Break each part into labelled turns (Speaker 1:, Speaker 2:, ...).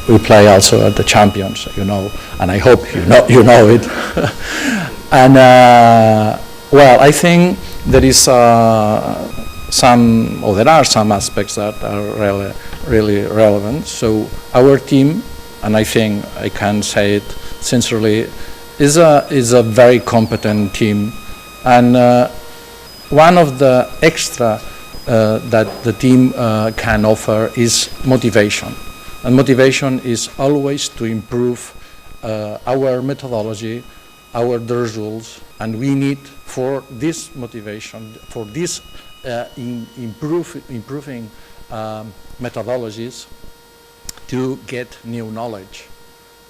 Speaker 1: we play also at the champions, you know, and I hope you know it. And well, I think there is there are some aspects that are really relevant. So our team, and I think I can say it sincerely, is a very competent team, and one of the extra that the team can offer is motivation. And motivation is always to improve our methodology, the results, and we need for this motivation, for this improving methodologies to get new knowledge.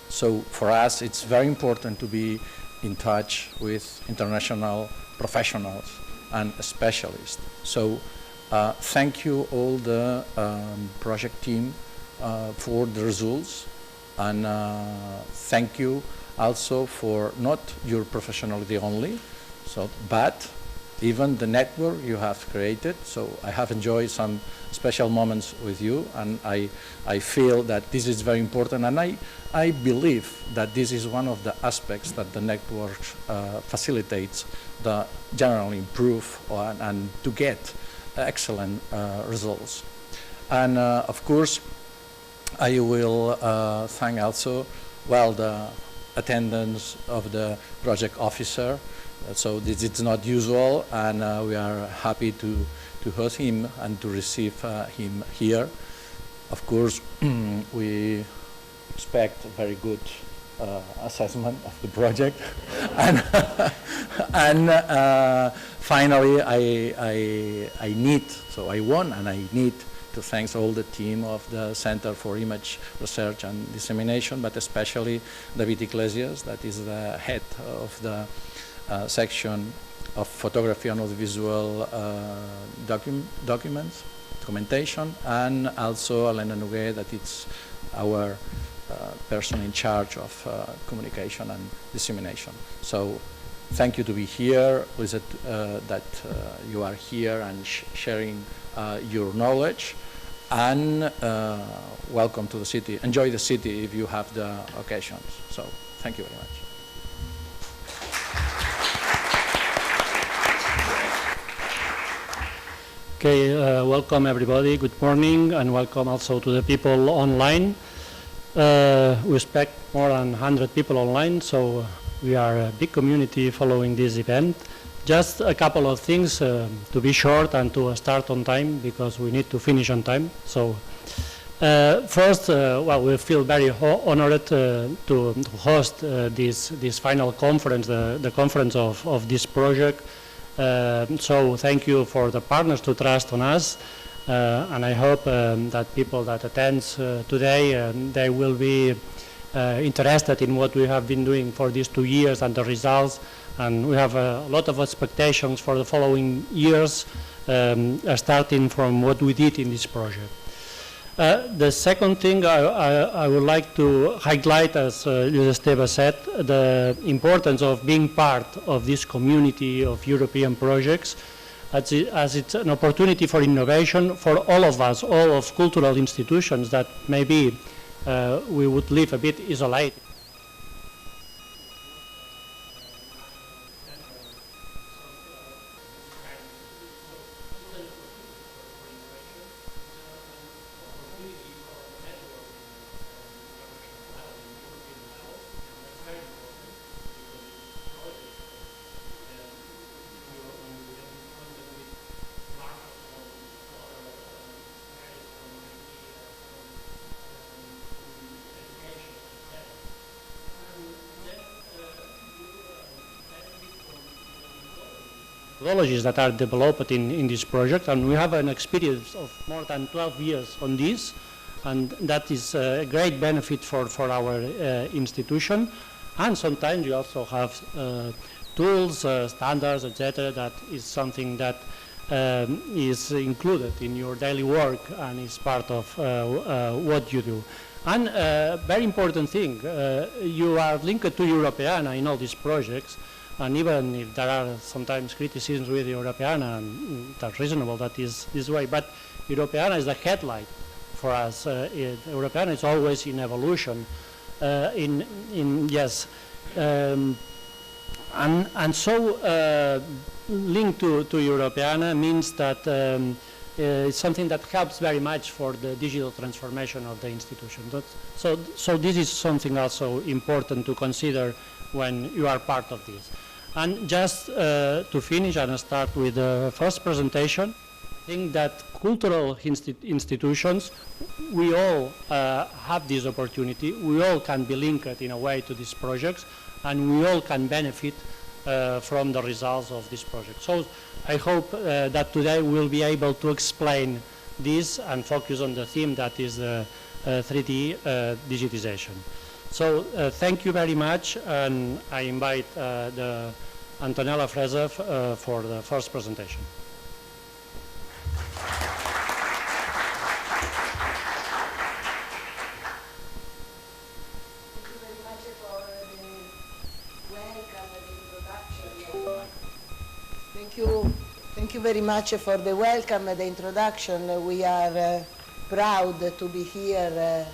Speaker 1: So for us, it's very important to be in touch with international professionals and specialists. So thank you all the project team for the results, and thank you also for not your professionality only, but even the network you have created. So I have enjoyed some special moments with you, and I feel that this is very important, and I believe that this is one of the aspects that the network facilitates the general improve and to get excellent results. And of course, I will thank also, well, the attendance of the project officer. So this is not usual, and we are happy to host him and to receive him here. Of course, we expect a very good assessment of the project. And finally, I need to thank all the team of the Center for Image Research and Dissemination, but especially David Iglesias, that is the head of the section of photography and audiovisual documentation, and also Elena Noguer, that is our person in charge of communication and dissemination. So thank you to be here, Lizette, that you are here and sharing your knowledge, and welcome to the city. Enjoy the city if you have the occasions. So thank you very much.
Speaker 2: Okay, welcome everybody, good morning, and welcome also to the people online. We expect more than 100 people online, so we are a big community following this event. Just a couple of things to be short and to start on time, because we need to finish on time. So first, well, we feel very honored to host this final conference, the conference of this project. So thank you for the partners to trust on us, and I hope that people that attend today, they will be interested in what we have been doing for these 2 years and the results, and we have a lot of expectations for the following years, starting from what we did in this project. The second thing I would like to highlight, as Lluís-Esteve said, the importance of being part of this community of European projects, as it's an opportunity for innovation for all of us, all of cultural institutions that maybe we would live a bit isolated. Methodologies that are developed in this project, and we have an experience of more than 12 years on this, and that is a great benefit for our institution. And sometimes you also have tools, standards, etc. That is something that is included in your daily work and is part of what you do. And very important thing, you are linked to Europeana in all these projects. And even if there are sometimes criticisms with Europeana, and that's reasonable, that is this way, but Europeana is the headlight for us. Europeana is always in evolution. Yes. And so linked to Europeana means that it's something that helps very much for the digital transformation of the institution. So this is something also important to consider when you are part of this. And just to finish and start with the first presentation, I think that cultural institutions, we all have this opportunity. We all can be linked in a way to these projects, and we all can benefit from the results of this project. So I hope that today we'll be able to explain this and focus on the theme that is 3D digitization. So thank you very much, and I invite Antonella Fresev for the first presentation.
Speaker 3: Thank you very much for the welcome and the introduction. We are proud to be here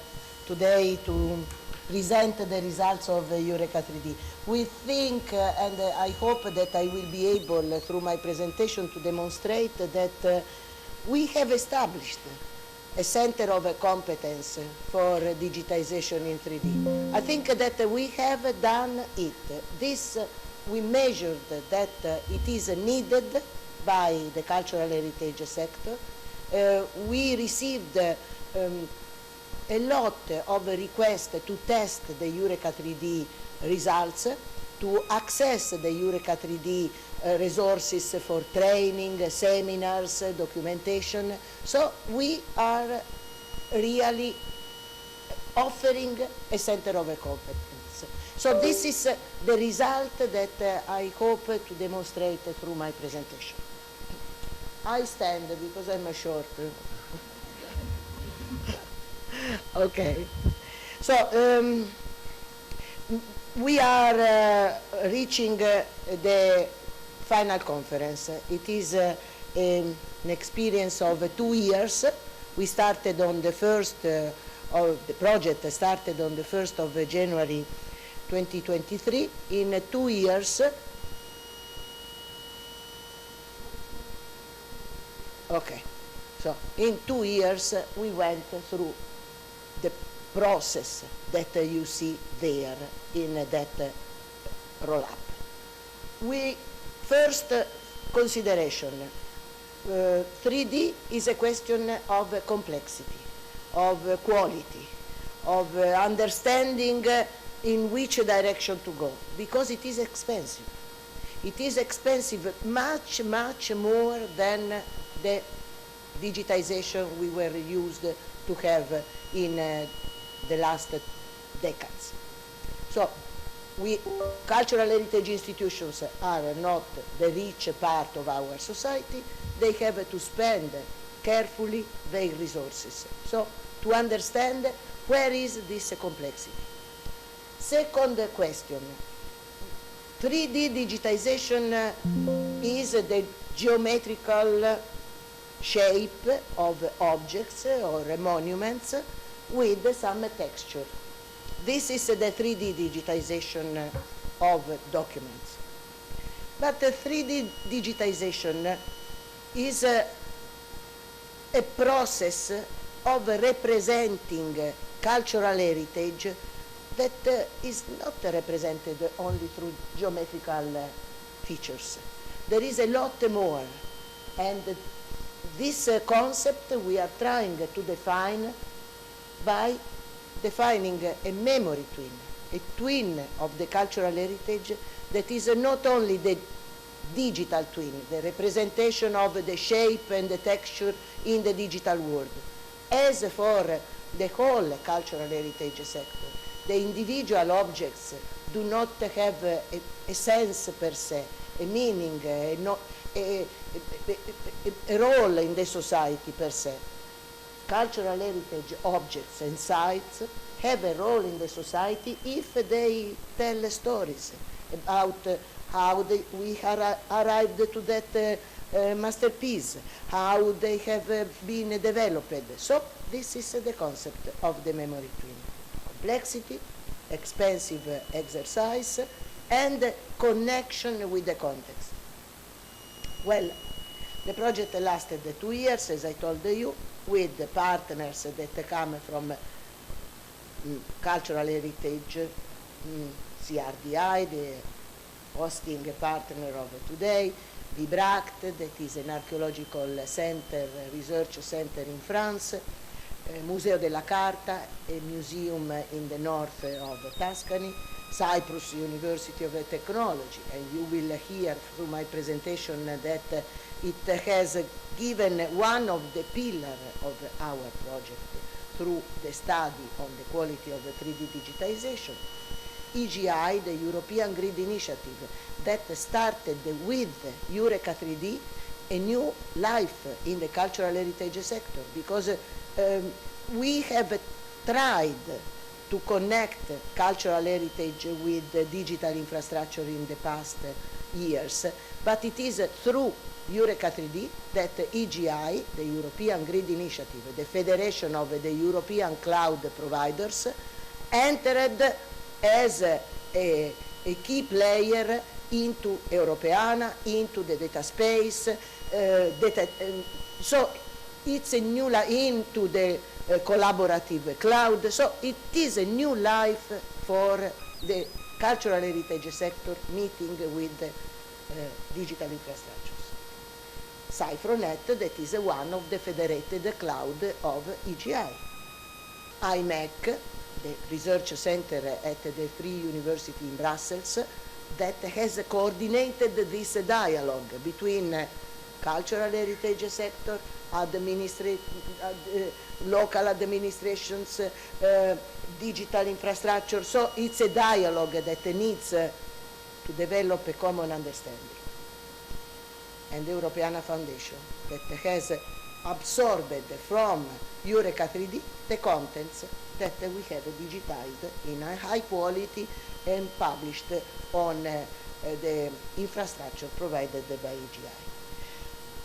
Speaker 3: today to present the results of EUreka3D. We think, and I hope that I will be able, through my presentation, to demonstrate that we have established a center of competence for digitization in 3D. I think that we have done it. This we measured that it is needed by the cultural heritage sector. We received a lot of requests to test the EUreka3D results, to access the EUreka3D resources for training, seminars, documentation. So we are really offering a center of competence. So this is the result that I hope to demonstrate through my presentation. I stand because I'm short. Okay. So we are reaching the final conference. It is an experience of 2 years. We started on the first, the project started on the 1st of January 2023. In 2 years, okay, so in 2 years we went through the process that you see there in that roll-up. First consideration, 3D is a question of complexity, of quality, of understanding in which direction to go, because it is expensive. It is expensive much, much more than the digitization we were used to have in the last decades. So cultural heritage institutions are not the rich part of our society. They have to spend carefully their resources. So to understand where is this complexity. Second question, 3D digitization is the geometrical shape of objects or monuments with some texture. This is the 3D digitization of documents. But the 3D digitization is a process of representing cultural heritage that is not represented only through geometrical features. There is a lot more, and this concept we are trying to define by defining a memory twin, a twin of the cultural heritage that is not only the digital twin, the representation of the shape and the texture in the digital world. As for the whole cultural heritage sector, the individual objects do not have a sense per se, a meaning, a role in the society per se. Cultural heritage objects and sites have a role in the society if they tell stories about how we arrived to that masterpiece, how they have been developed. So this is the concept of the memory twin. Complexity, expensive exercise, and connection with the context. Well, the project lasted 2 years, as I told you, with the partners that come from cultural heritage, CRDI, the hosting partner of today, Vibract, that is an archaeological center, research center in France, Museo della Carta, a museum in the north of Tuscany, Cyprus University of Technology, and you will hear through my presentation that it has given one of the pillars of our project through the study on the quality of the 3D digitization. EGI, the European Grid Initiative, that started with EUreka3D, a new life in the cultural heritage sector, because we have tried to connect cultural heritage with digital infrastructure in the past years, but it is through EUreka3D that EGI, the European Grid Initiative, the Federation of the European Cloud Providers, entered as a key player into Europeana, into the data space, so it's a new into the collaborative cloud. So it is a new life for the cultural heritage sector meeting with digital infrastructures. Cyfronet, that is one of the federated cloud of EGI. IMEC, the research center at the Free University in Brussels, that has coordinated this dialogue between cultural heritage sector, local administrations, digital infrastructure. So it's a dialogue that needs to develop a common understanding. And the Europeana Foundation, that has absorbed from EUreka3D the contents that we have digitized in a high quality and published on the infrastructure provided by EGI.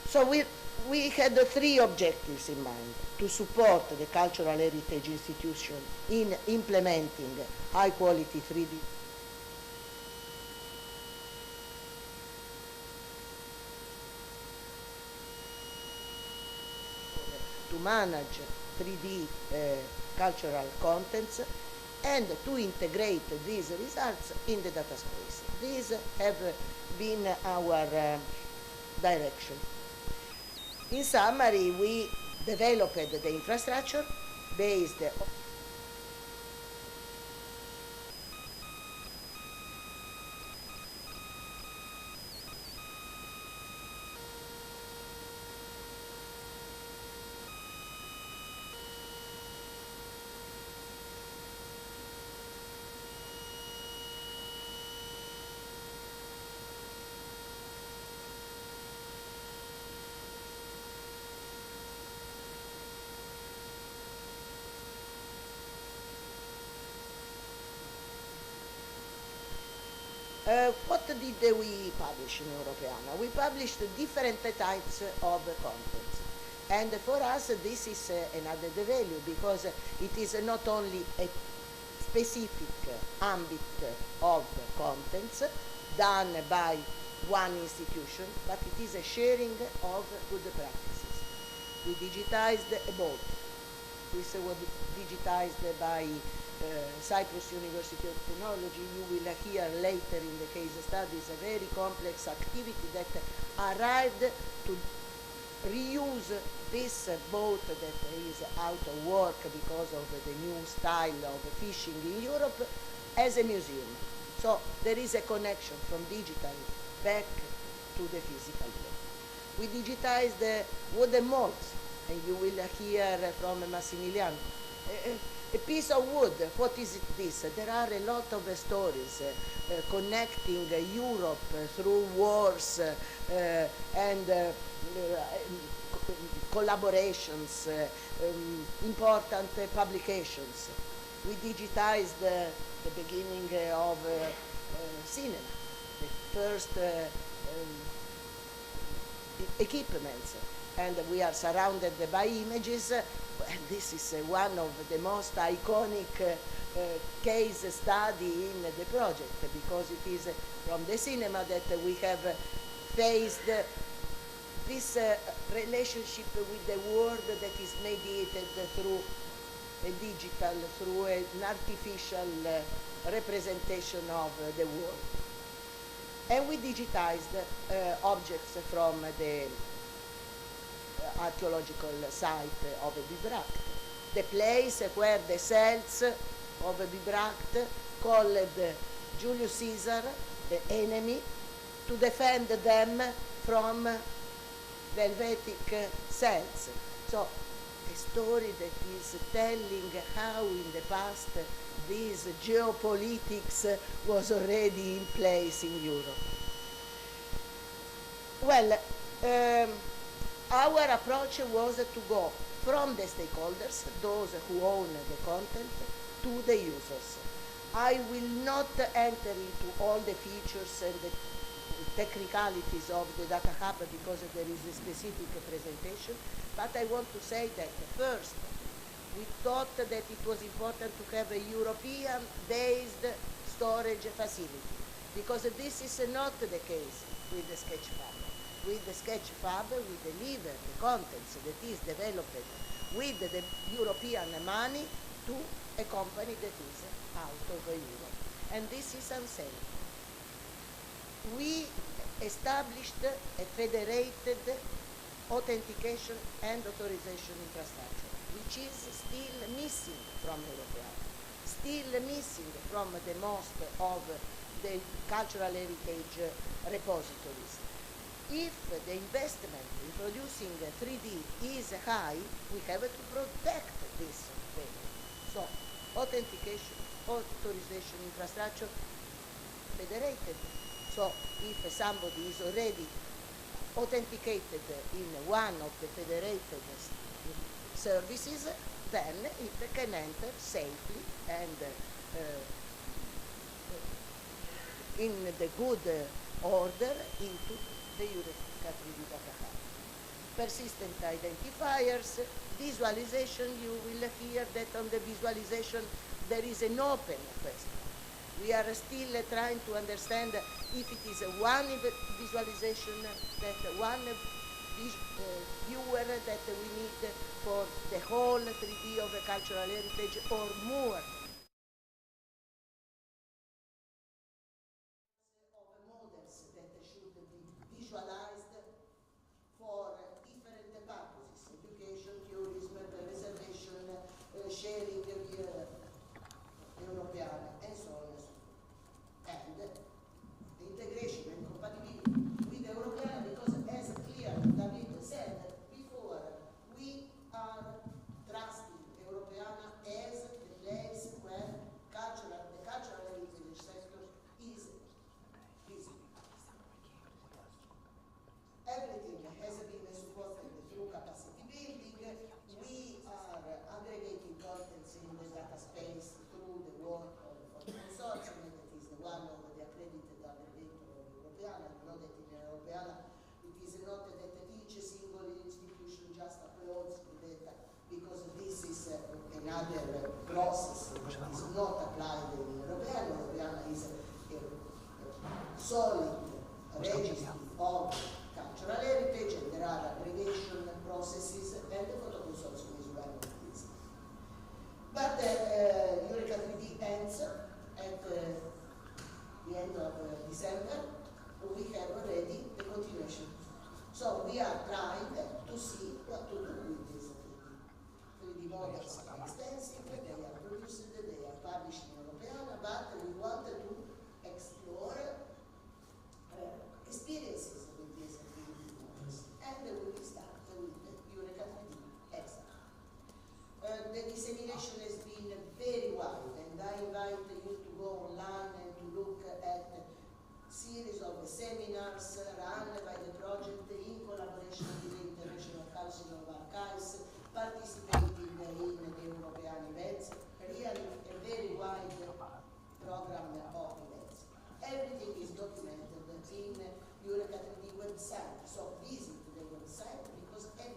Speaker 3: So we had 3 objectives in mind: to support the cultural heritage institution in implementing high quality 3D to manage 3D cultural contents and to integrate these results in the data space. These have been our direction. In summary, we developed the infrastructure based on what did we publish in Europeana? We published different types of contents. And for us, this is another value, because it is not only a specific ambit of contents done by one institution, but it is a sharing of good practices. We digitized a boat. This was digitized by Cyprus University of Technology. You will hear later in the case studies a very complex activity that arrived to reuse this boat that is out of work because of the new style of fishing in Europe as a museum. So there is a connection from digital back to the physical world. We digitized the wooden molds, and you will hear from Massimiliano. A piece of wood, what is this? There are a lot of stories connecting Europe through wars and collaborations, important publications. We digitized the beginning of cinema, the first equipments. and we are surrounded by images. And this is one of the most iconic case study in the project, because it is from the cinema that we have faced this relationship with the world that is mediated through a digital, through an artificial representation of the world. And we digitized objects from the archaeological site of Bibracte, the place where the cells of Bibracte called Julius Caesar, the enemy, to defend them from the Helvetic cells. So a story that is telling how in the past this geopolitics was already in place in Europe. Well, our approach was to go from the stakeholders, those who own the content, to the users. I will not enter into all the features and the technicalities of the Data Hub because there is a specific presentation, but I want to say that first, we thought that it was important to have a European-based storage facility, because this is not the case with the Sketchfab. With the Sketchfab, we deliver the contents that is developed with the European money to a company that is out of Europe. And this is unsafe. We established a federated authentication and authorization infrastructure, which is still missing from Europeana, still missing from the most of the cultural heritage repositories. If the investment in producing 3D is high, we have to protect this value. So, authentication, authorization infrastructure, federated. So, if somebody is already authenticated in one of the federated services, then it can enter safely and in the good order into the EUreka3D Data Hub. Persistent identifiers, visualization, you will hear that on the visualization there is an open question. We are still trying to understand if it is one visualization, that one viewer that we need for the whole 3D of a cultural heritage, or more. Of models that should be visualized for different purposes: education, tourism, preservation, sharing via Europeana, and so on and so on. And the integration and compatibility with Europeana, because as clear David said before, we are trusting Europeana as the place where the cultural heritage sector is visible. Everything has been supported through capacity building. We are aggregating contents in the data space through the work of the consortium, that is the one of the accredited aggregator of Europeana. You know that in Europeana it is not that each single institution just uploads the data, because this is another process which is not applied in Europeana. Europeana is a solid registry of cultural heritage, and there are aggregation processes, and the photo consortium is one of these. But EUreka3D ends at the end of December. We have already the continuation. So we are trying to see what to do with these 3D models. Are extensive, they are produced, they are published in Europeana, but we wanted to explore experiences with these 3D models. And we will start with EUreka3D Extra. The dissemination has been very wide, and I invite you to go online and to look at a series of seminars run by the project in collaboration with the International Council of Archives, participating in the European events, really a very wide program of events. Everything is documented in EUreka3D website, so visit the website, because everything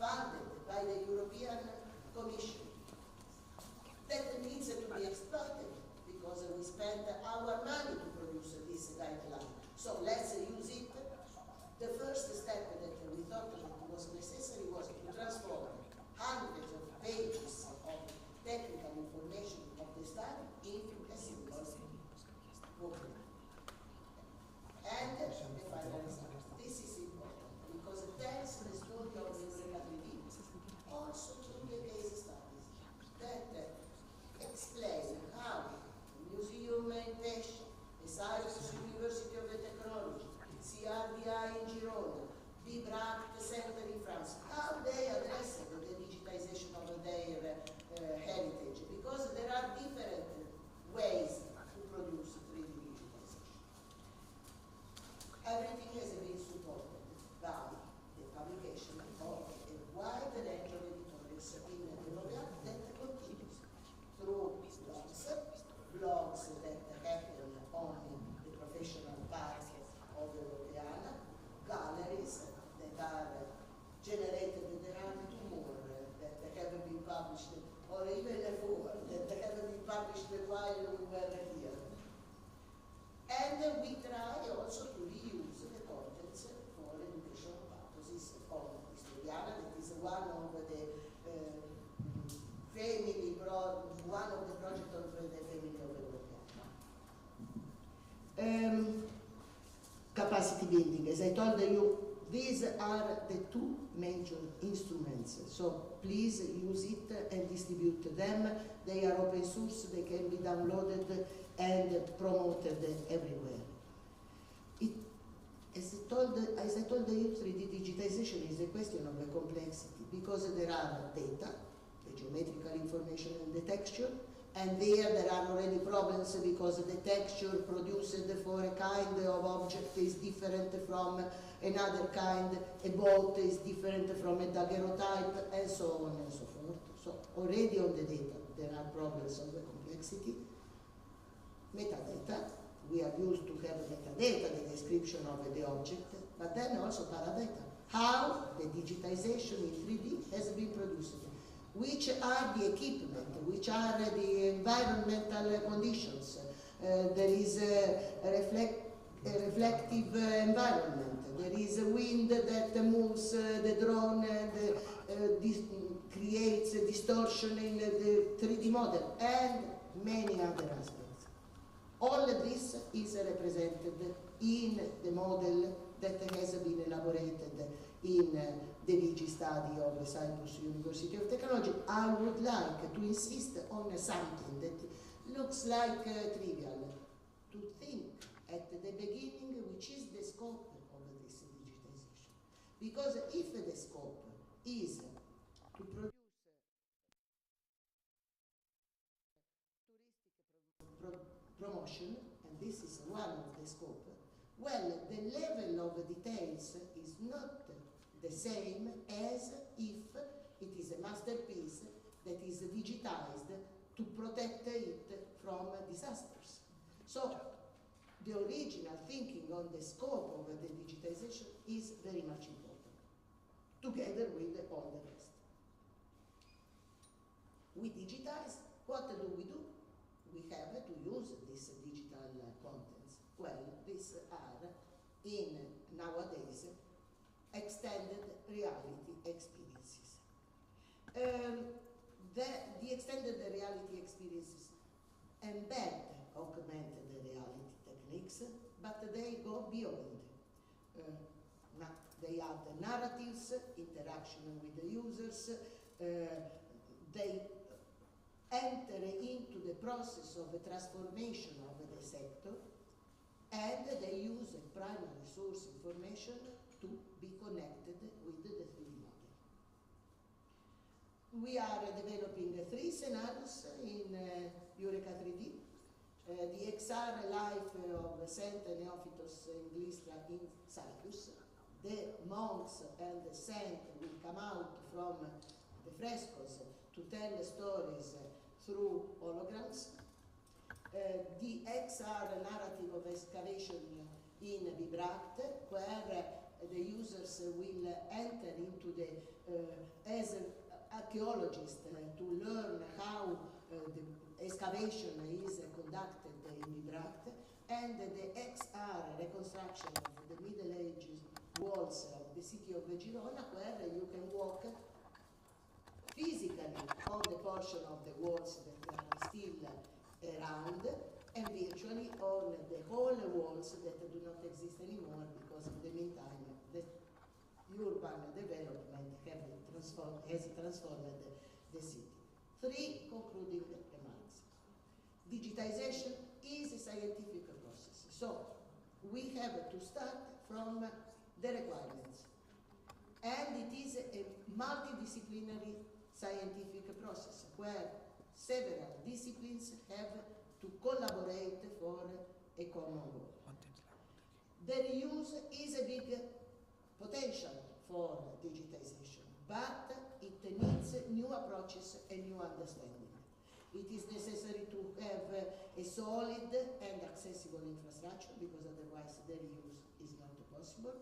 Speaker 3: funded by the European Commission that needs to be exploited because we spent our money to produce this guideline. So let's use it. The first step that we thought that was necessary was to transform hundreds of pages of technical information of the study into a single booklet. And the final result. This is important because it tells the story of the EUreka3D also through the case studies that explain how the museum in Pescia, the Cyprus University of Technology, CRDI in Girona, EUreka3D Center in France, how they address the digitization of their heritage, because there are different ways to produce 3D digitization. Everything has been supported by the publication of a wide range of editorials in the program that continues through blogs that happen on the professional part of Europeana, galleries that are generated. There are two more that haven't been published, or even four that haven't been published while we were here. And we try also to reuse the contents for educational purposes of Europeana. That is one of the one of the projects of the family of Europeana. Capacity building, as I told you, these are the two major instruments, so please use it and distribute them. They are open source, they can be downloaded and promoted everywhere. As I told you, 3D digitization is a question of complexity, because there are data, the geometrical information and the texture, and there are already problems because the texture produced for a kind of object is different from another kind, a boat is different from a daguerreotype, and so on and so forth. So already on the data there are problems of the complexity. Metadata, we are used to have metadata, the description of the object, but then also paradata, how the digitization in 3D has been produced. Which are the equipment, which are the environmental conditions. There is a reflective environment. There is a wind that moves the drone and creates a distortion in the 3D model, and many other aspects. All of this is represented in the model that has been elaborated in the Digi study of the Cyprus University of Technology. I would like to insist on something that looks like trivial, to think at the beginning which is the scope of this digitization. Because if the scope is to produce touristic promotion, and this is one of the scope, well, the level of details is not the same as if it is a masterpiece that is digitized to protect it from disasters. So the original thinking on the scope of the digitization is very much important, together with all the rest. We digitize. What do? We have to use this digital contents. Well, these are, nowadays, extended reality experiences. The extended reality experiences embed augmented reality techniques, but they go beyond. They add narratives, interaction with the users, they enter into the process of the transformation of the sector, and they use primary source information to be connected with the 3D model. We are developing 3 scenarios in EUreka3D. The XR life of Saint Neophytos in Glistra in Cyprus. The monks and the saint will come out from the frescoes to tell stories through holograms. The XR narrative of excavation in Vibract, where the users will enter into the archaeologist to learn how the excavation is conducted in the tract, and the XR reconstruction of the Middle Ages walls of the city of Girona, where you can walk physically on the portion of the walls that are still around, and virtually on the whole walls that do not exist anymore because in the meantime the urban development has transformed the city. 3 concluding remarks. Digitization is a scientific process, so we have to start from the requirements, and it is a multidisciplinary scientific process where several disciplines have to collaborate for a common goal. The reuse is a big potential for digitization, but it needs new approaches and new understanding. It is necessary to have a solid and accessible infrastructure, because otherwise the reuse is not possible.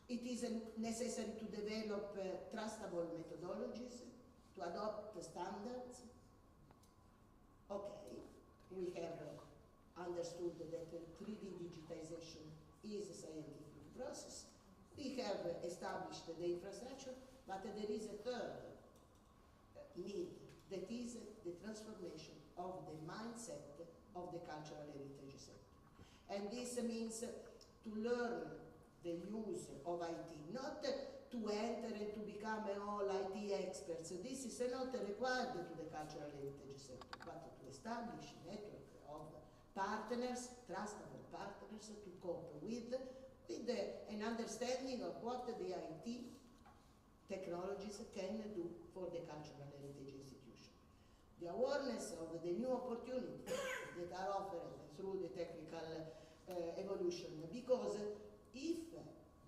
Speaker 3: It is necessary to develop trustable methodologies, to adopt standards. Okay, we have understood that 3D digitization is a scientific process. We have established the infrastructure, but there is a third need, that is the transformation of the mindset of the cultural heritage sector. And this means to learn the use of IT, not to enter and to become all IT experts. This is not required to the cultural heritage sector, but to establish a network of partners, trustable partners, to cope with an understanding of what the IT technologies can do for the cultural heritage institution. The awareness of the new opportunities that are offered through the technical evolution, because if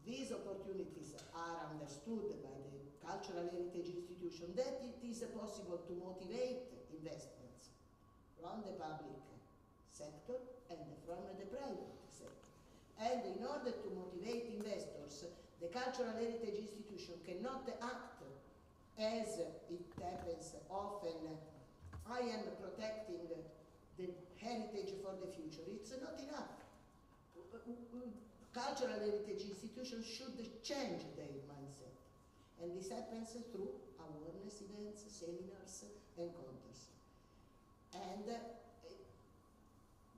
Speaker 3: these opportunities are understood by the cultural heritage institution, that it is possible to motivate investments from the public sector and from the private sector. And in order to motivate investors, the cultural heritage institution cannot act as it happens often. I am protecting the heritage for the future. It's not enough. Cultural heritage institutions should change their mindset. And this happens through awareness events, seminars, and contests. And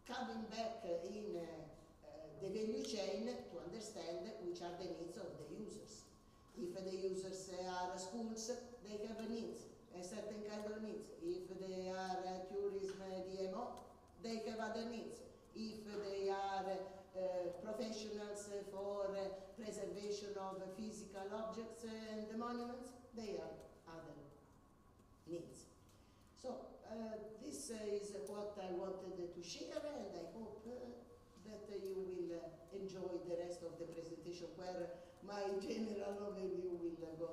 Speaker 3: coming back in the value chain to understand which are the needs of the users. If the users are schools, they have needs, a certain kind of needs. If they are tourism DMO, they have other needs. If they are professionals for preservation of physical objects and monuments, they have other needs. So this is what I wanted to share, and I hope that you will enjoy the rest of the presentation, where my general overview will go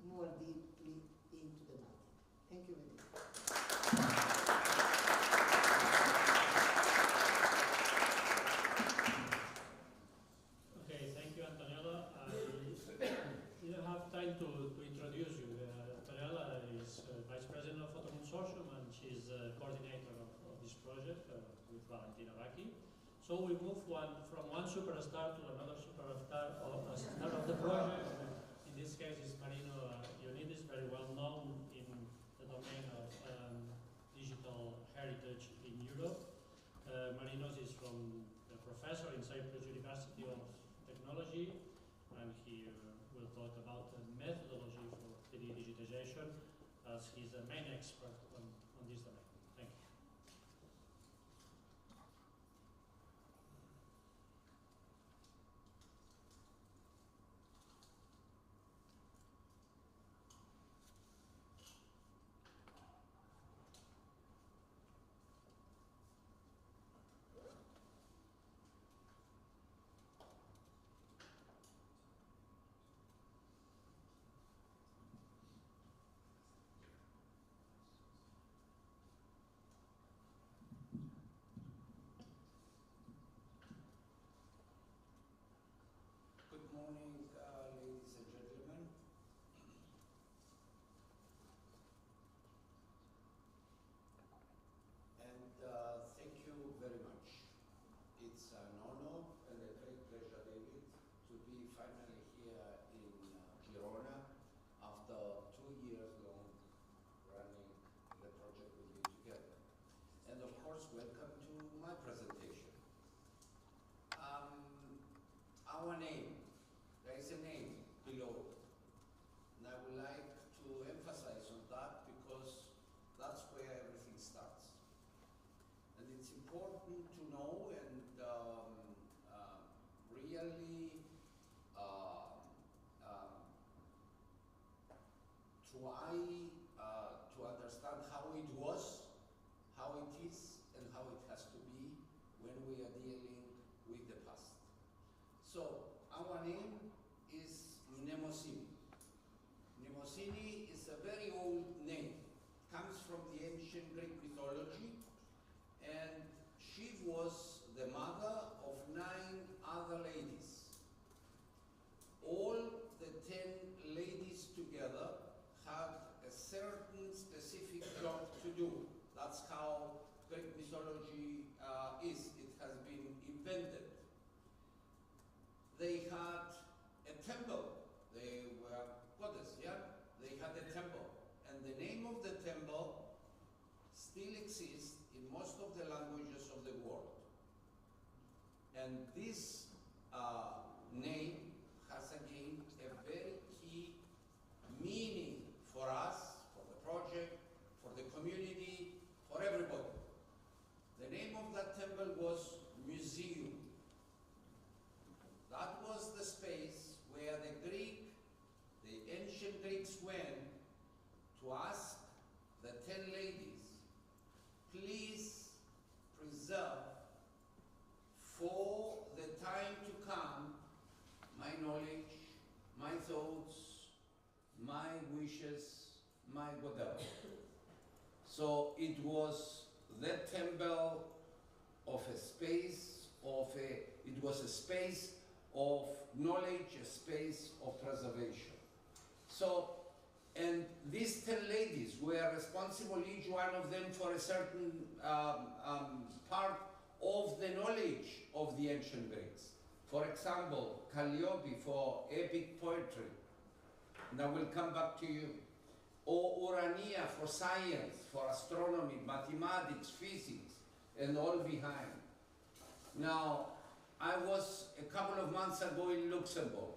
Speaker 3: more deeply into the matter. Thank you very much.
Speaker 2: Okay, thank you, Antonella. I didn't have time to introduce you. Antonella is Vice President of Photo Consortium, and she's coordinator of this project with Valentina Bacchi. So we move from one superstar to another superstar of the project. In this case, is Marino Ioannidis, very well known in the domain of digital heritage in Europe. Marinos is from a professor in Cyprus University of Technology, and he will talk about the methodology for 3D digitization, as he's a main expert on this domain. Thank you.
Speaker 4: presentation. Our name, there is a name below, and I would like to emphasize on that because that's where everything starts. And it's important to know and really try to understand how it was, how it is, and how it has to be when we are dealing with the past. So our name is Mnemosini. Mnemosini is a very old name. It comes from the ancient Greek mythology, and she was the mother of 9 other ladies. All the 10 ladies together had a certain specific job to do. That's how Greek mythology is. It has been invented. They had a temple. They were goddesses, yeah? They had a temple. And the name of the temple still exists in most of the languages of the world. And this name has again a very key meaning for us, for the project, for the community, for everybody. The name of that temple was Museum. That was the space where the ancient Greeks went to ask the 10 ladies, please preserve for the time to come my knowledge, my thoughts, my wishes, my whatever. So it was the temple of a space it was a space of knowledge, a space of preservation. So, and these 10 ladies were responsible, each one of them, for a certain part of the knowledge of the ancient Greeks. For example, Calliope for epic poetry, and I will come back to you. Or Urania for science, for astronomy, mathematics, physics, and all behind. Now, I was a couple of months ago in Luxembourg,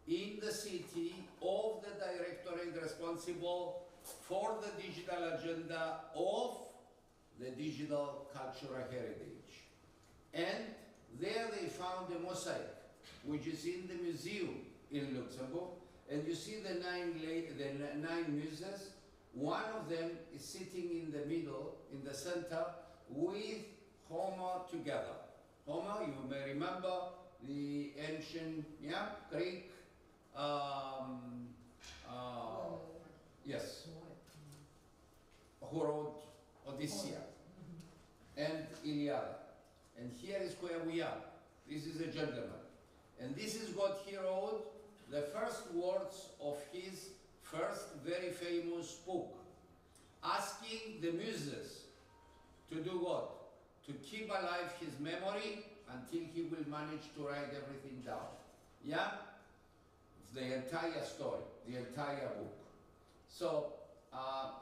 Speaker 4: in the city of the directorate responsible for the digital agenda of the digital cultural heritage. And there they found a mosaic, which is in the museum in Luxembourg. And you see the 9 muses. One of them is sitting in the middle, in the center, with Homer together. Homer, you may remember, the ancient Greek, yes, who wrote Odyssey and Iliad. And here is where we are. This is a gentleman. And this is what he wrote, the first words of his first very famous book, asking the muses to do what? To keep alive his memory until he will manage to write everything down. Yeah? The entire story, the entire book. So,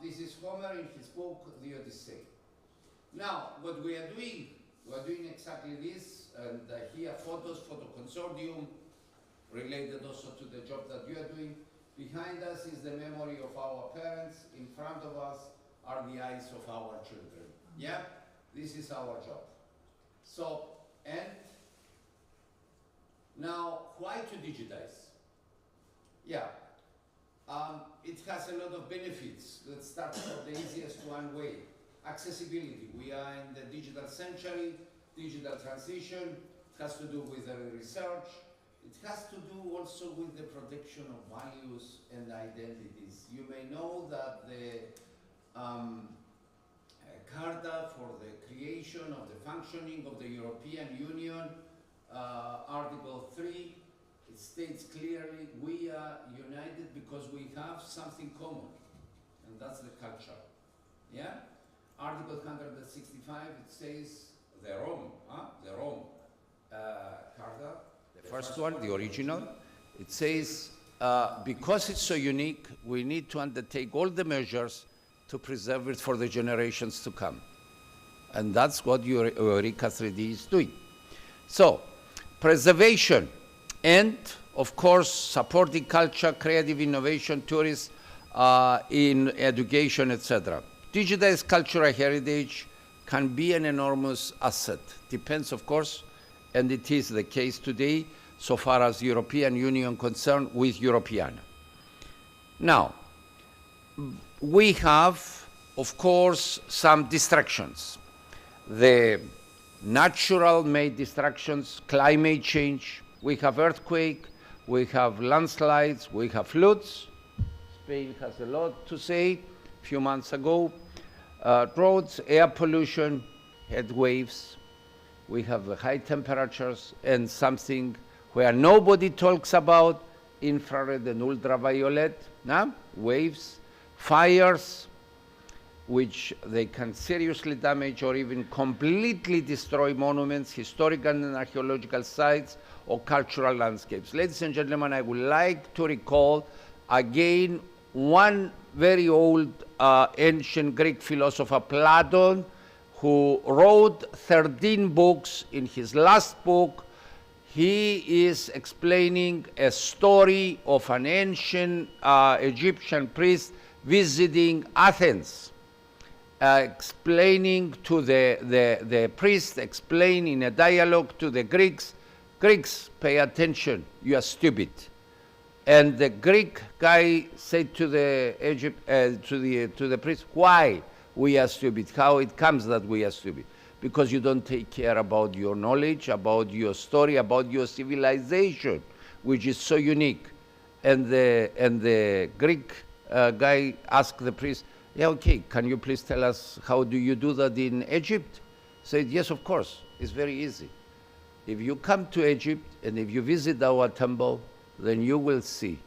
Speaker 4: this is Homer in his book, The Odyssey. Now, what we are doing exactly this, and here photos for the consortium, related also to the job that you are doing. Behind us is the memory of our parents. In front of us are the eyes of our children. Yeah? This is our job. So, and now, why to digitize? Yeah. It has a lot of benefits. Let's start from the easiest one way. Accessibility. We are in the digital century, digital transition. It has to do with the research. It has to do also with the protection of values and identities. You may know that the Carta for the creation of the functioning of the European Union, Article 3, it states clearly we are united because we have something common, and that's the culture. Yeah? Article 165, it says the Rome Carta. The first one, the original, it says, because it's so unique, we need to undertake all the measures to preserve it for the generations to come. And that's what EUreka3D is doing. So, preservation and, of course, supporting culture, creative innovation, tourism, in education, etc. Digitized cultural heritage can be an enormous asset. Depends, of course, and it is the case today, so far as European Union concerned with Europeana. Now, we have, of course, some distractions. The natural-made distractions, climate change, we have earthquake, we have landslides, we have floods. Spain has a lot to say. A few months ago, roads, air pollution, heat waves. We have high temperatures and something where nobody talks about, infrared and ultraviolet waves, fires, which they can seriously damage or even completely destroy monuments, historical and archaeological sites, or cultural landscapes. Ladies and gentlemen, I would like to recall again one very old ancient Greek philosopher, Plato, who wrote 13 books. In his last book, he is explaining a story of an ancient Egyptian priest visiting Athens, explaining to the priest, explain in a dialogue to the Greeks, pay attention, you are stupid. And the Greek guy said to the priest, why we are stupid? How it comes that we are stupid? Because you don't take care about your knowledge, about your story, about your civilization, which is so unique. And the Greek guy asked the priest, yeah, okay, can you please tell us how do you do that in Egypt? Said, yes, of course, it's very easy. If you come to Egypt and if you visit our temple, then you will see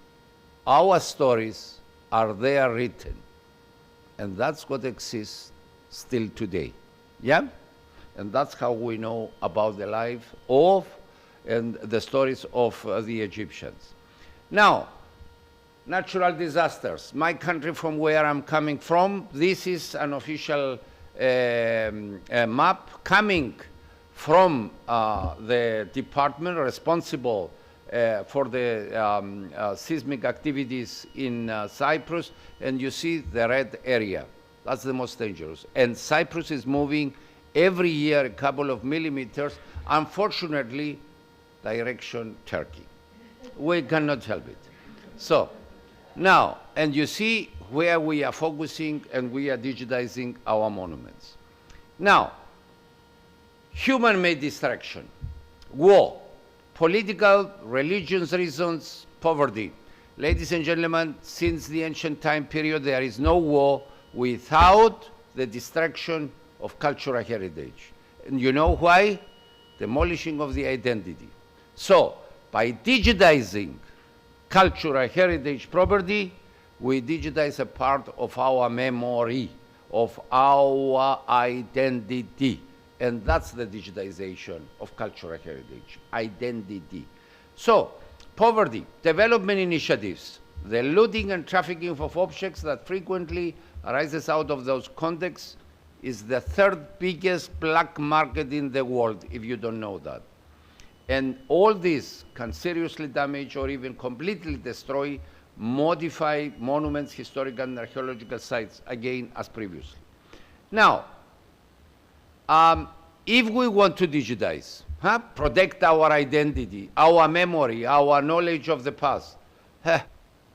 Speaker 4: our stories are there written. And that's what exists still today. Yeah? And that's how we know about the life of and the stories of the Egyptians. Now, natural disasters. My country from where I'm coming from, this is an official map coming from the department responsible for the seismic activities in Cyprus, and you see the red area. That's the most dangerous. And Cyprus is moving every year a couple of millimeters, unfortunately, direction Turkey. We cannot help it. So, now, and you see where we are focusing and we are digitizing our monuments. Now, human-made distraction, war, political, religious reasons, poverty. Ladies and gentlemen, since the ancient time period, there is no war without the destruction of cultural heritage. And you know why? Demolishing of the identity. So, by digitizing cultural heritage property, we digitize a part of our memory, of our identity. And that's the digitization of cultural heritage, identity. So, poverty, development initiatives, the looting and trafficking of objects that frequently arises out of those contexts is the third biggest black market in the world, if you don't know that. And all this can seriously damage or even completely destroy, modify monuments, historical and archaeological sites, again, as previously. Now, if we want to digitize, protect our identity, our memory, our knowledge of the past,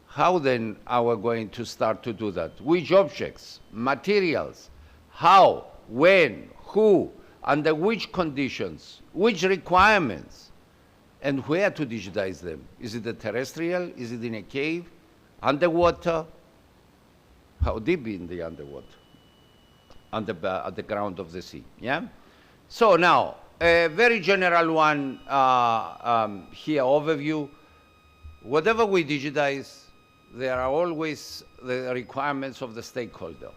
Speaker 4: how then are we going to start to do that? Which objects, materials, how, when, who, under which conditions, which requirements, and where to digitize them? Is it a terrestrial? Is it in a cave? Underwater? How deep in the underwater? At the ground of the sea, yeah? So now, a very general one here, overview. Whatever we digitize, there are always the requirements of the stakeholder.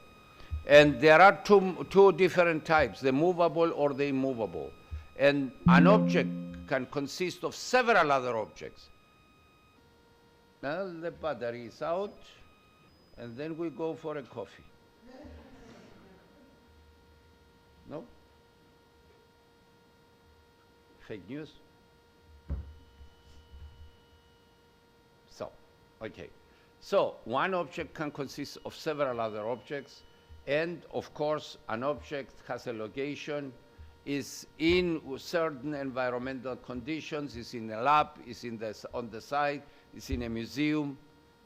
Speaker 4: And there are two different types, the movable or the immovable. And an object can consist of several other objects. Now the battery is out, and then we go for a coffee. No? fake news. So, okay. So one object can consist of several other objects, and of course an object has a location, is in certain environmental conditions, is in a lab, is on the site, is in a museum,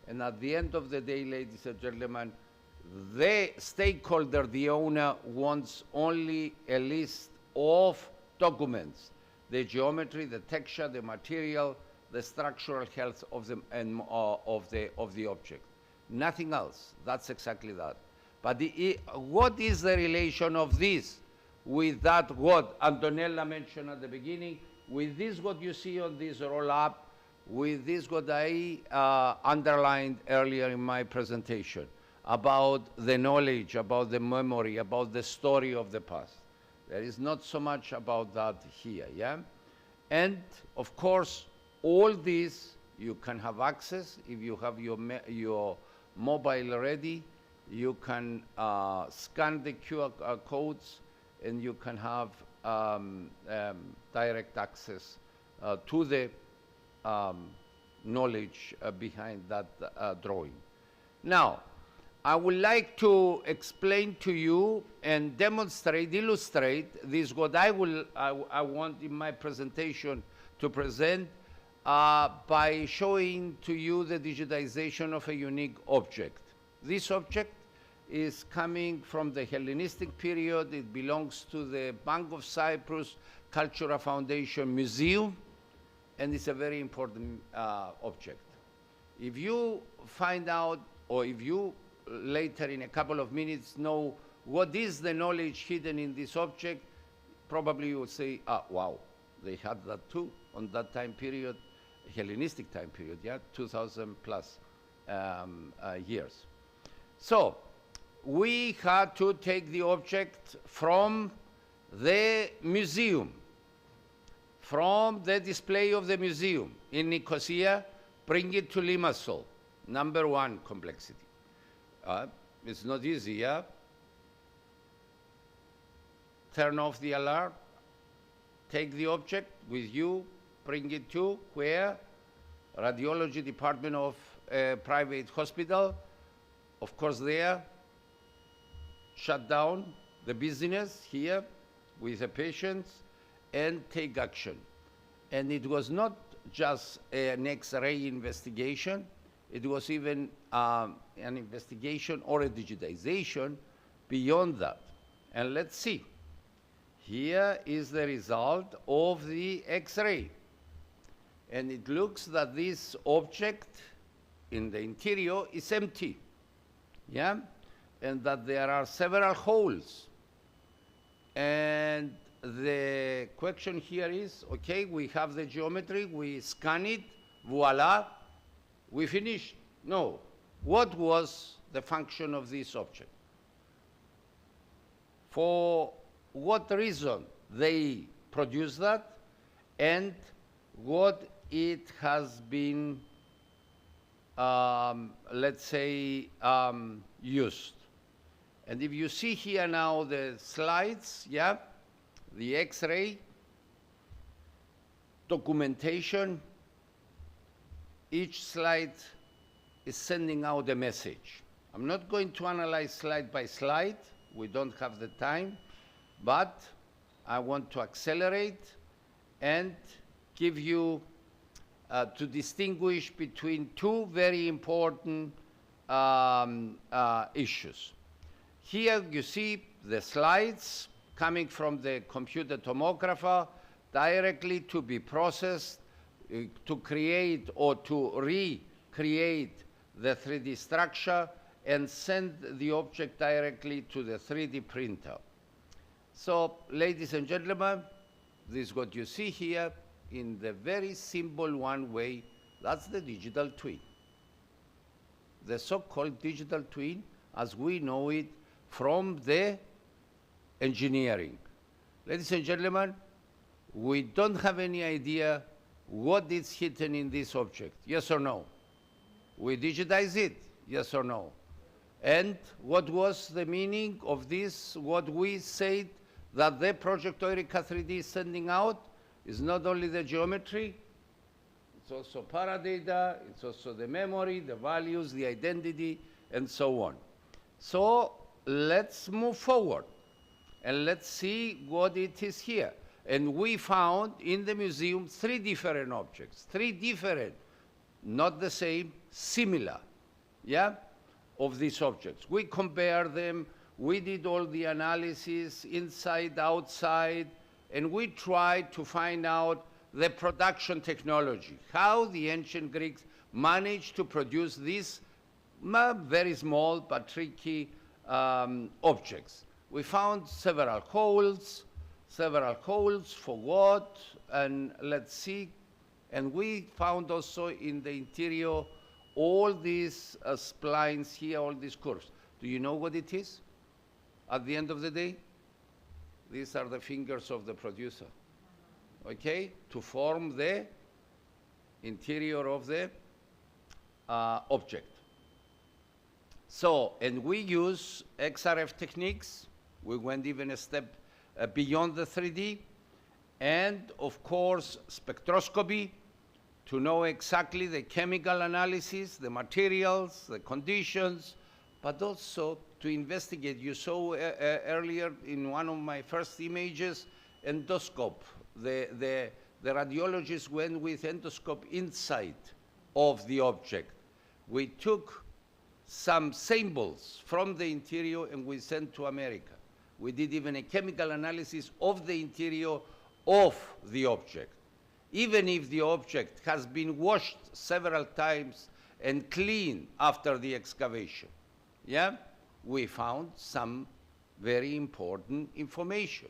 Speaker 4: and at the end of the day, ladies and gentlemen, the stakeholder, the owner, wants only a list of documents, the geometry, the texture, the material, the structural health of the object. Nothing else. That's exactly that. But what is the relation of this with that what Antonella mentioned at the beginning, with this what you see on this roll-up, with this what I underlined earlier in my presentation, about the knowledge, about the memory, about the story of the past. There is not so much about that here, yeah? And, of course, all this, you can have access if you have your mobile ready. You can scan the QR codes, and you can have direct access to the knowledge behind that drawing. Now, I would like to explain to you and demonstrate, illustrate this what I want in my presentation to present by showing to you the digitization of a unique object. This object is coming from the Hellenistic period. It belongs to the Bank of Cyprus Cultural Foundation Museum, and it's a very important object. If you find out, or if you later in a couple of minutes know what is the knowledge hidden in this object, probably you will say, wow, they had that too on that time period, Hellenistic time period, yeah, 2,000 plus years. So we had to take the object from the museum, from the display of the museum in Nicosia, bring it to Limassol. Number one, complexity. It's not easy, yeah? Turn off the alarm, take the object with you, bring it to where? Radiology department of a private hospital. Of course there, shut down the business here with the patients and take action. And it was not just an X-ray investigation, it was even an investigation or a digitization beyond that. And let's see. Here is the result of the X-ray. And it looks that this object in the interior is empty, yeah? And that there are several holes. And the question here is, okay, we have the geometry, we scan it, voila, we finished. No. What was the function of this object? For what reason they produced that, and what it has been, let's say, used. And if you see here now the slides, yeah, the X-ray, documentation, each slide is sending out a message. I'm not going to analyze slide by slide, we don't have the time, but I want to accelerate and give you to distinguish between two very important issues. Here you see the slides coming from the computer tomographer directly to be processed to create or to recreate the 3D structure and send the object directly to the 3D printer. So, ladies and gentlemen, this is what you see here in the very simple one way. That's the digital twin. The so-called digital twin as we know it from the engineering. Ladies and gentlemen, we don't have any idea what is hidden in this object, yes or no? We digitize it, yes or no? And what was the meaning of this, what we said that the project EUreka3D is sending out? It's not only the geometry, it's also paradata, it's also the memory, the values, the identity, and so on. So let's move forward and let's see what it is here. And we found in the museum 3 different objects, 3 different, not the same, similar, yeah, of these objects. We compared them, we did all the analysis inside, outside, and we tried to find out the production technology, how the ancient Greeks managed to produce these very small but tricky objects. We found several holes for what, and let's see. And we found also in the interior all these splines here, all these curves. Do you know what it is? At the end of the day, these are the fingers of the producer, okay, to form the interior of the object. So, and we use XRF techniques. We went even a step beyond the 3D, and of course spectroscopy to know exactly the chemical analysis, the materials, the conditions, but also to investigate. You saw earlier in one of my first images, endoscope. The radiologists went with endoscope inside of the object. We took some samples from the interior and we sent to America. We did even a chemical analysis of the interior of the object. Even if the object has been washed several times and cleaned after the excavation, yeah, we found some very important information.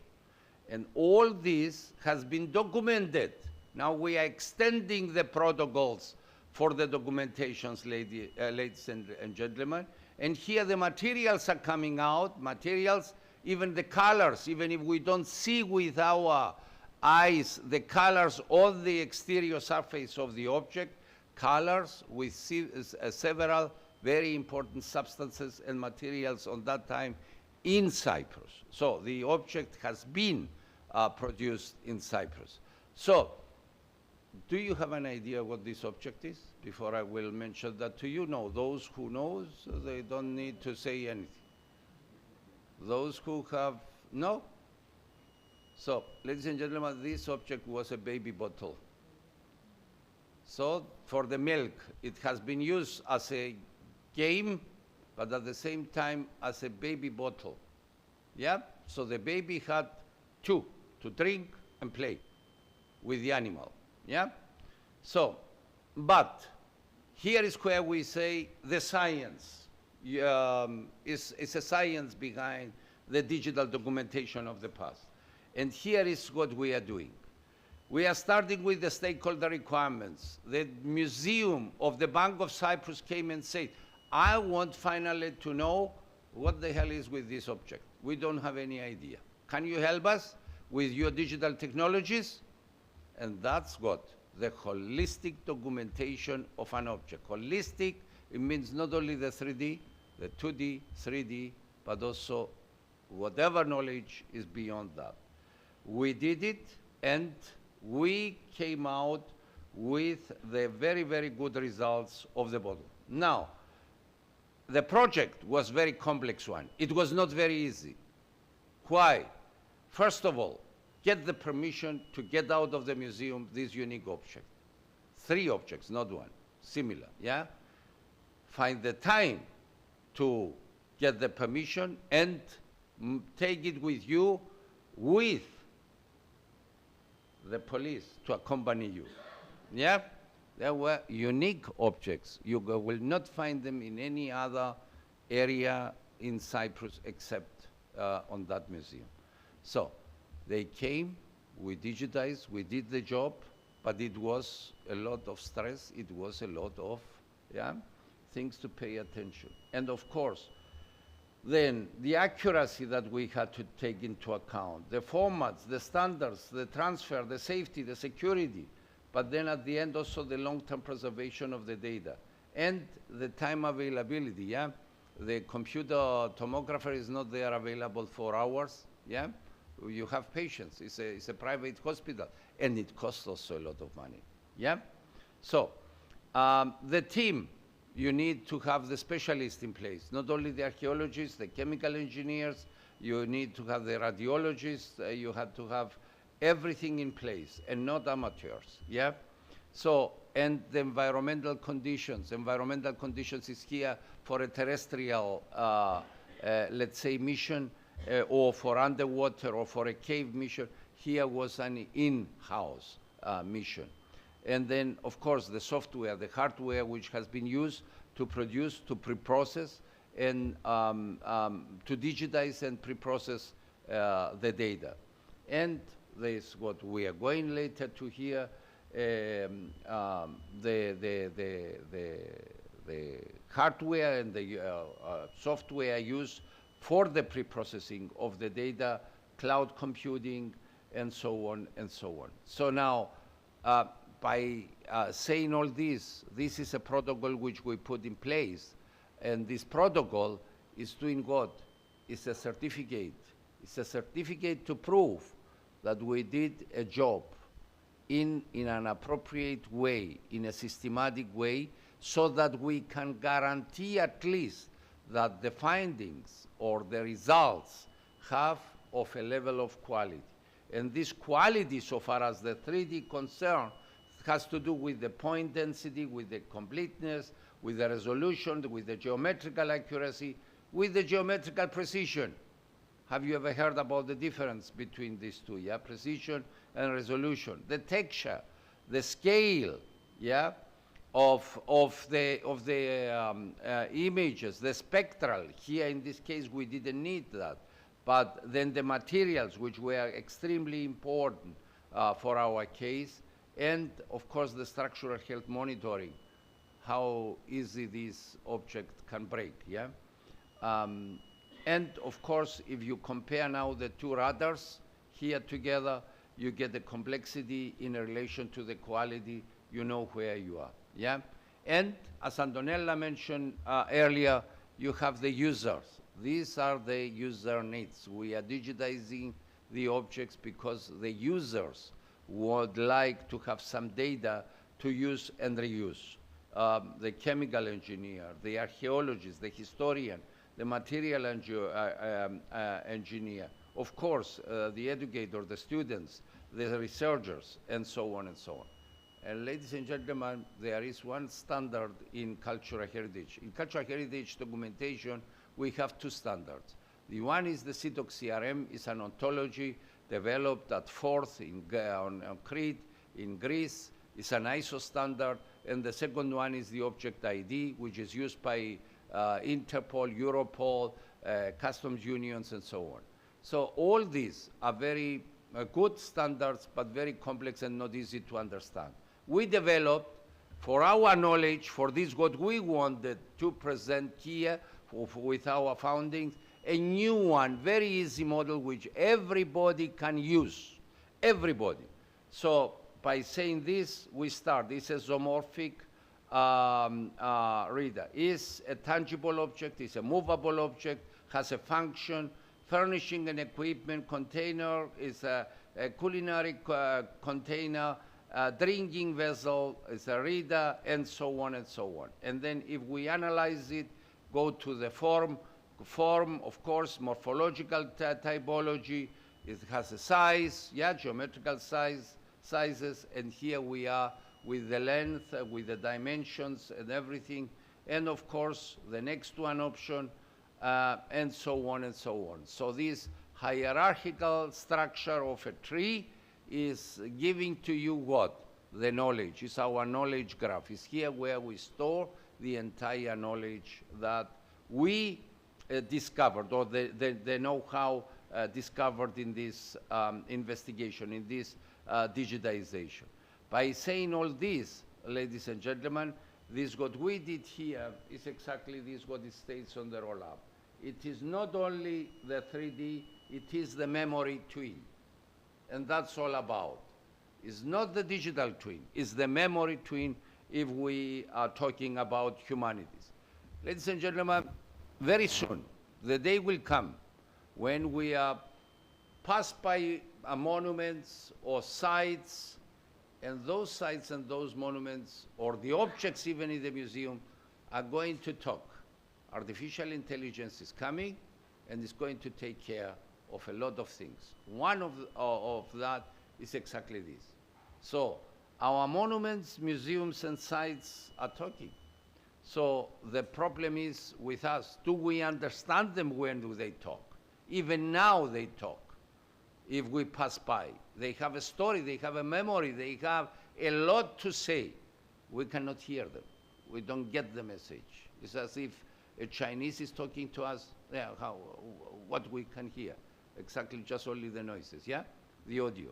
Speaker 4: And all this has been documented. Now we are extending the protocols for the documentations, ladies and gentlemen. And here the materials are coming out, materials, even the colors, even if we don't see with our eyes the colors on the exterior surface of the object, colors with several very important substances and materials on that time in Cyprus. So the object has been produced in Cyprus. So do you have an idea what this object is? Before I will mention that to you, no, those who know, they don't need to say anything. Those who have, no? So, ladies and gentlemen, this object was a baby bottle. So, for the milk, it has been used as a game, but at the same time as a baby bottle. Yeah? So the baby had 2, to drink and play with the animal. Yeah? So, but here is where we say the science is a science behind the digital documentation of the past. And here is what we are doing. We are starting with the stakeholder requirements. The Museum of the Bank of Cyprus came and said, I want finally to know what the hell is with this object. We don't have any idea. Can you help us with your digital technologies? And that's what the holistic documentation of an object. Holistic, it means not only the 3D, the 2D, 3D, but also whatever knowledge is beyond that. We did it, and we came out with the very, very good results of the model. Now, the project was a very complex one. It was not very easy. Why? First of all, get the permission to get out of the museum this unique object. 3 objects, not 1, similar, yeah? Find the time to get the permission and take it with you with the police to accompany you, yeah? There were unique objects. You will not find them in any other area in Cyprus except on that museum. So they came, we digitized, we did the job, but it was a lot of stress. It was a lot of things to pay attention. And of course, then the accuracy that we had to take into account, the formats, the standards, the transfer, the safety, the security, but then at the end also the long-term preservation of the data and the time availability, yeah? The computer tomographer is not there available for hours, yeah? You have patients. It's a private hospital, and it costs also a lot of money. Yeah? So the team, you need to have the specialists in place, not only the archaeologists, the chemical engineers, you need to have the radiologists, you have to have everything in place, and not amateurs, yeah? So, and the environmental conditions is here for a terrestrial, let's say, mission, or for underwater, or for a cave mission. Here was an in-house mission. And then, of course, the software, the hardware, which has been used to produce, to pre-process, and to digitize and pre-process the data. And this is what we are going later to hear, the hardware and the software used for the pre-processing of the data, cloud computing, and so on and so on. So now, by saying all this is a protocol which we put in place. And this protocol is doing what? It's a certificate. It's a certificate to prove that we did a job in an appropriate way, in a systematic way, so that we can guarantee at least that the findings or the results have of a level of quality. And this quality, so far as the 3D concern, has to do with the point density, with the completeness, with the resolution, with the geometrical accuracy, with the geometrical precision. Have you ever heard about the difference between these two, yeah? Precision and resolution. The texture, the scale, yeah, of the images, the spectral. Here in this case, we didn't need that. But then the materials, which were extremely important for our case, and of course the structural health monitoring, how easy this object can break, yeah? And of course, if you compare now the two radars here together, you get the complexity in relation to the quality, you know where you are, yeah? And as Antonella mentioned earlier, you have the users. These are the user needs. We are digitizing the objects because the users would like to have some data to use and reuse. The chemical engineer, the archaeologist, the historian, the material engineer, of course, the educator, the students, the researchers, and so on and so on. And ladies and gentlemen, there is one standard in cultural heritage. In cultural heritage documentation, we have two standards. The one is the CITOC CRM, is an ontology developed at Forth on Crete, in Greece. It's an ISO standard. And the second one is the object ID, which is used by Interpol, Europol, customs unions, and so on. So all these are very good standards, but very complex and not easy to understand. We developed, for our knowledge, for this what we wanted to present here with our foundings, a new one, very easy model which everybody can use, everybody. So by saying this, we start. This is a zoomorphic reader. It's a tangible object, it's a movable object, has a function, furnishing an equipment container, is a culinary container, drinking vessel, is a reader, and so on and so on. And then if we analyze it, go to the form, of course, morphological typology, it has a size, yeah, geometrical sizes, and here we are with the length, with the dimensions and everything, and of course, the next one option, and so on and so on. So this hierarchical structure of a tree is giving to you what? The knowledge. It's our knowledge graph. It's here where we store the entire knowledge that we discovered, or the know-how discovered in this investigation, in this digitization. By saying all this, ladies and gentlemen, this what we did here is exactly this what it states on the roll-up. It is not only the 3D, it is the memory twin. And that's all about. It's not the digital twin, it's the memory twin if we are talking about humanities. Ladies and gentlemen, very soon, the day will come when we are pass by monuments or sites, and those sites and those monuments, or the objects even in the museum, are going to talk. Artificial intelligence is coming, and it's going to take care of a lot of things. One of that is exactly this. So our monuments, museums, and sites are talking. So the problem is with us. Do we understand them when do they talk? Even now they talk. If we pass by, they have a story, they have a memory, they have a lot to say. We cannot hear them. We don't get the message. It's as if a Chinese is talking to us, yeah, what we can hear. Exactly, just only the noises, yeah? The audio.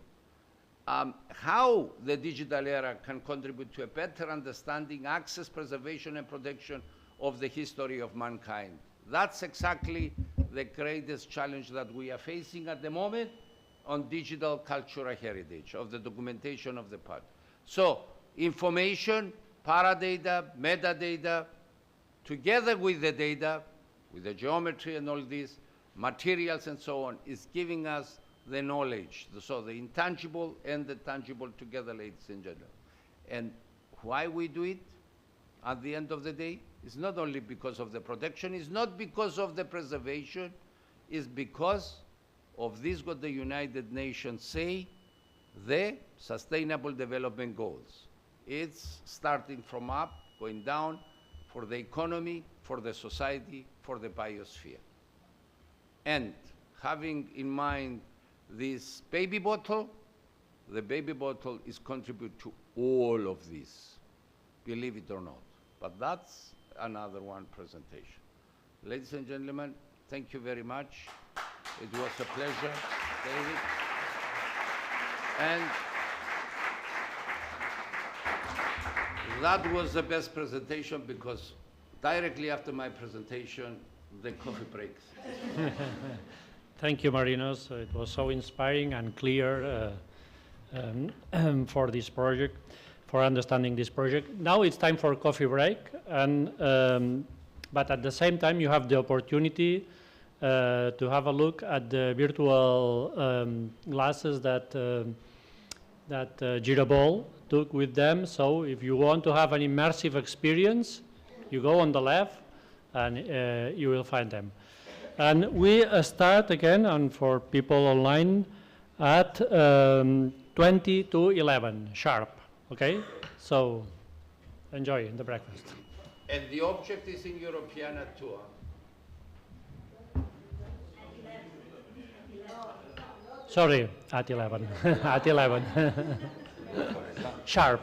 Speaker 4: How the digital era can contribute to a better understanding, access, preservation, and protection of the history of mankind. That's exactly the greatest challenge that we are facing at the moment on digital cultural heritage, of the documentation of the past. So information, paradata, metadata, together with the data, with the geometry and all this, materials and so on, is giving us the knowledge, so the intangible and the tangible together, ladies and gentlemen. And why we do it at the end of the day is not only because of the protection, it's not because of the preservation, it's because of this what the United Nations say, the Sustainable Development Goals. It's starting from up, going down, for the economy, for the society, for the biosphere. And having in mind this baby bottle, the baby bottle is contribute to all of this, believe it or not. But that's another one presentation. Ladies and gentlemen, thank you very much. It was a pleasure, David. And that was the best presentation because directly after my presentation, the coffee breaks.
Speaker 2: Thank you, Marinos. It was so inspiring and clear for this project, for understanding this project. Now it's time for coffee break, and but at the same time you have the opportunity to have a look at the virtual glasses that Girobol took with them. So if you want to have an immersive experience, you go on the left and you will find them. And we start again, and for people online, at 20 to 11 sharp, okay? So enjoy the breakfast.
Speaker 4: And the object is in Europeana too.
Speaker 2: Sorry, at 11, at 11, sharp.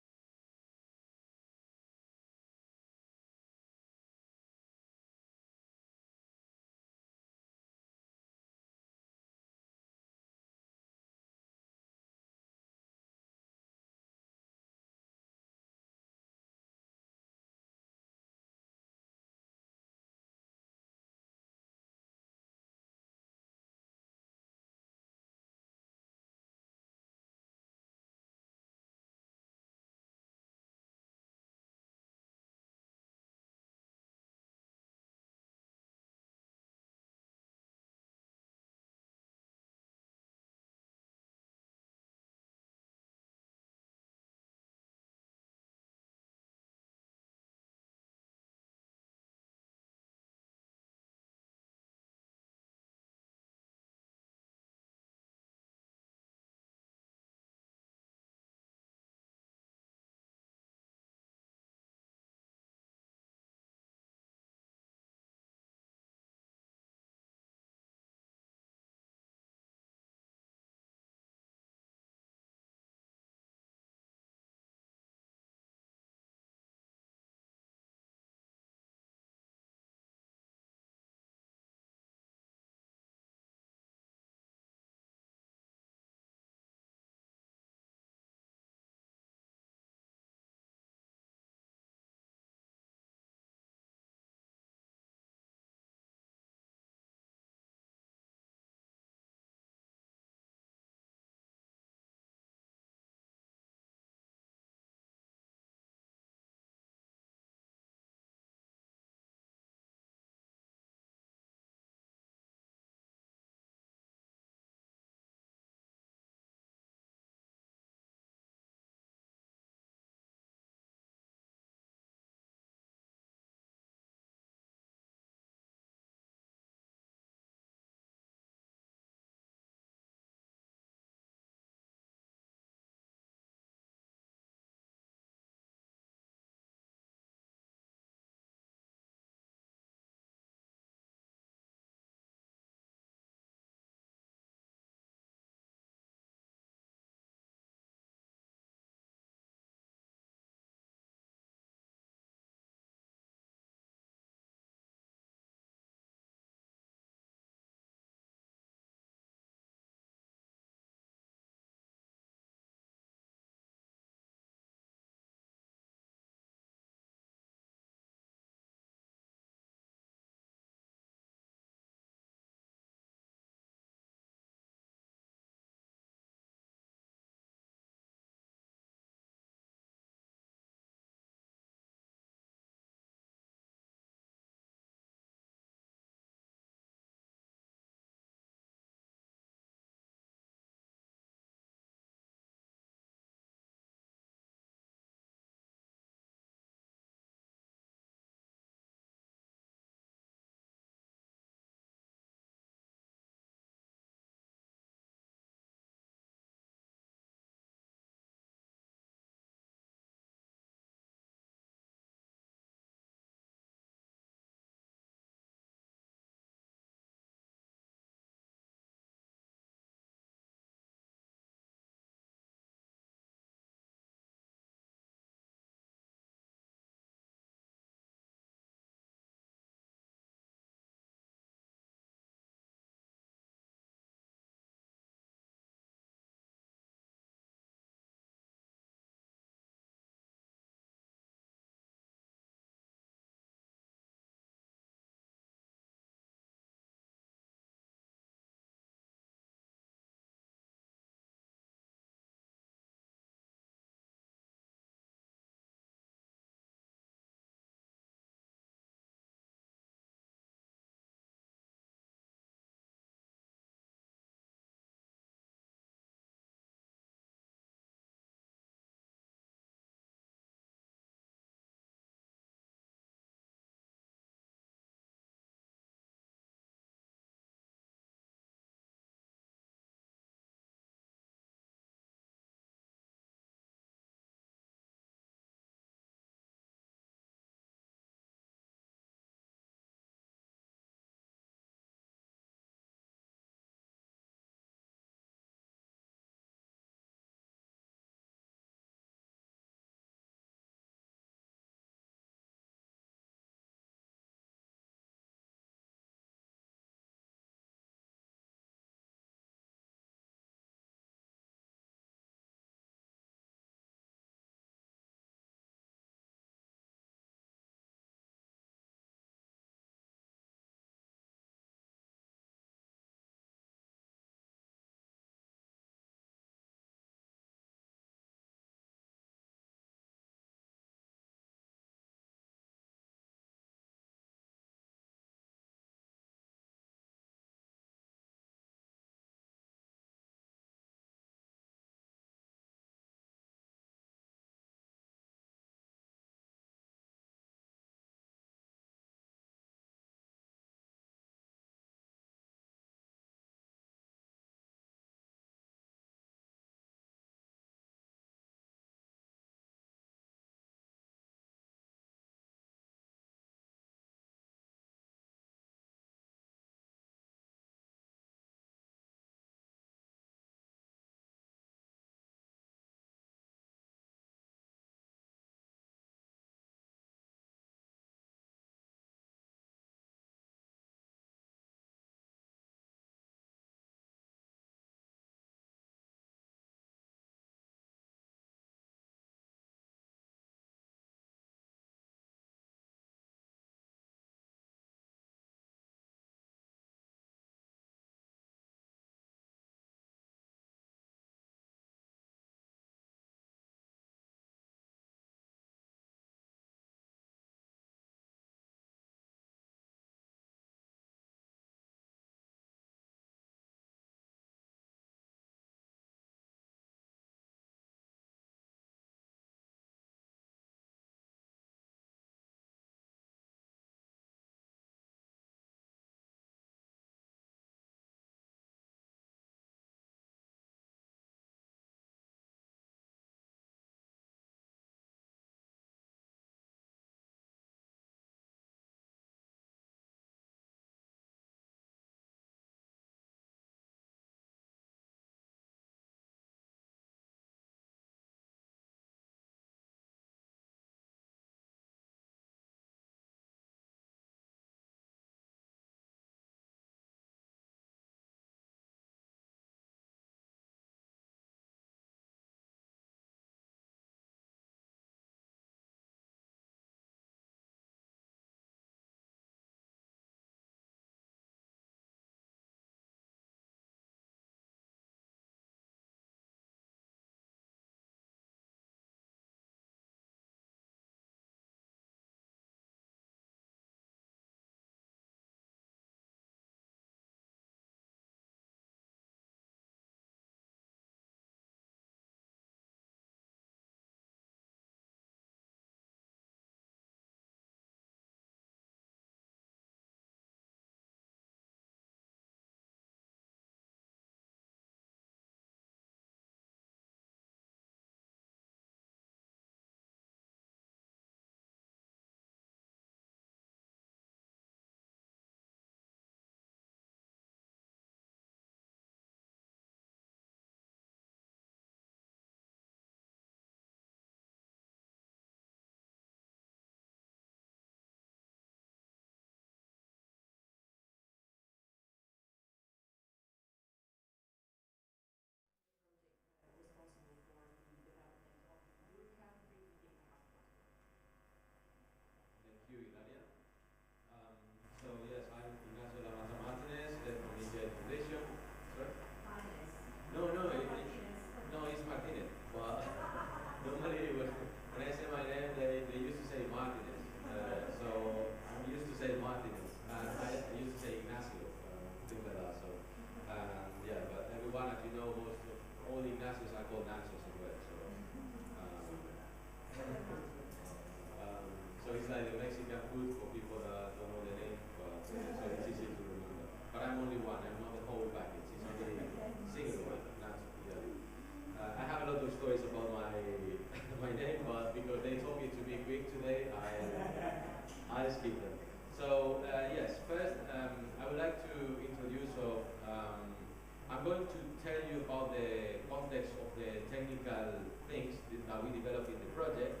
Speaker 5: the technical things that we developed in the project,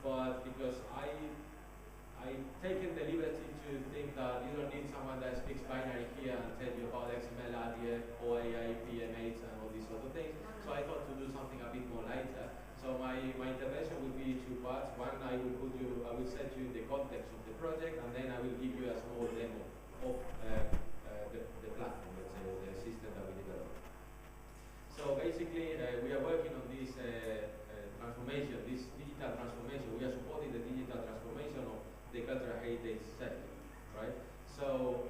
Speaker 5: but because I've taken the liberty to think that you don't need someone that speaks binary here and tell you about XML, RDF, OAI, PMH, and all these sort of things. So I thought to do something a bit more lighter. So my intervention will be two parts. One, I will set you in the context of the project, and then I will give you a small demo of the platform, let's say, the system that we developed. So basically, we are working on this transformation, this digital transformation. We are supporting the digital transformation of the cultural heritage sector, right? So,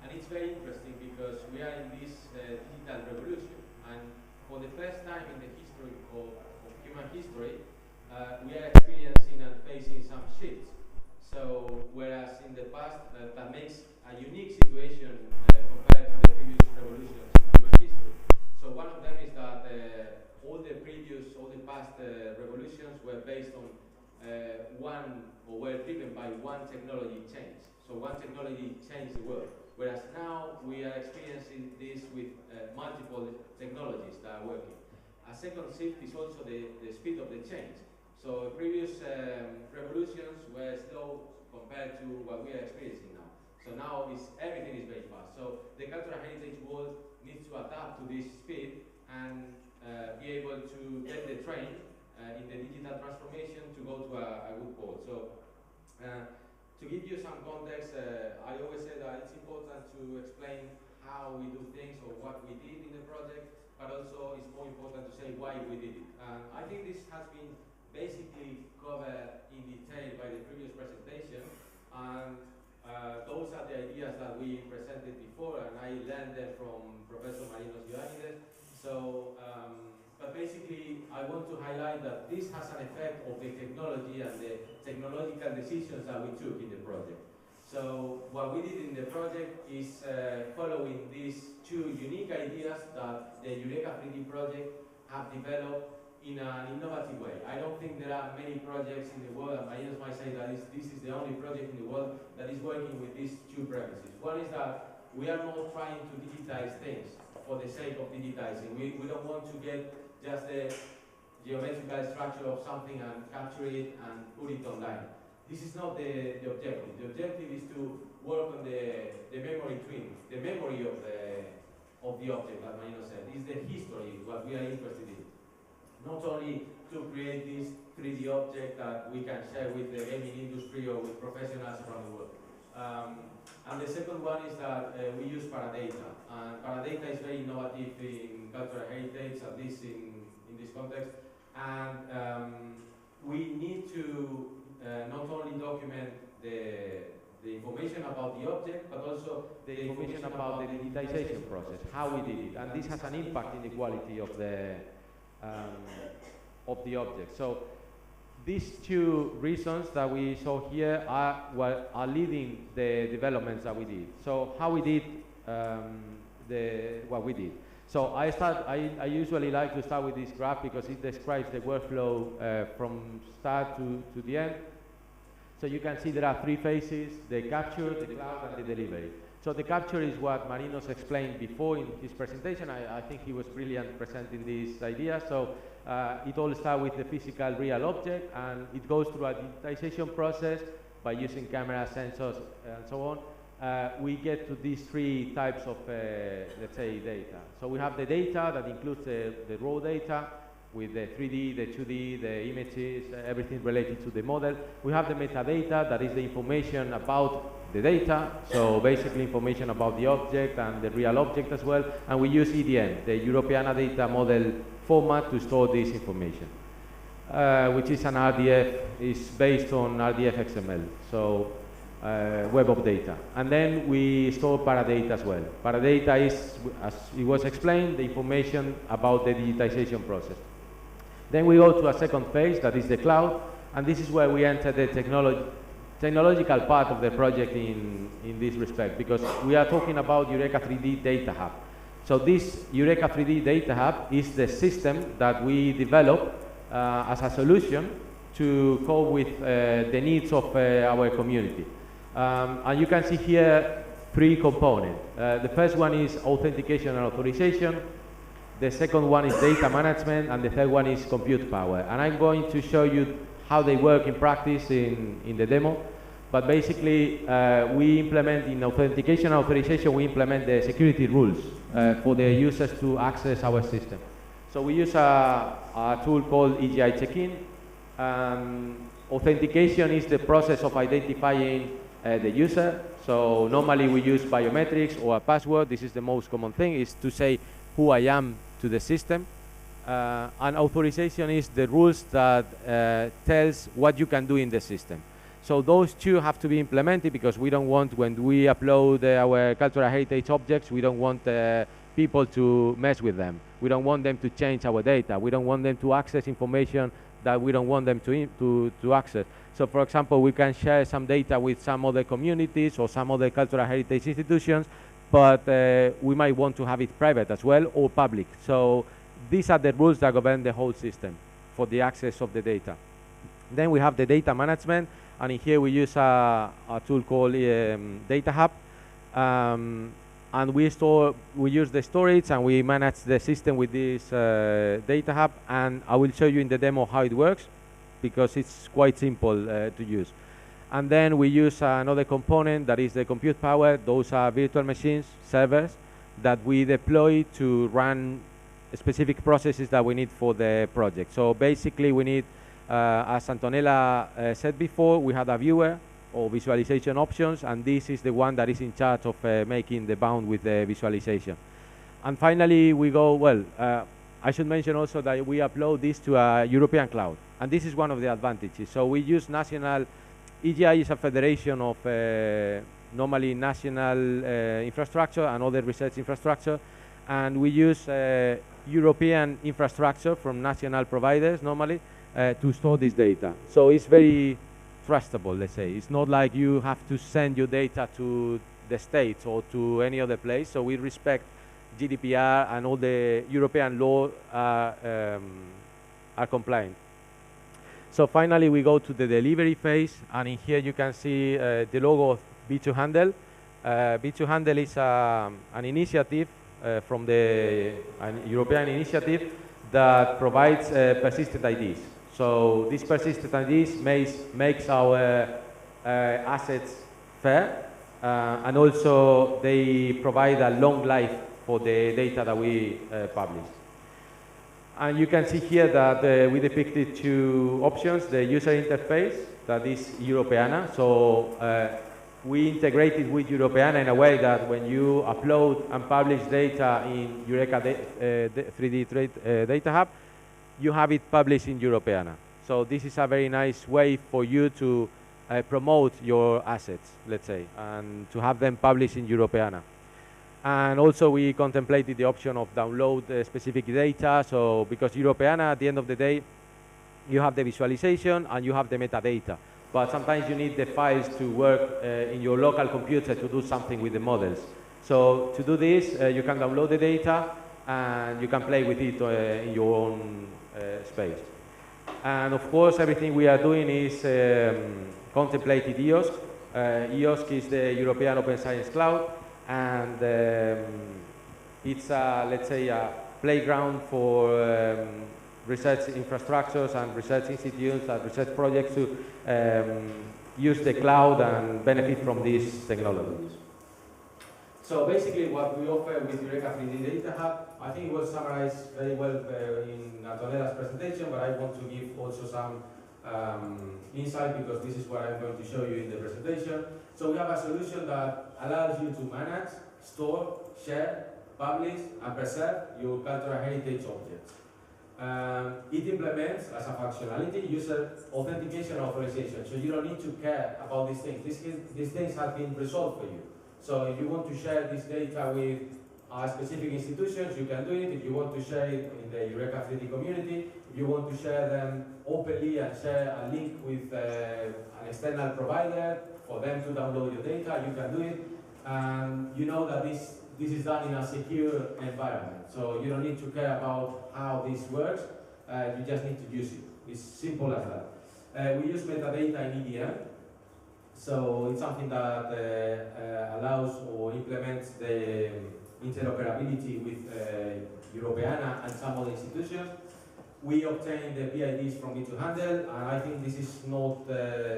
Speaker 5: and it's very interesting because we are in this digital revolution, and for the first time in the history of human history, we are experiencing and facing some shifts. So, whereas in the past, that makes a unique situation compared to the previous revolutions in human history. So, one of them is that all the past revolutions were based on were driven by one technology change. So one technology changed the world. Whereas now we are experiencing this with multiple technologies that are working. A second shift is also the speed of the change. So previous revolutions were slow compared to what we are experiencing now. So now everything is very fast. So the cultural heritage world needs to adapt to this speed and be able to get the train in the digital transformation to go to a good port. So to give you some context, I always say that it's important to explain how we do things or what we did in the project, but also it's more important to say why we did it. I think this has been basically covered in detail by the previous presentation, and those are the ideas that we presented before, and I learned them from Professor Marinos Ioannidis. So, but basically, I want to highlight that this has an effect of the technology and the technological decisions that we took in the project. So, what we did in the project is following these two unique ideas that the EUreka3D project have developed in an innovative way. I don't think there are many projects in the world, and Marinos might say that this is the only project in the world that is working with these two premises. One is that we are not trying to digitize things for the sake of digitizing. We don't want to get just the geometrical structure of something and capture it and put it online. This is not the objective. The objective is to work on the memory twin, the memory of the object, as Marinos said. Is the history what we are interested in. Not only to create this 3D object that we can share with the gaming industry or with professionals around the world. And the second one is that we use paradata. And paradata is very innovative in cultural heritage, at least in this context. And we need to not only document the information about the object, but also the information about the digitization process, how we did it. And this has an impact in the quality of the object. So these two reasons that we saw here are leading the developments that we did. So how we did what we did. So I usually like to start with this graph because it describes the workflow from start to the end. So you can see there are three phases: the capture, the cloud, and the delivery. So the capture is what Marinos explained before in his presentation. I think he was brilliant presenting these ideas. So it all starts with the physical real object, and it goes through a digitization process by using cameras, sensors, and so on. We get to these three types of, let's say, data. So we have the data that includes the raw data with the 3D, the 2D, the images, everything related to the model. We have the metadata, that is the information about the data, so basically information about the object and the real object as well. And we use EDM, the Europeana data model format, to store this information, which is an RDF, is based on RDF XML, so web of data. And then we store paradata as well. Paradata is, as it was explained, the information about the digitization process. Then we go to a second phase, that is the cloud, and this is where we enter the technological part of the project in this respect, because we are talking about EUreka3D Data Hub. So this EUreka3D Data Hub is the system that we develop as a solution to cope with the needs of our community. And you can see here three components. The first one is authentication and authorization. the second one is data management, and the third one is compute power. And I'm going to show you how they work in practice in the demo. But basically, we implement in authentication and authorization, we implement the security rules for the users to access our system. So we use a tool called EGI check-in. Authentication is the process of identifying the user. So normally we use biometrics or a password. This is the most common thing, is to say who I am to the system. And authorization is the rules that tells what you can do in the system. So those two have to be implemented, because we don't want, when we upload our cultural heritage objects, we don't want people to mess with them. We don't want them to change our data. We don't want them to access information that we don't want them to access. So for example, we can share some data with some other communities or some other cultural heritage institutions, but we might want to have it private as well, or public. So these are the rules that govern the whole system for the access of the data. Then we have the data management, and in here we use a tool called Data Hub. And we use the storage, and we manage the system with this Data Hub. And I will show you in the demo how it works, because it's quite simple to use. And then we use another component that is the compute power. Those are virtual machines, servers, that we deploy to run specific processes that we need for the project. So basically we need, as Antonella said before, we had a viewer or visualization options, and this is the one that is in charge of making the bound with the visualization. And finally we go, well, I should mention also that we upload this to a European cloud, and this is one of the advantages. So we use national, EGI is a federation of normally national infrastructure and other research infrastructure, and we use European infrastructure from national providers normally to store this data. So it's very trustable, let's say. It's not like you have to send your data to the States or to any other place. So we respect GDPR, and all the European law are compliant. So finally we go to the delivery phase, and in here you can see the logo of B2Handle. B2Handle is an initiative from the European initiative that provides persistent IDs. So these persistent IDs makes our assets fair, and also they provide a long life for the data that we publish. And you can see here that we depicted two options: the user interface, that is Europeana. So we integrated with Europeana in a way that when you upload and publish data in EUreka3D Data Hub, you have it published in Europeana. So this is a very nice way for you to promote your assets, let's say, and to have them published in Europeana. And also we contemplated the option of download specific data. So because Europeana, at the end of the day, you have the visualization and you have the metadata. But sometimes you need the files to work in your local computer to do something with the models. So to do this, you can download the data and you can play with it in your own space. And of course, everything we are doing is contemplated EOSC. EOSC is the European Open Science Cloud, and it's, let's say, a playground for research infrastructures and research institutes and research projects to use the cloud and benefit from these technologies. So basically what we offer with EUreka3D Data Hub, I think it was summarized very well in Antonella's presentation, but I want to give also some insight, because this is what I'm going to show you in the presentation. So we have a solution that allows you to manage, store, share, publish, and preserve your cultural heritage objects. It implements, as a functionality, user authentication and authorization, so you don't need to care about these things. These things have been resolved for you. So if you want to share this data with specific institutions, you can do it. If you want to share it in the EUreka3D community, if you want to share them openly and share a link with an external provider for them to download your data, you can do it. And you know that this is done in a secure environment. So you don't need to care about how this works. You just need to use it. It's simple as that. We use metadata in EDM. So it's something that allows or implements the interoperability with Europeana and some other institutions. We obtain the PIDs from B2Handle, and I think this is not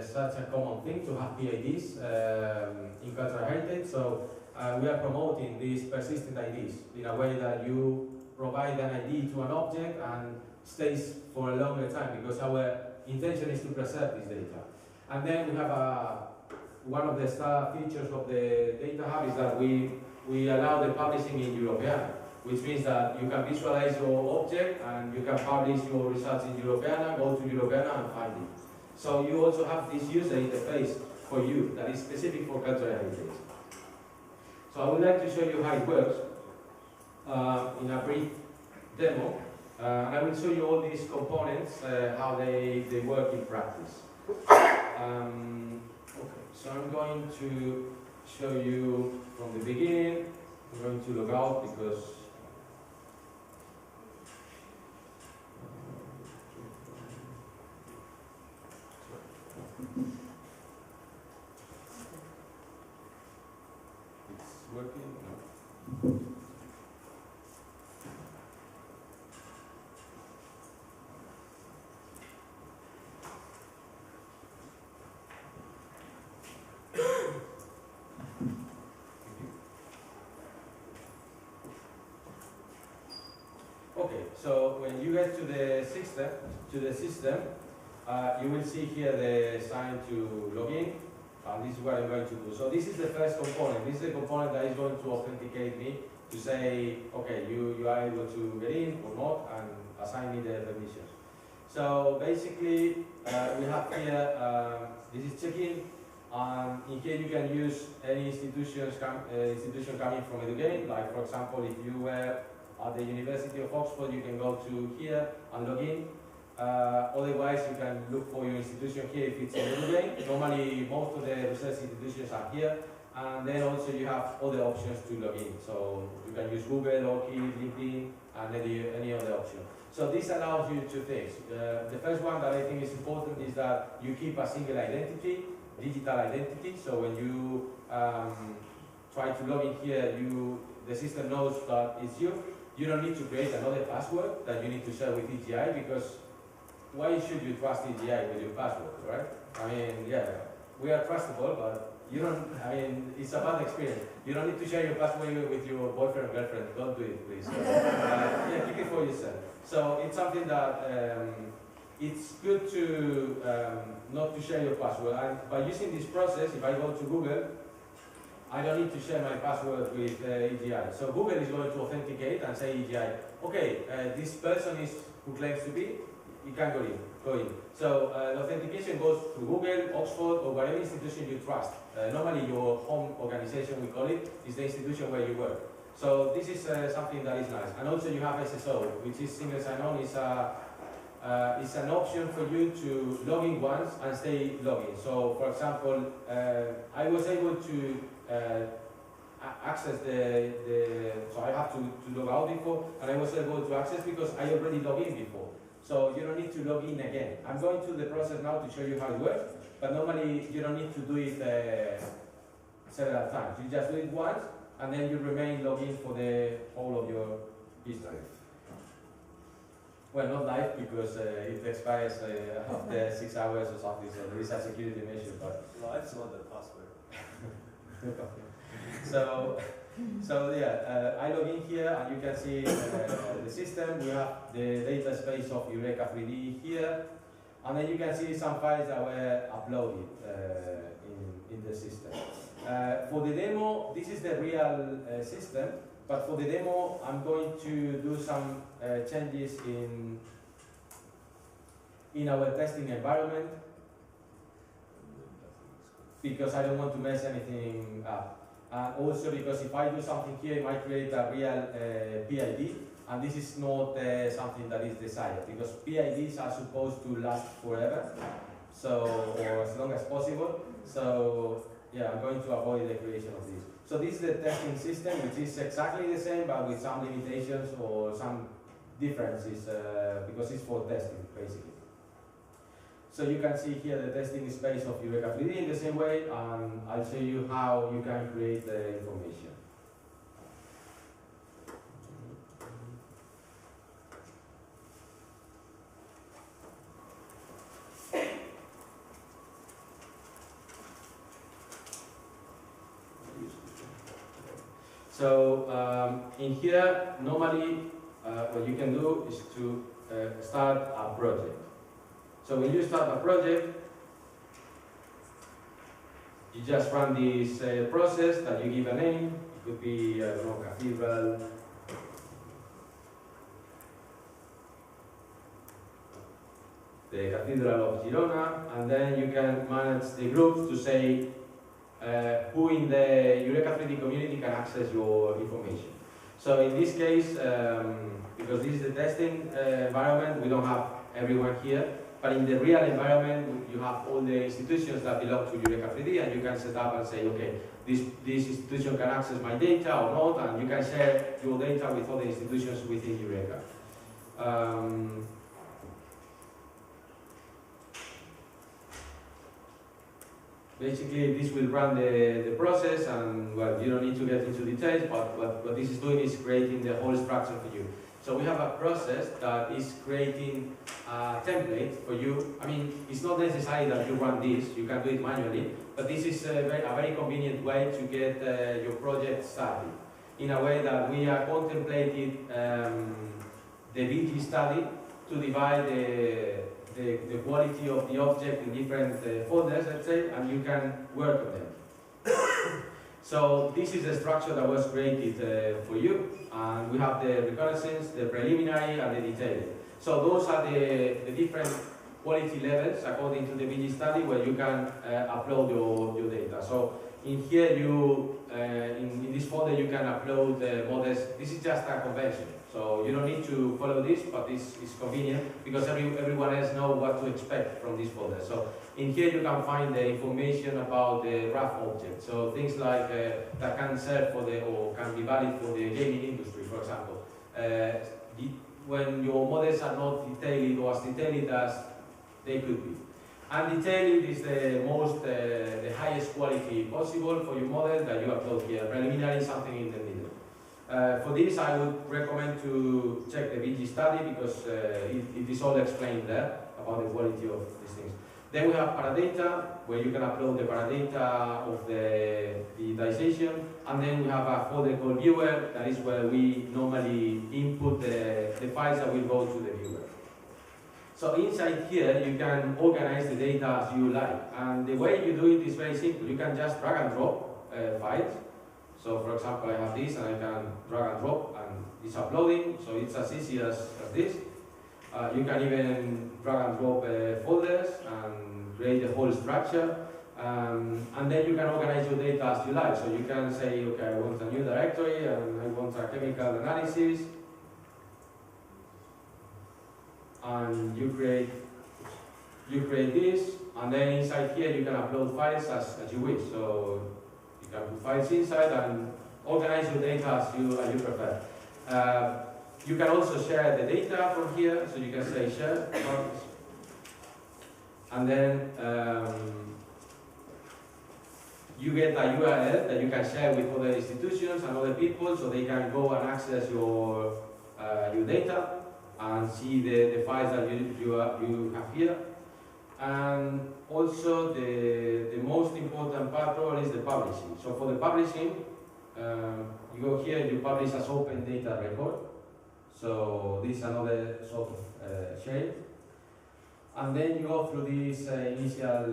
Speaker 5: such a common thing to have PIDs in cultural heritage. So we are promoting these persistent IDs in a way that you provide an ID to an object and stays for a longer time, because our intention is to preserve this data. And then we have one of the star features of the Data Hub is that we allow the publishing in Europeana, which means that you can visualize your object and you can publish your results in Europeana, go to Europeana and find it. So you also have this user interface for you that is specific for cultural heritage. So I would like to show you how it works in a brief demo. I will show you all these components, how they work in practice. Okay, so I'm going to show you from the beginning. I'm going to log out because it's working. No. Okay, so when you get to the system, you will see here the sign to login, and this is what I'm going to do. So this is the first component. This is the component that is going to authenticate me to say, okay, you are able to get in or not, and assign me the permissions. So basically, we have here, this is check-in, and in here you can use any institution coming from Educate, like for example, if you were at the University of Oxford, you can go to here and log in. Otherwise, you can look for your institution here if it's in Educate. Normally, most of the research institutions are here. And then also you have other options to log in. So you can use Google, ORCID, LinkedIn, and any other option. So this allows you two things. The first one that I think is important is that you keep a single identity, digital identity. So when you try to log in here, the system knows that it's you. You don't need to create another password that you need to share with EGI, because why should you trust EGI with your password, right? I mean, yeah, we are trustable, but you don't, I mean, it's a bad experience. You don't need to share your password with your boyfriend or girlfriend. Don't do it, please. Yeah, keep it for yourself. So it's something that it's good to not to share your password. And by using this process, if I go to Google, I don't need to share my password with EGI. So Google is going to authenticate and say EGI, okay, this person is who claims to be, you can go in. So the authentication goes through Google, Oxford, or whatever institution you trust. Normally your home organization, we call it, is the institution where you work. So this is something that is nice. And also you have SSO, which is single sign-on. It's an option for you to log in once and stay logged in. So for example, I was able to access so I have to log out before, and I was able to access because I already logged in before. So you don't need to log in again. I'm going through the process now to show you how it works, but normally you don't need to do it several times. You just do it once, and then you remain logged in for the whole of your history. Well, not live because it expires after 6 hours or something, so there is a security measure. But
Speaker 6: live's not the password.
Speaker 5: So yeah, I log in here and you can see the system. We have the data space of EUreka3D here, and then you can see some files that were uploaded in the system. For the demo, this is the real system, but for the demo, I'm going to do some changes in our testing environment, because I don't want to mess anything up. Also because if I do something here, it might create a real PID, and this is not something that is desired, because PIDs are supposed to last forever, so, or as long as possible. So yeah, I'm going to avoid the creation of this. So this is the testing system, which is exactly the same, but with some limitations or some differences, because it's for testing, basically. So you can see here the testing space of EUreka3D in the same way, and I'll show you how you can create the information. So in here, normally what you can do is to start a project. So when you start a project, you just run this process that you give a name. It could be, I don't know, cathedral. The Cathedral of Girona, and then you can manage the groups to say who in the EUreka3D community can access your information. So in this case, because this is the testing environment, we don't have everyone here, but in the real environment, you have all the institutions that belong to EUreka3D, and you can set up and say, okay, this institution can access my data or not, and you can share your data with other institutions within Eureka. Basically, this will run the process, and well, you don't need to get into details, but what this is doing is creating the whole structure for you. So we have a process that is creating a template for you. I mean, it's not necessary that you run this, you can do it manually, but this is a very convenient way to get your project started. In a way that we are contemplating the VG study to divide the quality of the object in different folders, let's say, and you can work on them. So this is the structure that was created for you, and we have the reconnaissance, the preliminary, and the detailed. So those are the different quality levels according to the VG study where you can upload your data. So in here, in this folder, you can upload models. This is just a convention. So you don't need to follow this, but this is convenient because everyone else knows what to expect from this folder. So in here you can find the information about the rough object. So things like that can serve for or can be valid for the gaming industry, for example. When your models are not detailed or as detailed as they could be. And detailed is the highest quality possible for your model that you upload here. Preliminary is something in the middle. For this, I would recommend to check the VG study because it is all explained there about the quality of these things. Then we have paradata, where you can upload the paradata of the digitization, and then we have a folder called viewer, that is where we normally input the files that will go to the viewer. So inside here, you can organize the data as you like, and the way you do it is very simple. You can just drag and drop files. So for example, I have this and I can drag and drop and it's uploading, so it's as easy as this. You can even drag and drop folders and create the whole structure. And then you can organize your data as you like. So you can say, okay, I want a new directory and I want a chemical analysis. And you create this, and then inside here you can upload files as you wish. So you can put files inside and organize your data as you prefer. You can also share the data from here, so you can say share, and then you get a URL that you can share with other institutions and other people, so they can go and access your data and see the files that you have here. And also the most important part probably is the publishing. So for the publishing, you go here and you publish as open data record. So this is another sort of shape. And then you go through this initial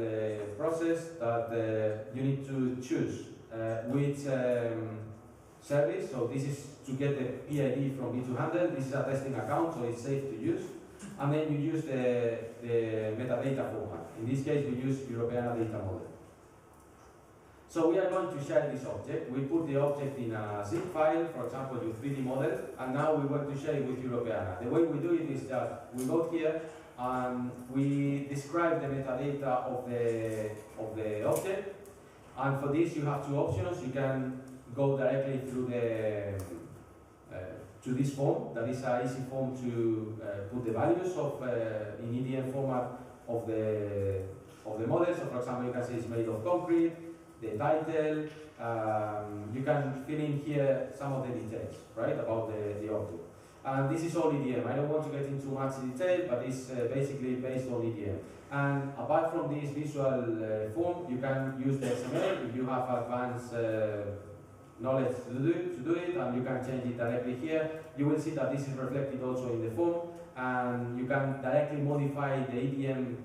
Speaker 5: process that you need to choose which service. So this is to get the PID from B200. This is a testing account, so it's safe to use. And then you use the metadata format. In this case, we use Europeana data model. So we are going to share this object. We put the object in a zip file, for example, your 3D model, and now we want to share it with Europeana. The way we do it is that we go here and we describe the metadata of the object. And for this, you have two options. You can go directly through to this form. That is an easy form to put the values of in EDM format of the model. So, for example, you can say it's made of concrete. The title. You can fill in here some of the details, right, about the object. And this is all EDM. I don't want to get into much detail, but it's basically based on EDM. And apart from this visual form, you can use the XML if you have advanced knowledge to do it, and you can change it directly here. You will see that this is reflected also in the form, and you can directly modify the EDM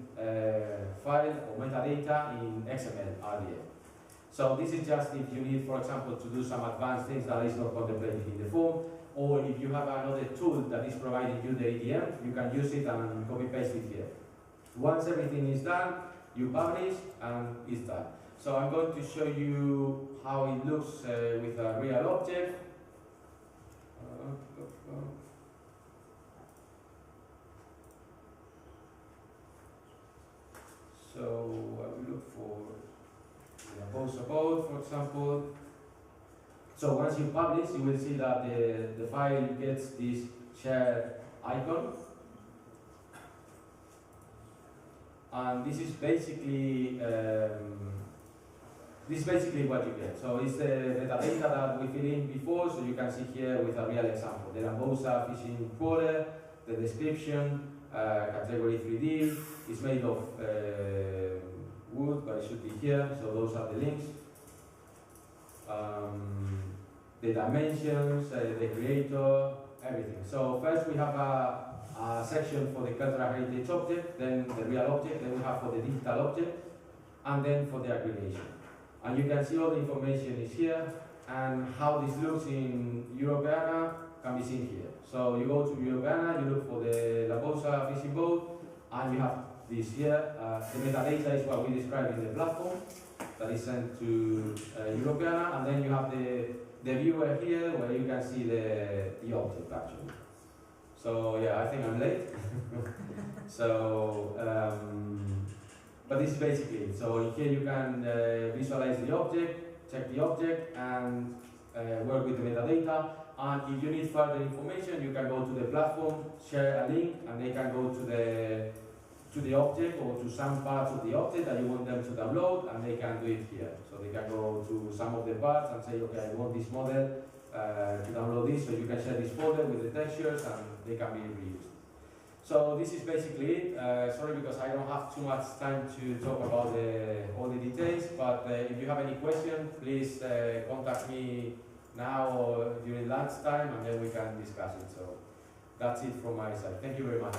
Speaker 5: file or metadata in XML RDF. So this is just if you need, for example, to do some advanced things that is not contemplated in the form, or if you have another tool that is providing you the EDM, you can use it and copy paste it here. Once everything is done, you publish and it's done. So I'm going to show you how it looks with a real object. So I will look for the post about, for example. So once you publish, you will see that the file gets this share icon. And this is basically what you get. So it's the metadata that we filled in before, so you can see here with a real example. The Lambosa fishing quarter, the description, category 3D, it's made of wood, but it should be here, so those are the links. The dimensions, the creator, everything. So first we have a section for the cultural heritage object, then the real object, then we have for the digital object, and then for the aggregation. And you can see all the information is here, and how this looks in Europeana can be seen here. So you go to Europeana, you look for the Lambosa fishing boat, and you have this here. The metadata is what we described in the platform that is sent to Europeana, and then you have the viewer here where you can see the object actually. So yeah, I think I'm late. So, but this is basically it. So here you can visualize the object, check the object, and work with the metadata. And if you need further information, you can go to the platform, share a link, and they can go to the object or to some parts of the object that you want them to download, and they can do it here. So they can go to some of the parts and say, okay, I want this model to download this, so you can share this folder with the textures, and they can be reused. So this is basically it. Sorry because I don't have too much time to talk about all the details, but if you have any questions, please contact me now or during lunchtime, and then we can discuss it. So that's it from my side. Thank you very much.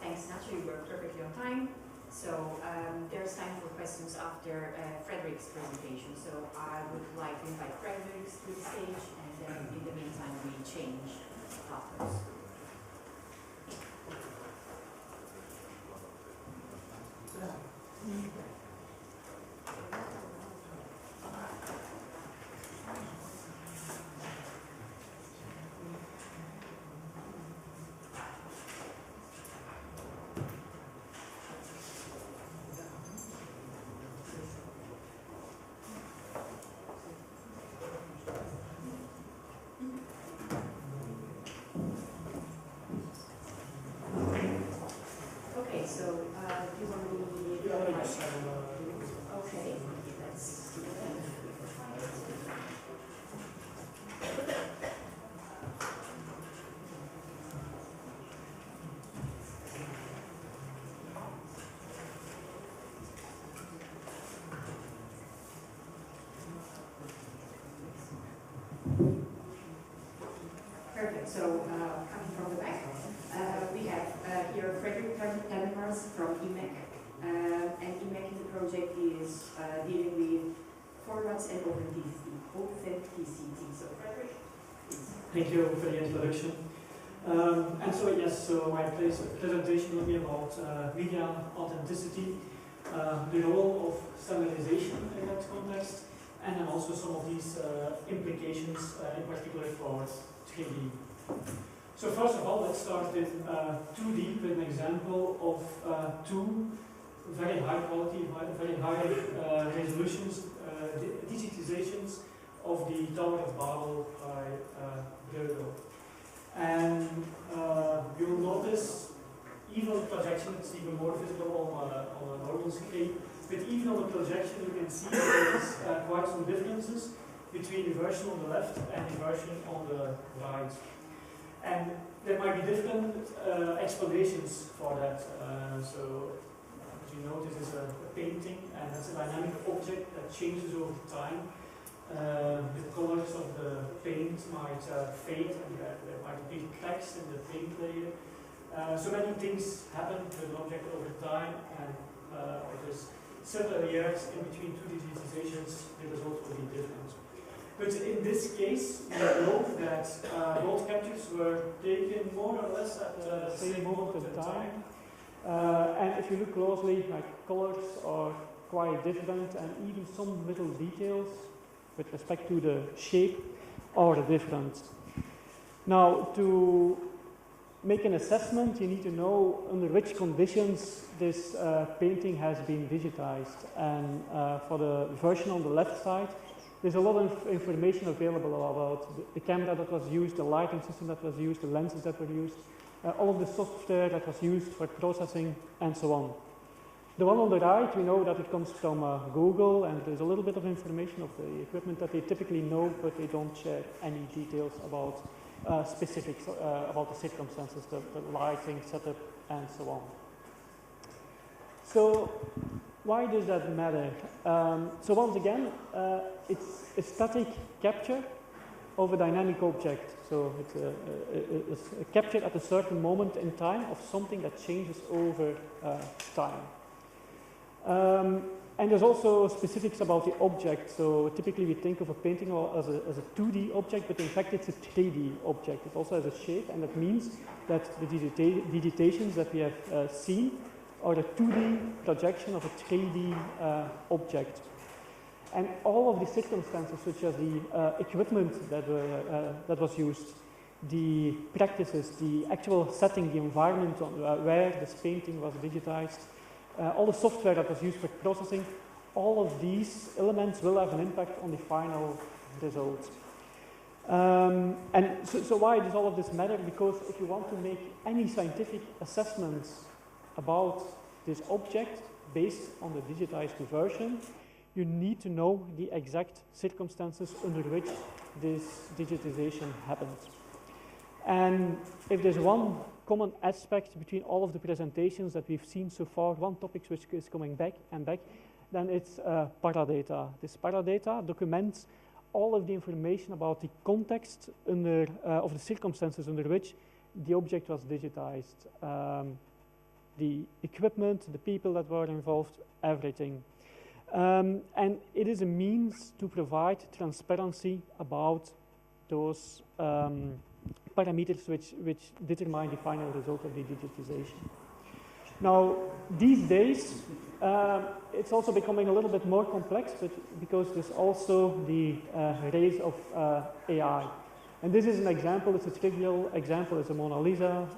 Speaker 6: Thanks, Nacho. You were perfectly on time. So there's time for questions after Frederick's presentation. So I would like to invite Frederick to the stage, and then in the meantime we change afterwards. Perfect. So coming from the back, we have here Frederick from EMEC. And EMEC in the project is dealing with formats and authenticity. So Frederick, please.
Speaker 7: Thank you for the introduction. And so yes, so my presentation will be about media authenticity, the role of standardization in that context, and then also some of these implications, in particular for 3D. So first of all, let's start with 2D, with an example of two very high quality, very high resolutions, digitizations of the Tower of Babel by Girona. And you'll notice, even on the projection, it's even more visible on a normal scale, but even on the projection you can see there's quite some differences between the version on the left and the version on the right. And there might be different explanations for that. So As you know, this is a painting, and it's a dynamic object that changes over time. The colors of the paint might fade, and there might be cracks in the paint layer. So many things happen to an object over time, and it is several years in between two digitizations, the result will be different. But in this case, we know that both captures were taken more or less at the same moment in time. And if you look closely, like colors are quite different, and even some little details with respect to the shape are different. Now, to make an assessment, you need to know under which conditions this painting has been digitized. And for the version on the left side, there's a lot of information available about the camera that was used, the lighting system that was used, the lenses that were used, all of the software that was used for processing, and so on. The one on the right, we know that it comes from Google, and there's a little bit of information of the equipment that they typically know, but they don't share any details about specifics about the circumstances, the lighting, setup, and so on. So, why does that matter? So once again, it's a static capture of a dynamic object. So it's a capture at a certain moment in time of something that changes over time. And there's also specifics about the object. So typically we think of a painting as a 2D object, but in fact it's a 3D object. It also has a shape, and that means that the digitations that we have seen are a 2D projection of a 3D object. And all of the circumstances, such as the equipment that was used, the practices, the actual setting, the environment where this painting was digitized, all the software that was used for processing, all of these elements will have an impact on the final result. And so why does all of this matter? Because if you want to make any scientific assessments about this object based on the digitized version, you need to know the exact circumstances under which this digitization happens. And if there's one common aspect between all of the presentations that we've seen so far, one topic which is coming back and back, then it's paradata. This paradata documents all of the information about the context of the circumstances under which the object was digitized. The equipment, the people that were involved, everything. And it is a means to provide transparency about those parameters which determine the final result of the digitization. Now, these days, it's also becoming a little bit more complex, but because there's also the rise of AI. And this is an example, it's a trivial example, it's a Mona Lisa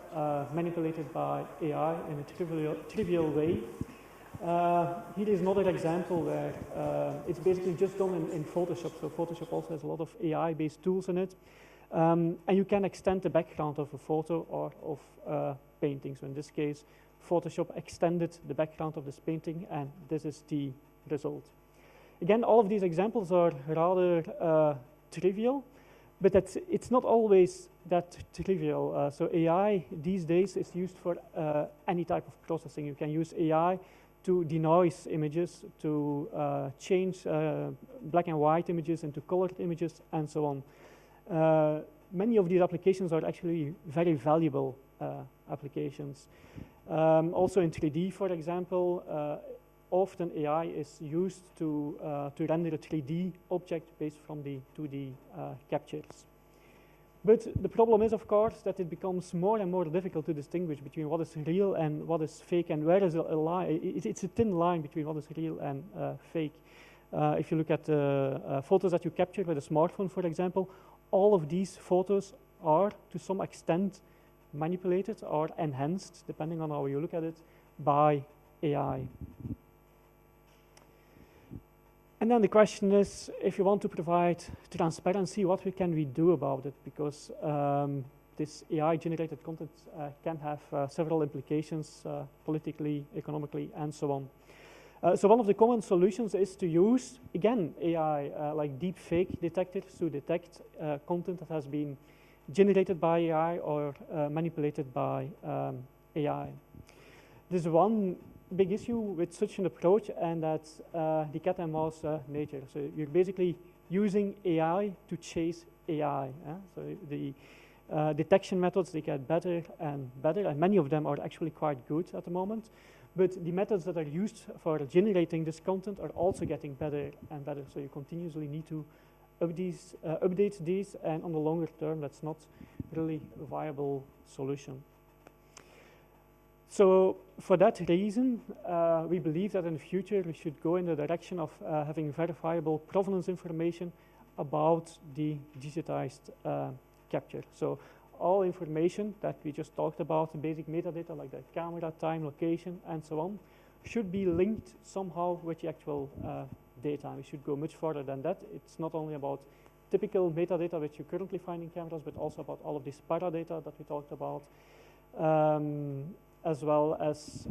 Speaker 7: manipulated by AI in a trivial way. Here is another example where it's basically just done in Photoshop. So Photoshop also has a lot of AI-based tools in it. And you can extend the background of a photo or of painting. So in this case, Photoshop extended the background of this painting, and this is the result. Again, all of these examples are rather trivial, but it's not always that trivial. So AI these days is used for any type of processing. You can use AI to denoise images, to change black and white images into colored images, and so on. Many of these applications are actually very valuable applications. Also in 3D, for example, often AI is used to render a 3D object based from the 2D captures. But the problem is, of course, that it becomes more and more difficult to distinguish between what is real and what is fake, and where is a line. It's a thin line between what is real and fake. If you look at the photos that you capture with a smartphone, for example, all of these photos are, to some extent, manipulated or enhanced, depending on how you look at it, by AI. And then the question is, if you want to provide transparency, what can we do about it? Because this AI-generated content can have several implications politically, economically, and so on. So one of the common solutions is to use, again, AI, like deep fake detectors to detect content that has been generated by AI or manipulated by AI. There's one big issue with such an approach, and that's the cat and mouse nature. So you're basically using AI to chase AI. So the detection methods, they get better and better, and many of them are actually quite good at the moment. But the methods that are used for generating this content are also getting better and better. So you continuously need to update these, and on the longer term, that's not really a viable solution. So for that reason, we believe that in the future we should go in the direction of having verifiable provenance information about the digitized capture. So all information that we just talked about, the basic metadata like the camera, time, location, and so on, should be linked somehow with the actual data. We should go much further than that. It's not only about typical metadata which you currently find in cameras, but also about all of this paradata that we talked about, as well as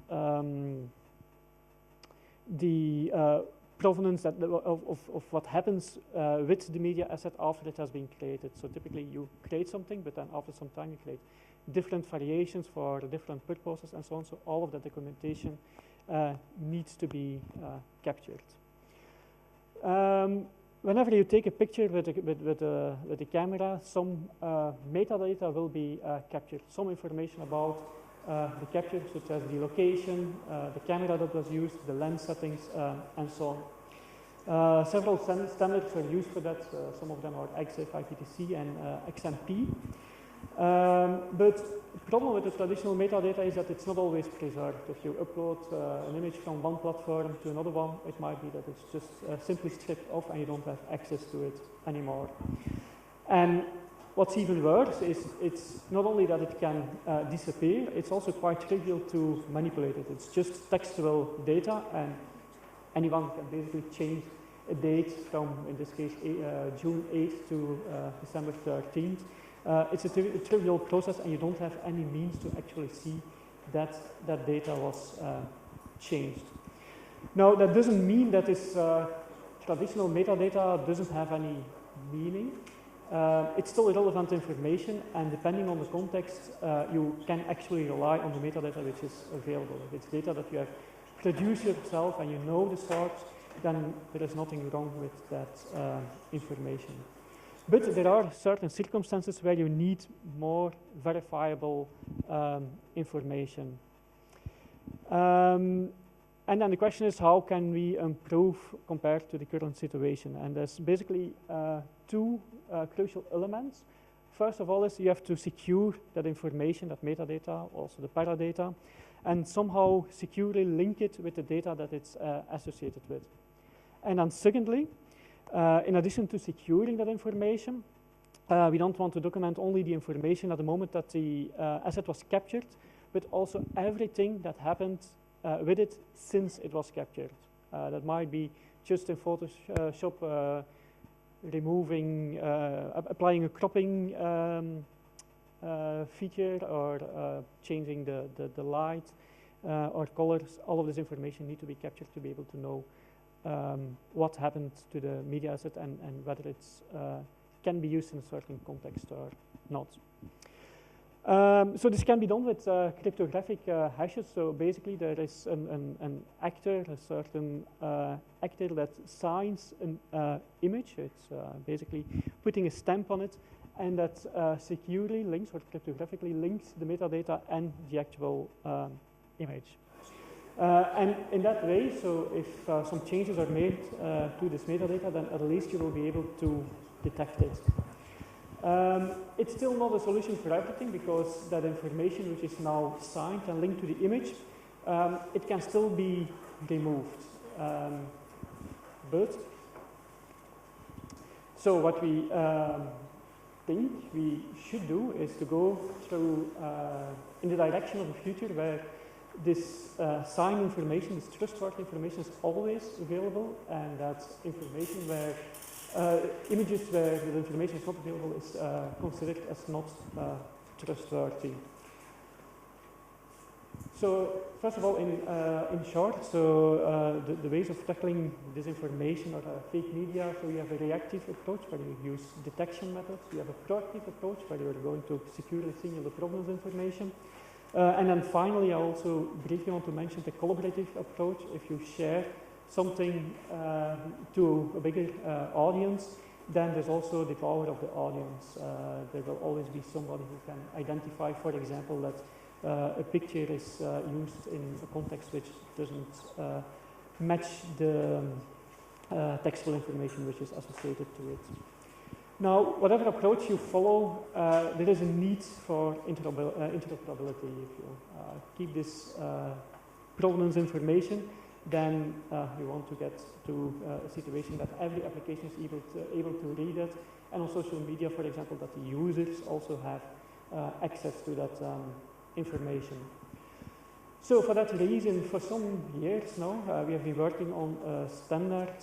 Speaker 7: the provenance that of what happens with the media asset after it has been created. So typically you create something, but then after some time you create different variations for different purposes and so on. So all of that documentation needs to be captured. Whenever you take a picture with the camera, some metadata will be captured. Some information about the capture, such as the location, the camera that was used, the lens settings, and so on. Several standards are used for that. Some of them are EXIF, IPTC, and XMP. But the problem with the traditional metadata is that it's not always preserved. If you upload an image from one platform to another one, it might be that it's just simply stripped off and you don't have access to it anymore. And what's even worse is it's not only that it can disappear, it's also quite trivial to manipulate it. It's just textual data, and anyone can basically change a date from, in this case, June 8th to December 13th. It's a trivial process, and you don't have any means to actually see that that data was changed. Now, that doesn't mean that this traditional metadata doesn't have any meaning. It's still irrelevant information, and depending on the context, you can actually rely on the metadata which is available. If it's data that you have produced yourself and you know the source, then there is nothing wrong with that information. But there are certain circumstances where you need more verifiable information. And then the question is, how can we improve compared to the current situation? And there's basically two crucial elements. First of all is you have to secure that information, that metadata, also the paradata, and somehow securely link it with the data that it's associated with. And then secondly, in addition to securing that information, we don't want to document only the information at the moment that the asset was captured, but also everything that happened with it since it was captured. That might be just in Photoshop removing, applying a cropping feature, or changing the light or colors. All of this information need to be captured to be able to know what happened to the media asset and whether it can be used in a certain context or not. So this can be done with cryptographic hashes. So basically there is an actor, a certain actor that signs an image. It's basically putting a stamp on it, and that securely links or cryptographically links the metadata and the actual image. And in that way, so if some changes are made to this metadata, then at least you will be able to detect it. It's still not a solution for everything, because that information which is now signed and linked to the image, it can still be removed. But so what we think we should do is to go through in the direction of the future where this signed information, this trustworthy information is always available, and that information where images where the information is not available is considered as not trustworthy. So first of all, in short, so the ways of tackling disinformation or fake media, so you have a reactive approach where you use detection methods. You have a proactive approach where you're going to securely signal the provenance information. And then finally, I also briefly want to mention the collaborative approach. If you share something to a bigger audience, then there's also the power of the audience. There will always be somebody who can identify, for example, that a picture is used in a context which doesn't match the textual information which is associated to it. Now, whatever approach you follow, there is a need for interoperability. If you keep this provenance information, then you want to get to a situation that every application is able to read it, and on social media, for example, that the users also have access to that information. So for that reason, for some years now, we have been working on a standard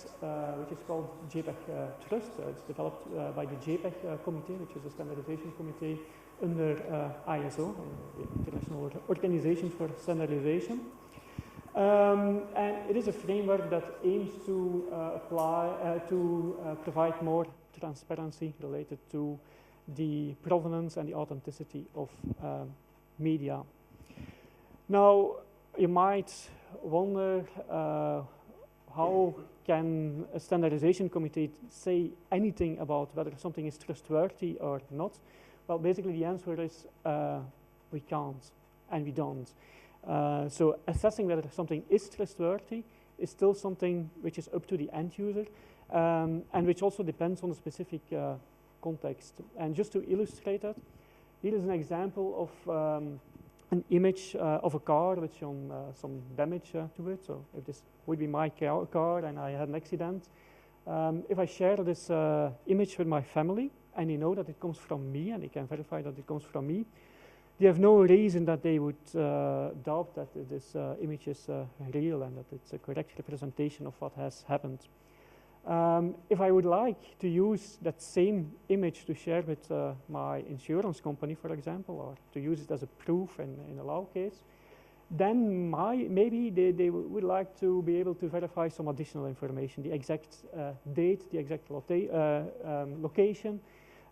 Speaker 7: which is called JPEG Trust. It's developed by the JPEG Committee, which is a standardization committee under ISO, the International Organization for Standardization. And it is a framework that aims to provide more transparency related to the provenance and the authenticity of media. Now, you might wonder how can a standardization committee say anything about whether something is trustworthy or not? Well, basically the answer is we can't and we don't. So assessing whether something is trustworthy is still something which is up to the end user and which also depends on the specific context. And just to illustrate that, here is an example of an image of a car with some damage to it. So if this would be my car and I had an accident, if I share this image with my family and they know that it comes from me and they can verify that it comes from me, they have no reason that they would doubt that this image is real and that it's a correct representation of what has happened. If I would like to use that same image to share with my insurance company, for example, or to use it as a proof in a law case, then maybe they would like to be able to verify some additional information, the exact date, the exact location,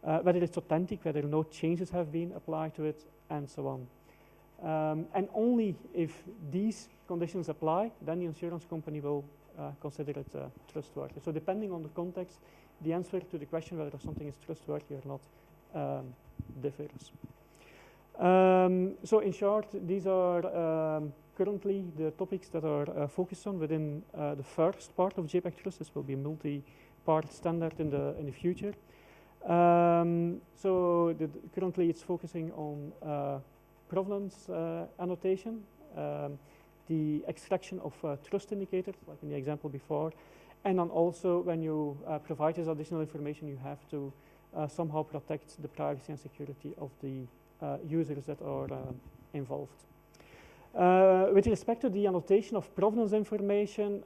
Speaker 7: whether it's authentic, whether no changes have been applied to it, and so on. And only if these conditions apply, then the insurance company will consider it trustworthy. So depending on the context, the answer to the question whether something is trustworthy or not differs. So in short, these are currently the topics that are focused on within the first part of JPEG Trust. This will be a multi-part standard in the future. So currently it's focusing on provenance annotation, the extraction of trust indicators, like in the example before, and then also when you provide this additional information, you have to somehow protect the privacy and security of the users that are involved. With respect to the annotation of provenance information,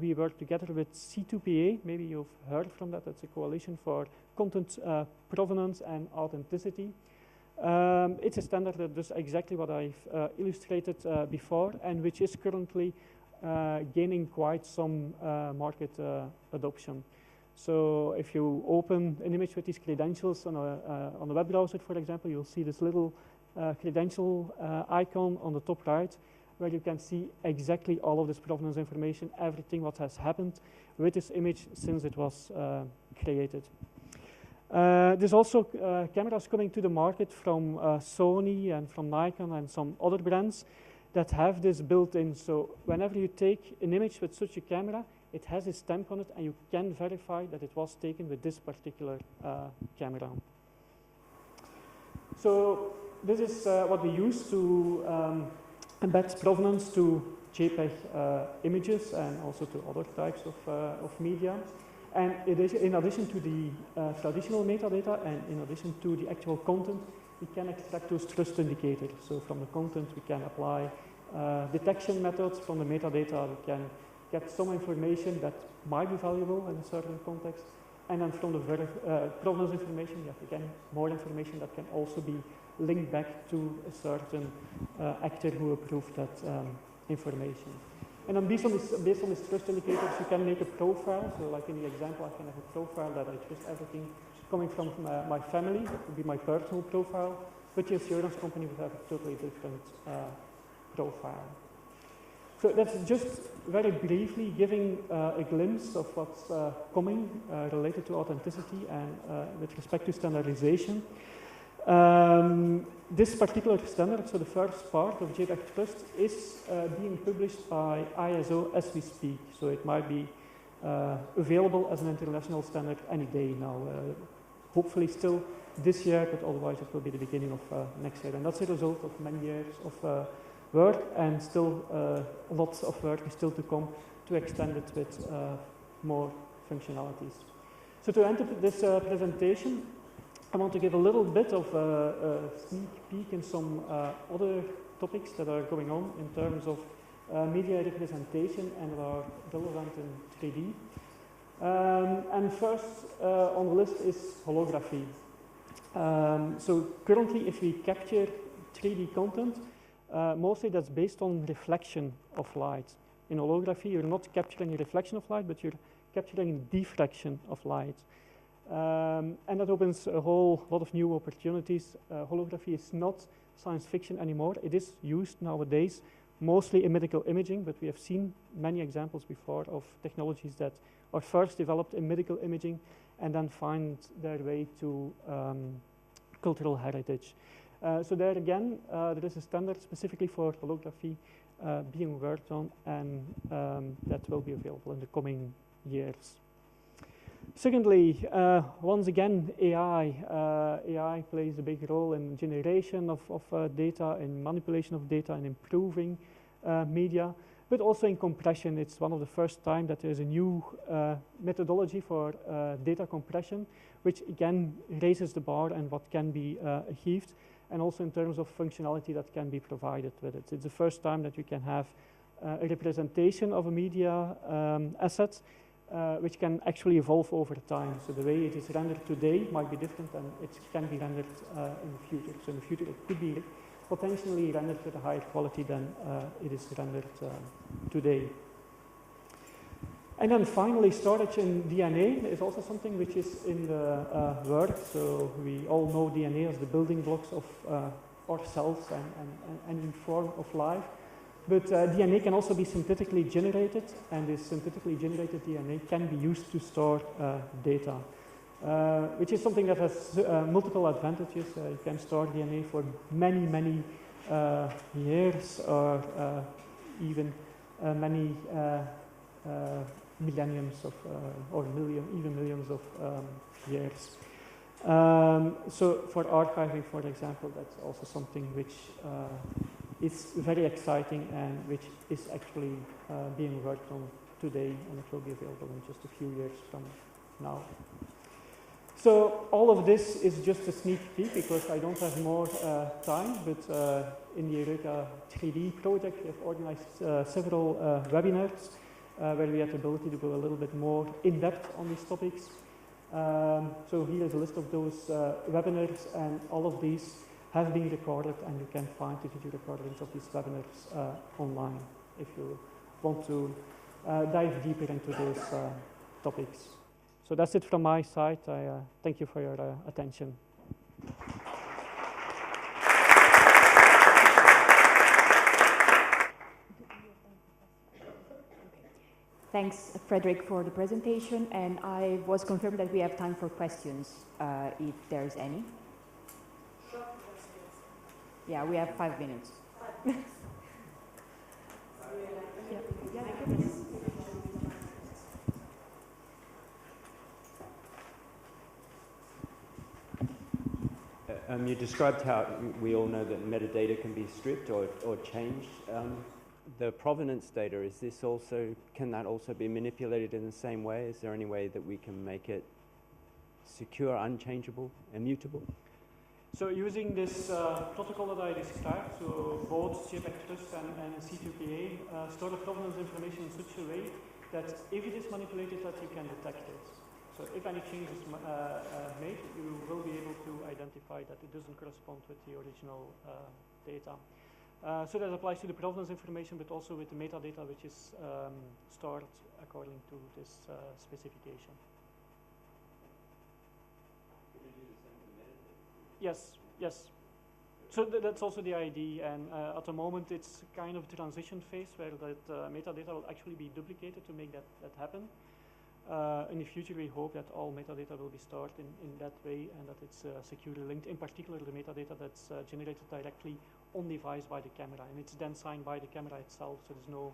Speaker 7: we work together with C2PA. Maybe you've heard from that. That's a coalition for content provenance and authenticity. It's a standard that does exactly what I've illustrated before and which is currently gaining quite some market adoption. So if you open an image with these credentials on a web browser, for example, you'll see this little credential icon on the top right where you can see exactly all of this provenance information, everything what has happened with this image since it was created. There's also cameras coming to the market from Sony and from Nikon and some other brands that have this built in. So whenever you take an image with such a camera, it has a stamp on it and you can verify that it was taken with this particular camera. So this is what we use to embed provenance to JPEG images and also to other types of media. And in addition to the traditional metadata and in addition to the actual content, we can extract those trust indicators. So from the content, we can apply detection methods. From the metadata, we can get some information that might be valuable in a certain context. And then from the provenance information, you have again more information that can also be linked back to a certain actor who approved that information. And then based on these trust indicators, you can make a profile. So like in the example, I can have a profile that I trust everything coming from my family. That would be my personal profile. but the insurance company would have a totally different profile. So that's just very briefly giving a glimpse of what's coming related to authenticity and with respect to standardization. This particular standard, so the first part of JPEG Trust, is being published by ISO as we speak. So it might be available as an international standard any day now. Hopefully still this year, but otherwise it will be the beginning of next year. And that's a result of many years of work, and still lots of work is still to come to extend it with more functionalities. So to end this presentation, I want to give a little bit of a sneak peek in some other topics that are going on in terms of media representation and that are relevant in 3D. And first on the list is holography. So currently, if we capture 3D content, mostly that's based on reflection of light. In holography, you're not capturing a reflection of light, but you're capturing diffraction of light. And that opens a whole lot of new opportunities. Holography is not science fiction anymore. It is used nowadays, mostly in medical imaging, but we have seen many examples before of technologies that are first developed in medical imaging and then find their way to cultural heritage. So there again, there is a standard specifically for holography being worked on, and that will be available in the coming years. Secondly, once again, AI. AI plays a big role in generation of data, in manipulation of data, and improving media, but also in compression. It's one of the first time that there's a new methodology for data compression, which again raises the bar and what can be achieved, and also in terms of functionality that can be provided with it. It's the first time that you can have a representation of a media asset which can actually evolve over time. So the way it is rendered today might be different than it can be rendered in the future. So in the future it could be potentially rendered with a higher quality than it is rendered today. And then finally, storage in DNA is also something which is in the work. So we all know DNA as the building blocks of ourselves and any form of life. But DNA can also be synthetically generated, and this synthetically generated DNA can be used to store data, which is something that has multiple advantages. You can store DNA for many, many years, or even many millenniums of, or even millions of years. So for archiving, for example, that's also something which is very exciting and which is actually being worked on today, and it will be available in just a few years from now. So all of this is just a sneak peek because I don't have more time, but in the EUreka3D project we have organized several webinars where we have the ability to go a little bit more in depth on these topics. So here is a list of those webinars, and all of these have been recorded, and you can find the video recordings of these webinars online if you want to dive deeper into those topics. So that's it from my side. I thank you for your attention.
Speaker 6: Thanks, Frederick, for the presentation, and I was confirmed that we have time for questions, if there's any. Yeah, we have 5 minutes.
Speaker 8: You described how we all know that metadata can be stripped or changed. The provenance data, can that also be manipulated in the same way? Is there any way that we can make it secure, unchangeable, immutable?
Speaker 7: So using this protocol that I described, so both JPEG Trust and C2PA store the provenance information in such a way that if it is manipulated, that you can detect it. So if any change is made, you will be able to identify that it doesn't correspond with the original data. So that applies to the provenance information, but also with the metadata, which is stored according to this specification. Yes, yes. So that's also the idea, and at the moment it's kind of a transition phase where that metadata will actually be duplicated to make that happen. In the future, we hope that all metadata will be stored in that way and that it's securely linked, in particular the metadata that's generated directly on device by the camera, and it's then signed by the camera itself, so there's no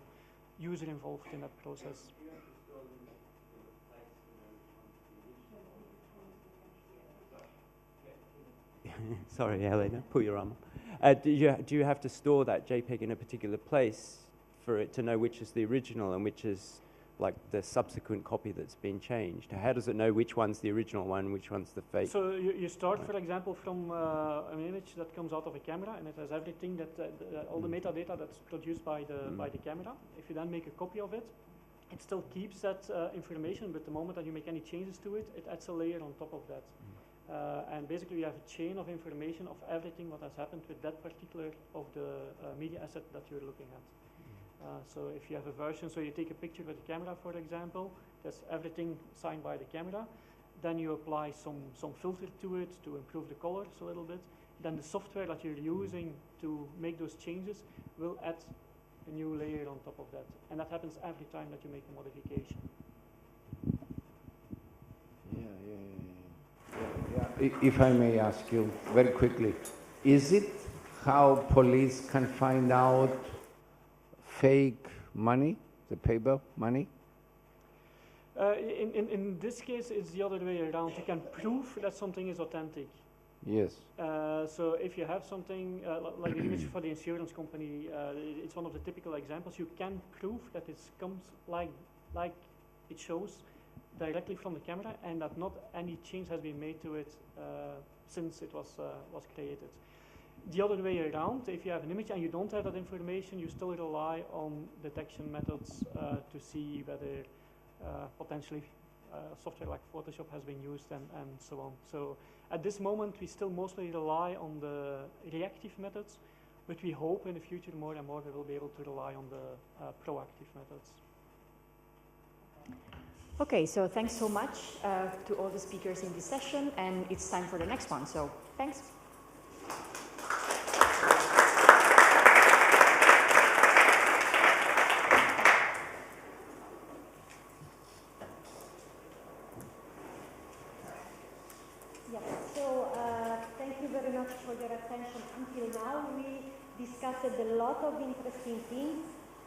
Speaker 7: user involved in that process.
Speaker 8: Sorry, Helena, put your arm on. Do you have to store that JPEG in a particular place for it to know which is the original and which is like the subsequent copy that's been changed? How does it know which one's the original one, which one's the fake?
Speaker 7: So you start, for example, from an image that comes out of a camera, and it has everything that all the metadata that's produced by the camera. If you then make a copy of it, it still keeps that information, but the moment that you make any changes to it, it adds a layer on top of that. And basically you have a chain of information of everything what has happened with that particular of the media asset that you're looking at. So if you have a version, so you take a picture with the camera, for example, that's everything signed by the camera. Then you apply some filter to it to improve the colors a little bit. Then the software that you're using to make those changes will add a new layer on top of that. And that happens every time that you make a modification.
Speaker 4: If I may ask you very quickly, is it how police can find out fake money, the paper money?
Speaker 7: In this case, it's the other way around. You can prove that something is authentic.
Speaker 4: Yes.
Speaker 7: So if you have something like the image for the insurance company, it's one of the typical examples. You can prove that it comes like it shows directly from the camera, and that not any change has been made to it since it was created. The other way around, if you have an image and you don't have that information, you still rely on detection methods to see whether potentially software like Photoshop has been used and so on. So at this moment, we still mostly rely on the reactive methods, but we hope in the future more and more we will be able to rely on the proactive methods.
Speaker 6: Okay, so thanks so much to all the speakers in this session, and it's time for the next one, so thanks.
Speaker 9: Yes, so thank you very much for your attention. Until now, we discussed a lot of interesting things.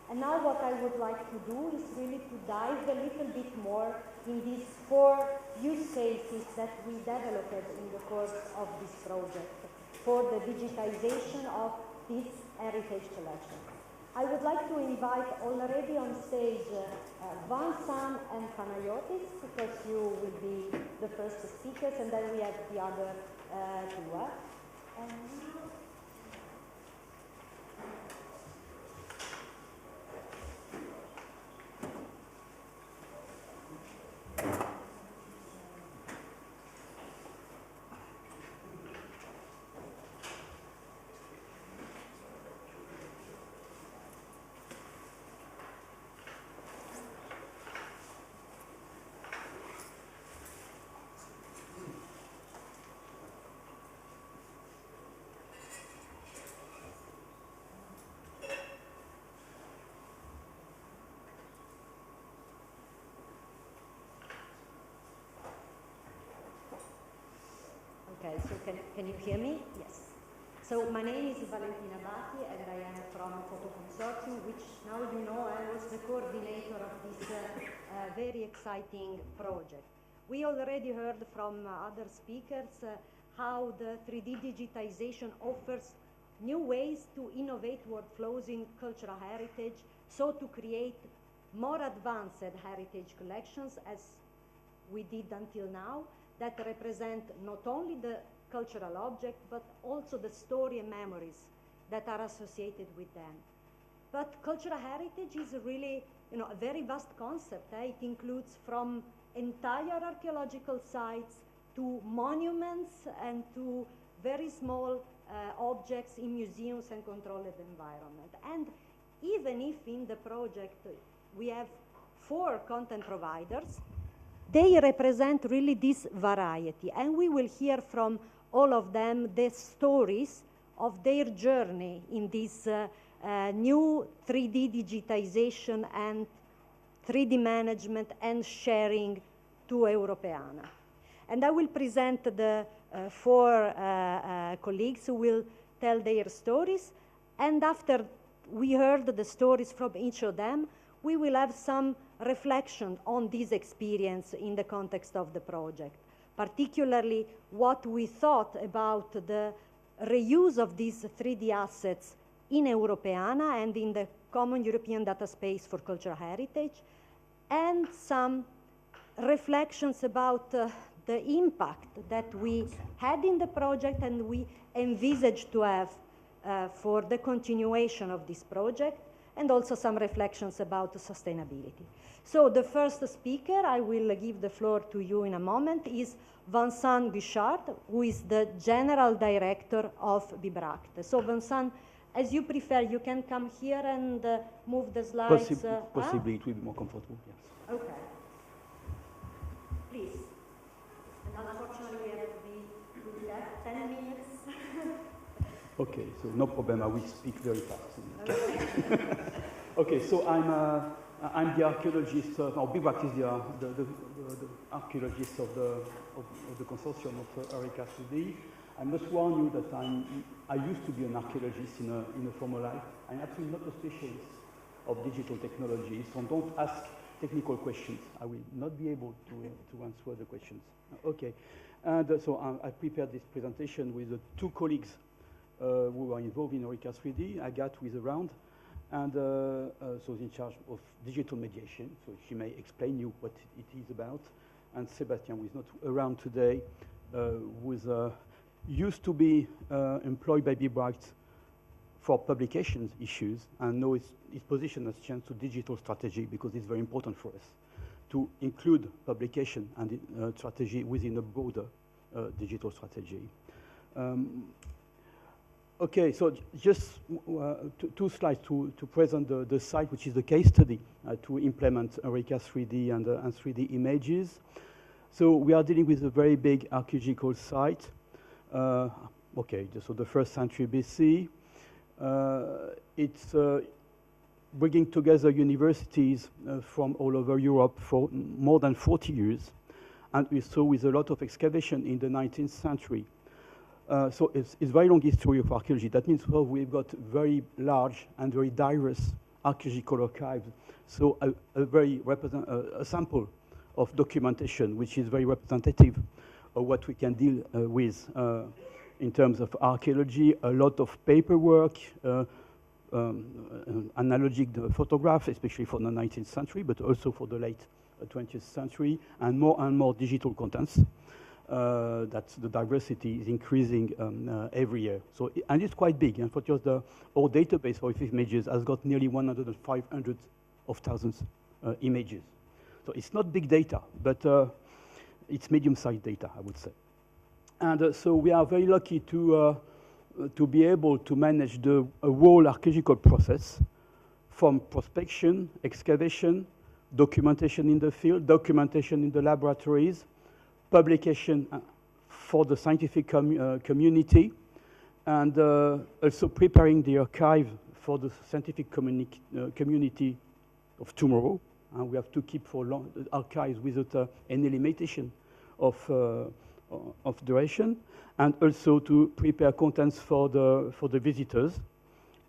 Speaker 9: And now what I would like to do is really to dive a little bit more in these 4 use cases that we developed in the course of this project for the digitization of this heritage collection. I would like to invite already on stage Vincent and Panayotis, because you will be the first speakers, and then we have the other 2. Okay, so can you hear me? Yes. So my name is Valentina Bati, and I am from Photo Consortium, which now you know I was the coordinator of this very exciting project. We already heard from other speakers how the 3D digitization offers new ways to innovate workflows in cultural heritage, so to create more advanced heritage collections, as we did until now, that represent not only the cultural object, but also the story and memories that are associated with them. But cultural heritage is really, a very vast concept. It includes from entire archaeological sites to monuments and to very small objects in museums and controlled environment. And even if in the project we have 4 content providers, they represent really this variety, and we will hear from all of them the stories of their journey in this new 3D digitization and 3D management and sharing to Europeana. And I will present the four colleagues who will tell their stories, and after we heard the stories from each of them, we will have some reflection on this experience in the context of the project, particularly what we thought about the reuse of these 3D assets in Europeana and in the common European data space for cultural heritage, and some reflections about the impact that we had in the project and we envisage to have for the continuation of this project, and also some reflections about sustainability. So the first speaker, I will give the floor to you in a moment, is Vincent Guichard, who is the General Director of Bibracte. So Vincent, as you prefer, you can come here and move the slides.
Speaker 10: Possibly, it will be more comfortable, yes.
Speaker 9: Okay. Please. And unfortunately, we have to be left 10 minutes.
Speaker 10: Okay, so no problem, I will speak very fast.
Speaker 9: Okay.
Speaker 10: Okay, so I'm the archaeologist, or Bibracte is the archaeologist of the consortium of EUreka3D. I must warn you that I used to be an archaeologist in a former life. I'm absolutely not a specialist of digital technology, so don't ask technical questions. I will not be able to answer the questions. Okay, and so I prepared this presentation with two colleagues who are involved in EUreka3D. Agathe, who is around, and so is in charge of digital mediation, so she may explain you what it is about. And Sebastian, who is not around today, who is used to be employed by Bibracte for publications issues, and now his position has changed to digital strategy because it's very important for us to include publication and strategy within a broader digital strategy. Okay, so just two slides to present the site, which is the case study to implement EUreka3D and 3D images. So we are dealing with a very big archaeological site. Okay, so the 1st century BC. It's bringing together universities from all over Europe for more than 40 years, and we saw with a lot of excavation in the 19th century. So it's a very long history of archaeology. That means well, we've got very large and very diverse archaeological archives. So a sample of documentation, which is very representative of what we can deal with in terms of archaeology. A lot of paperwork, analogic photographs, especially for the 19th century, but also for the late 20th century, and more digital contents. That the diversity is increasing every year. So, and it's quite big. And for just our database for images has got nearly 100,000 images. So it's not big data, but it's medium-sized data, I would say. And so we are very lucky to be able to manage the whole archaeological process from prospection, excavation, documentation in the field, documentation in the laboratories, publication for the scientific community, and also preparing the archive for the scientific community of tomorrow. We have to keep for long archives without any limitation of duration, and also to prepare contents for the visitors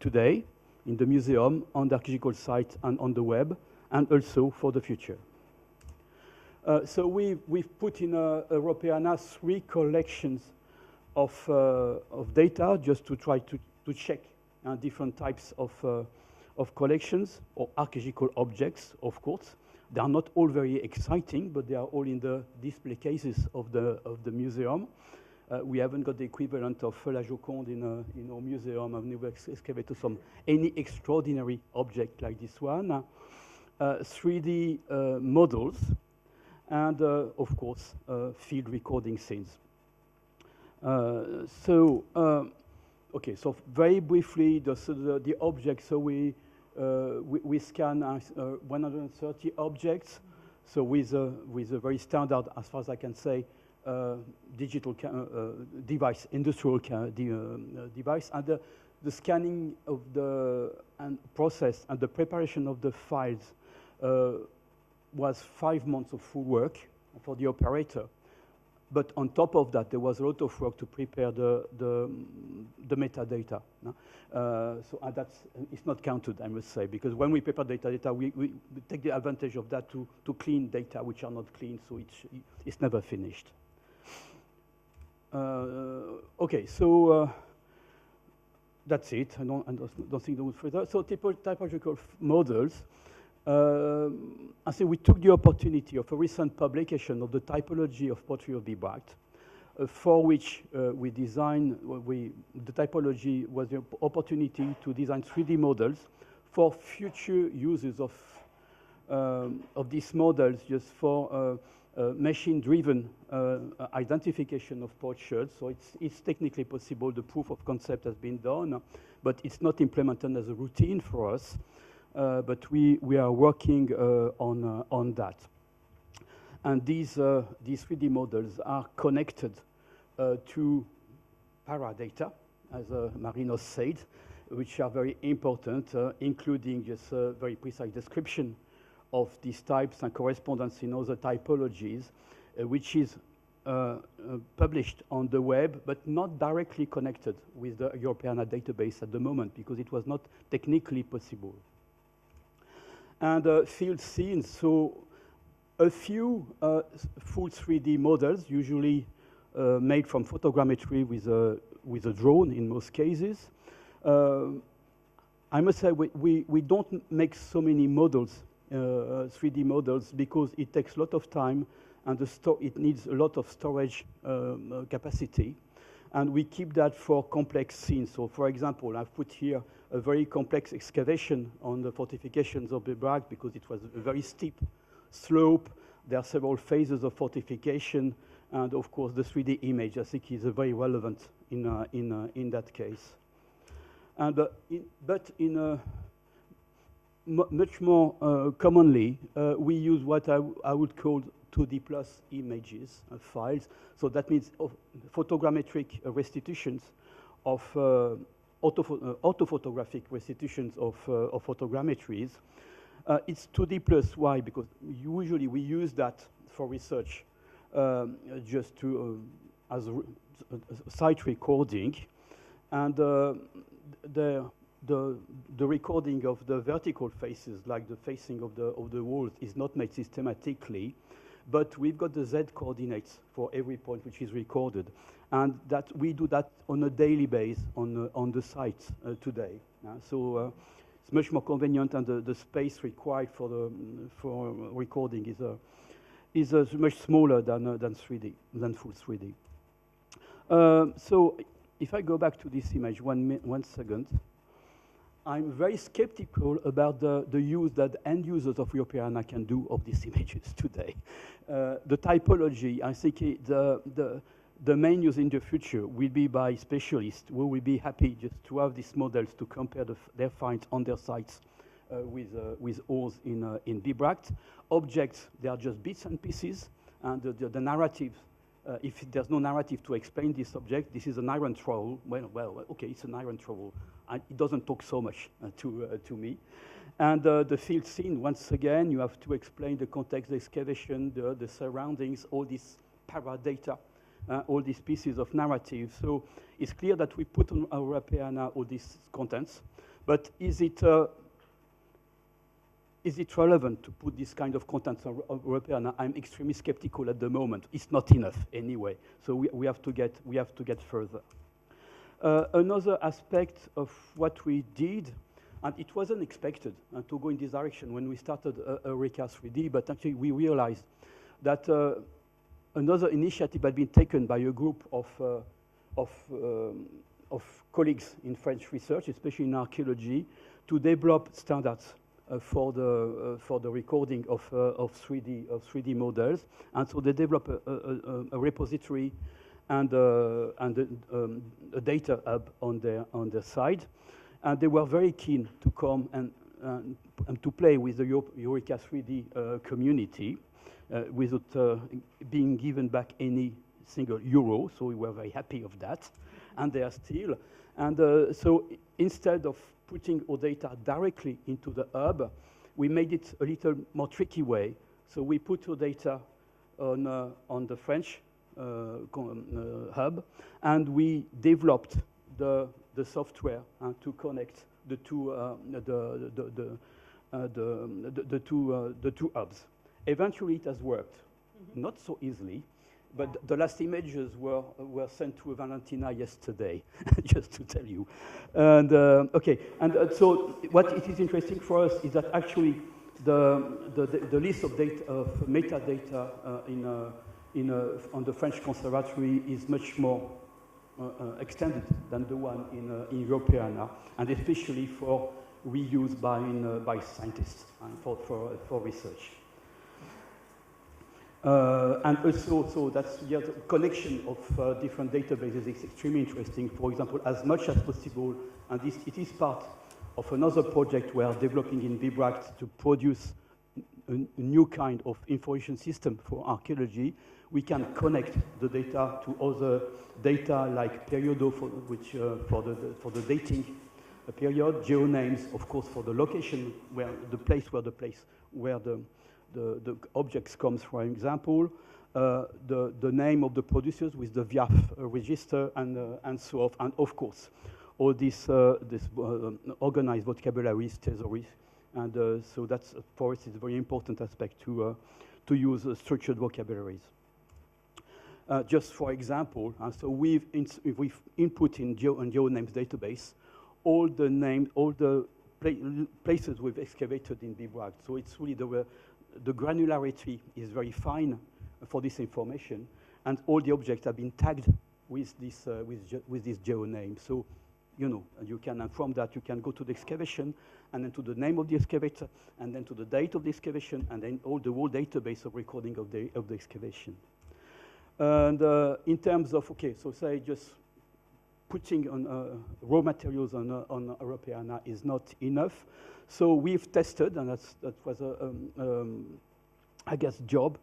Speaker 10: today in the museum, on the archaeological site, and on the web, and also for the future. So we've put in Europeana 3 collections of data just to try to check different types of collections or archaeological objects, of course. They are not all very exciting, but they are all in the display cases of the museum. We haven't got the equivalent of La Joconde in our museum. I've never excavated any extraordinary object like this one. 3D models, and of course, field recording scenes. Okay, so very briefly, the objects. So we scan 130 objects. So with a very standard, as far as I can say, digital device, industrial device, and the scanning of the process and the preparation of the files was 5 months of full work for the operator. But on top of that, there was a lot of work to prepare the metadata. No? It's not counted, I must say, because when we prepare data, we take the advantage of that to clean data which are not clean, so it's never finished. Okay, so that's it. I don't think there was further. So typological models. I think we took the opportunity of a recent publication of the typology of pottery of Bibracte, for which we designed, the typology was the opportunity to design 3D models for future uses of these models, just for machine-driven identification of potsherds. So it's technically possible. The proof of concept has been done, but it's not implemented as a routine for us. But we are working on that. And these 3D models are connected to paradata, as Marinos said, which are very important, including just a very precise description of these types and correspondence in other typologies, which is published on the web, but not directly connected with the Europeana database at the moment, because it was not technically possible. And field scenes, so a few full 3D models, usually made from photogrammetry with a drone in most cases. I must say we don't make so many models, 3D models, because it takes a lot of time and it needs a lot of storage capacity. And we keep that for complex scenes. So for example, I've put here a very complex excavation on the fortifications of Bibracte because it was a very steep slope. There are several phases of fortification. And of course, the 3D image, I think, is very relevant in that case. And, but much more commonly, we use what I would call 2D plus images, files. So that means photogrammetric restitutions of orthophotographic restitutions of photogrammetries. It's 2D plus. Why? Because usually we use that for research just to as site recording, and the recording of the vertical faces, like the facing of the walls, is not made systematically. But we've got the Z coordinates for every point which is recorded, and that we do that on a daily basis on the site today. So it's much more convenient, and the space required for recording is much smaller than 3D, than full 3D. So if I go back to this image, one second. I'm very skeptical about the use that end users of Europeana can do of these images today. The typology, I think the main use in the future will be by specialists who will be happy just to have these models to compare their finds on their sites with ores in Bibracte. Objects, they are just bits and pieces, and the narrative, if there's no narrative to explain this object, this is an iron trowel. Well, okay, it's an iron trowel. It doesn't talk so much to me. And the field scene, once again, you have to explain the context, the excavation, the surroundings, all this paradata, all these pieces of narrative. So it's clear that we put on our Europeana all these contents, but is it relevant to put this kind of content on Europeana? I'm extremely skeptical at the moment. It's not enough anyway. So we have to get further. Another aspect of what we did, and it wasn't expected to go in this direction when we started EUreka3D, but actually we realized that another initiative had been taken by a group of colleagues in French research, especially in archaeology, to develop standards for the recording of 3D models. And so they developed a repository and a data hub on their side, and they were very keen to come and to play with the EUreka3D community without being given back any single euro, so we were very happy of that, and they are still. And so instead of putting our data directly into the hub, we made it a little more tricky way. So we put our data on the French hub, and we developed the software to connect the two the two hubs. Eventually, it has worked, not so easily, but the last images were sent to Valentina yesterday, just to tell you. And okay, and so what it is interesting for us is that actually the list of data of metadata on the French Conservatory is much more extended than the one in Europeana, and especially for reuse by scientists and for research. And also, so that's the connection of different databases is extremely interesting. For example, as much as possible, and it is part of another project we are developing in BBRACT to produce a new kind of information system for archaeology. We can connect the data to other data like periodo, for the dating period, geonames, of course, for the location where the objects comes, for example, the name of the producers with the VIAF register and so on, and of course, all this organized vocabularies, thesaurus, and so that's for us is a very important aspect to use structured vocabularies. Just for example, so we've input in GeoNames database all the places we've excavated in BBRACT. So it's really the granularity is very fine for this information, and all the objects have been tagged with this GeoName. So, you know, you can, and from that you can go to the excavation, and then to the name of the excavator, and then to the date of the excavation, and then the whole database of recording of the excavation. And in terms of, okay, so say just putting on raw materials on Europeana is not enough. So we've tested, and that was I guess, job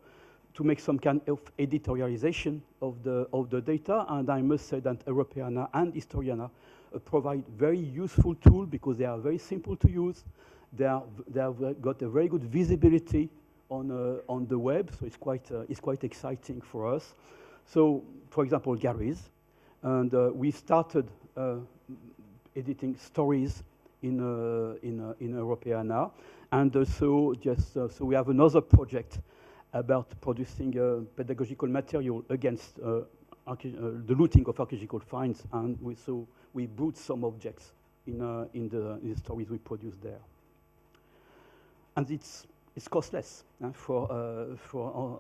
Speaker 10: to make some kind of editorialization of the data. And I must say that Europeana and Historiana provide very useful tools because they are very simple to use. They have got a very good visibility on the web, so it's quite exciting for us. So, for example, galleries, and we started editing stories in Europeana, and so so we have another project about producing pedagogical material against the looting of archaeological finds, and we brought some objects in the stories we produced there, and it's costless for an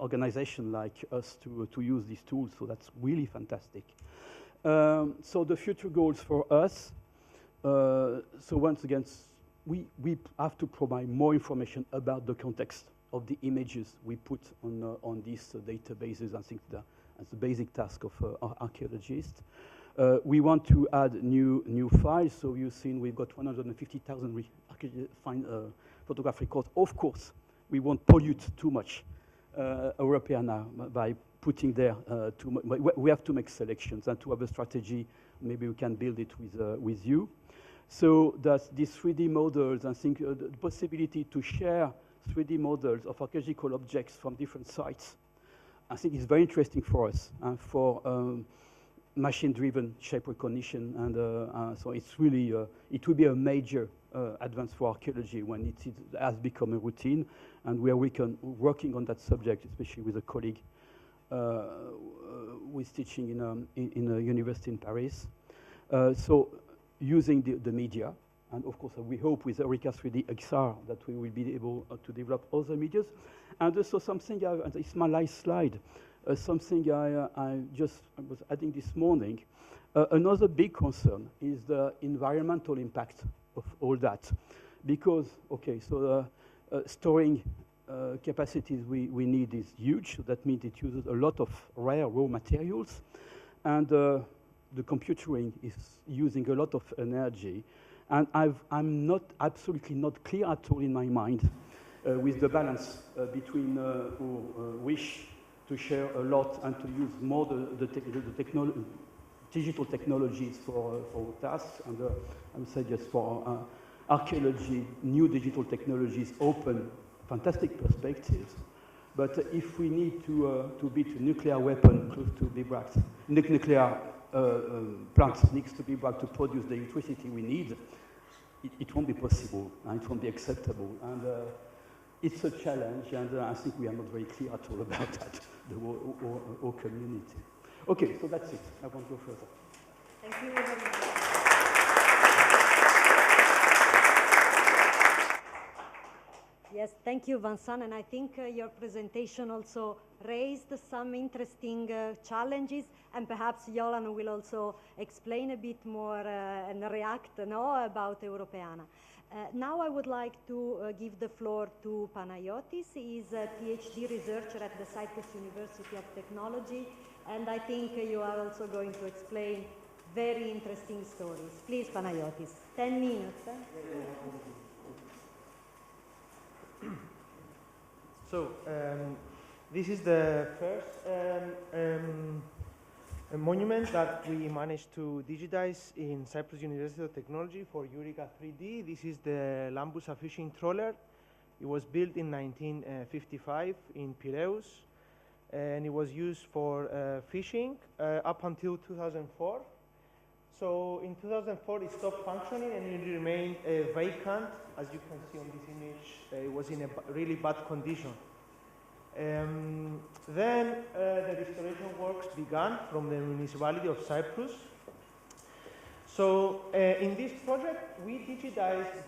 Speaker 10: organization like us to use these tools, so that's really fantastic. So the future goals for us, so once again, we have to provide more information about the context of the images we put on these databases. I think that's the basic task of archaeologists. We want to add new files, so you've seen we've got 150,000 photograph records. Of course, we won't pollute too much Europeana by putting there too much. We have to make selections, and to have a strategy, maybe we can build it with you. So that these 3D models, I think the possibility to share 3D models of archaeological objects from different sites, I think is very interesting for us, for machine-driven shape recognition, and so it's really, it will be a major advance for archaeology when it has become a routine, and we are working on that subject, especially with a colleague who is teaching in a university in Paris. So using the media, and of course we hope with EUreka3D XR that we will be able to develop other medias. And also something, it's my last slide, something I was adding this morning. Another big concern is the environmental impact of all that. Because, okay, so storing capacities we need is huge, so that means it uses a lot of rare raw materials, and the computing is using a lot of energy. And I'm absolutely not clear at all in my mind with the balance between wish to share a lot and to use more the digital technologies for tasks. And I would say just for archaeology, new digital technologies open fantastic perspectives. But if we need to beat a nuclear weapon close to Bibract, nuclear plant needs to be brought to produce the electricity we need, it won't be possible, and it won't be acceptable. And it's a challenge, and I think we are not very clear at all about that, the whole community. Okay, so that's it. I won't go further.
Speaker 9: Thank you very much. Yes, thank you, Vincent, and I think your presentation also raised some interesting challenges, and perhaps Jolan will also explain a bit more and react about Europeana. Now I would like to give the floor to Panayotis. He is a PhD researcher at the Cyprus University of Technology, and I think you are also going to explain very interesting stories. Please, Panayotis, 10 minutes.
Speaker 11: So, this is the first monument that we managed to digitize in Cyprus University of Technology for EUreka3D. This is the Lambusa fishing trawler. It was built in 1955 in Piraeus, and it was used for fishing up until 2004. So in 2004 it stopped functioning and it remained vacant. As you can see on this image, it was in a really bad condition. Then the restoration works began from the municipality of Cyprus. So in this project we digitized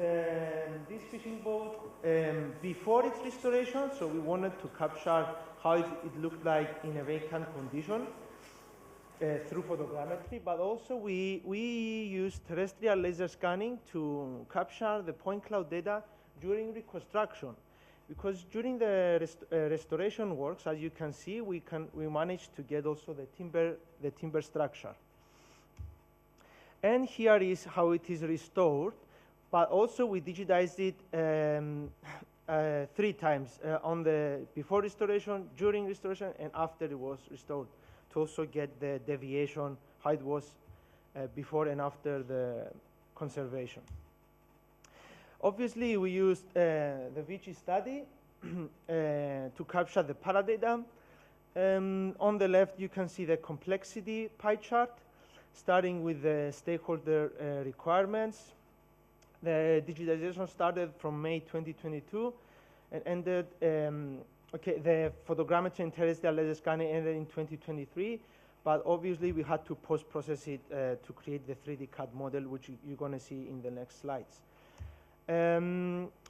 Speaker 11: this fishing boat before its restoration, so we wanted to capture how it looked like in a vacant condition. Through photogrammetry, but also we used terrestrial laser scanning to capture the point cloud data during reconstruction. Because during the restoration works, as you can see, we managed to get also the timber structure. And here is how it is restored, but also we digitized it 3 times on the before restoration, during restoration, and after it was restored, to also get the deviation, how it was before and after the conservation. Obviously, we used the VG study to capture the paradata. On the left, you can see the complexity pie chart, starting with the stakeholder requirements. The digitization started from May 2022 and ended the photogrammetry and terrestrial laser scanning ended in 2023, but obviously we had to post-process it to create the 3D CAD model, which you're going to see in the next slides.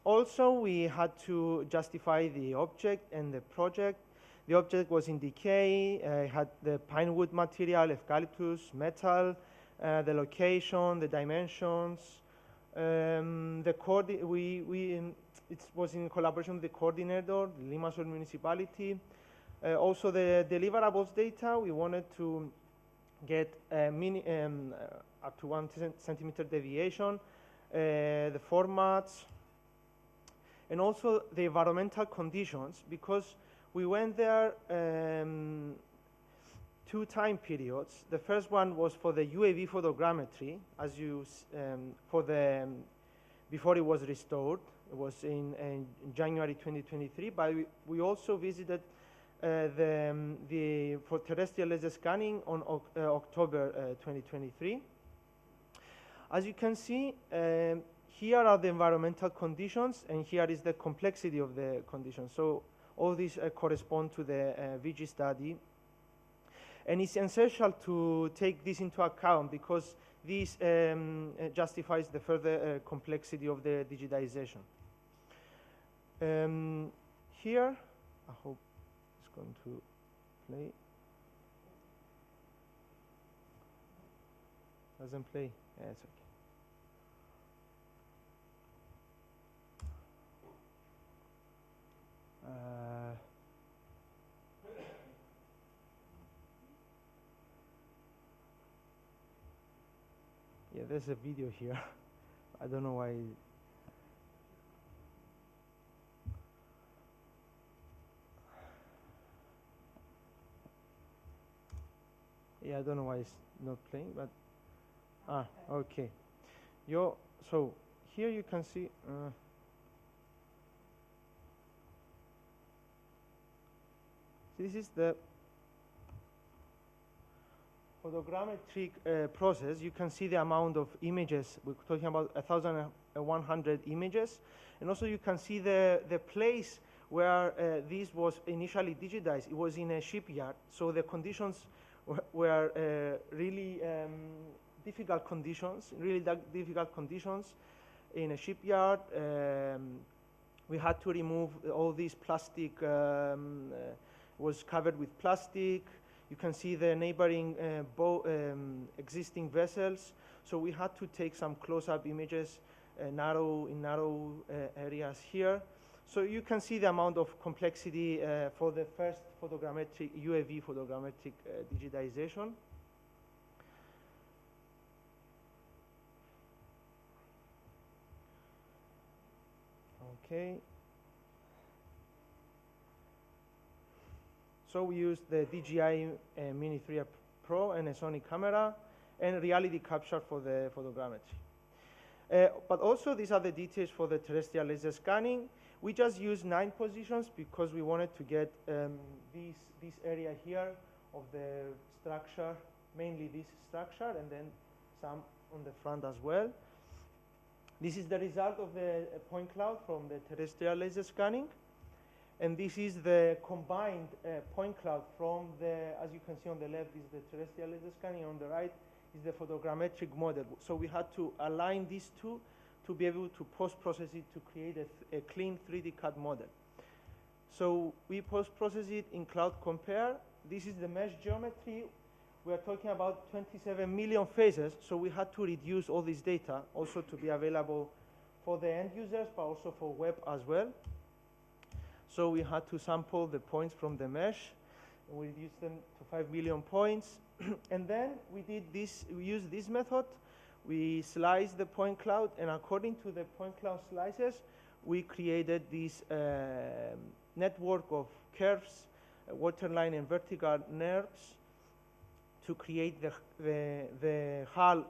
Speaker 11: Also, we had to justify the object and the project. The object was in decay, had the pine wood material, eucalyptus, metal, the location, the dimensions, it was in collaboration with the coordinator, the Limassol municipality. Also the deliverables data, we wanted to get up to 1 centimeter deviation, the formats, and also the environmental conditions, because we went there 2 time periods. The first one was for the UAV photogrammetry, as you before it was restored. It was in January 2023, but we also visited for terrestrial laser scanning on October 2023. As you can see, here are the environmental conditions, and here is the complexity of the conditions. So all these correspond to the VG study. And it's essential to take this into account because this justifies the further complexity of the digitization. Here, I hope it's going to play. Doesn't play? Yeah, it's okay. Yeah, there's a video here. I don't know why. Yeah, I don't know why it's not playing, but okay. So here you can see. This is the photogrammetric process. You can see the amount of images. We're talking about 1,100 images, and also you can see the place where this was initially digitized. It was in a shipyard, so the conditions were really difficult conditions, difficult conditions in a shipyard. We had to remove all this plastic, was covered with plastic. You can see the neighboring existing vessels. So we had to take some close-up images in narrow areas here. So you can see the amount of complexity for the first photogrammetric, UAV photogrammetric digitization. Okay. So we used the DJI Mini 3 Pro and a Sony camera and reality capture for the photogrammetry. But also these are the details for the terrestrial laser scanning. We just used 9 positions because we wanted to get this area here of the structure, mainly this structure, and then some on the front as well. This is the result of the point cloud from the terrestrial laser scanning. And this is the combined point cloud from the, as you can see on the left, is the terrestrial laser scanning, on the right is the photogrammetric model. So we had to align these two to be able to post-process it to create a clean 3D CAD model. So we post-process it in Cloud Compare. This is the mesh geometry. We are talking about 27 million faces, so we had to reduce all this data also to be available for the end users, but also for web as well. So we had to sample the points from the mesh, and we reduced them to 5 million points. And then we did this, we used this method. We sliced the point cloud, and according to the point cloud slices, we created this network of curves, waterline and vertical nerves, to create the hull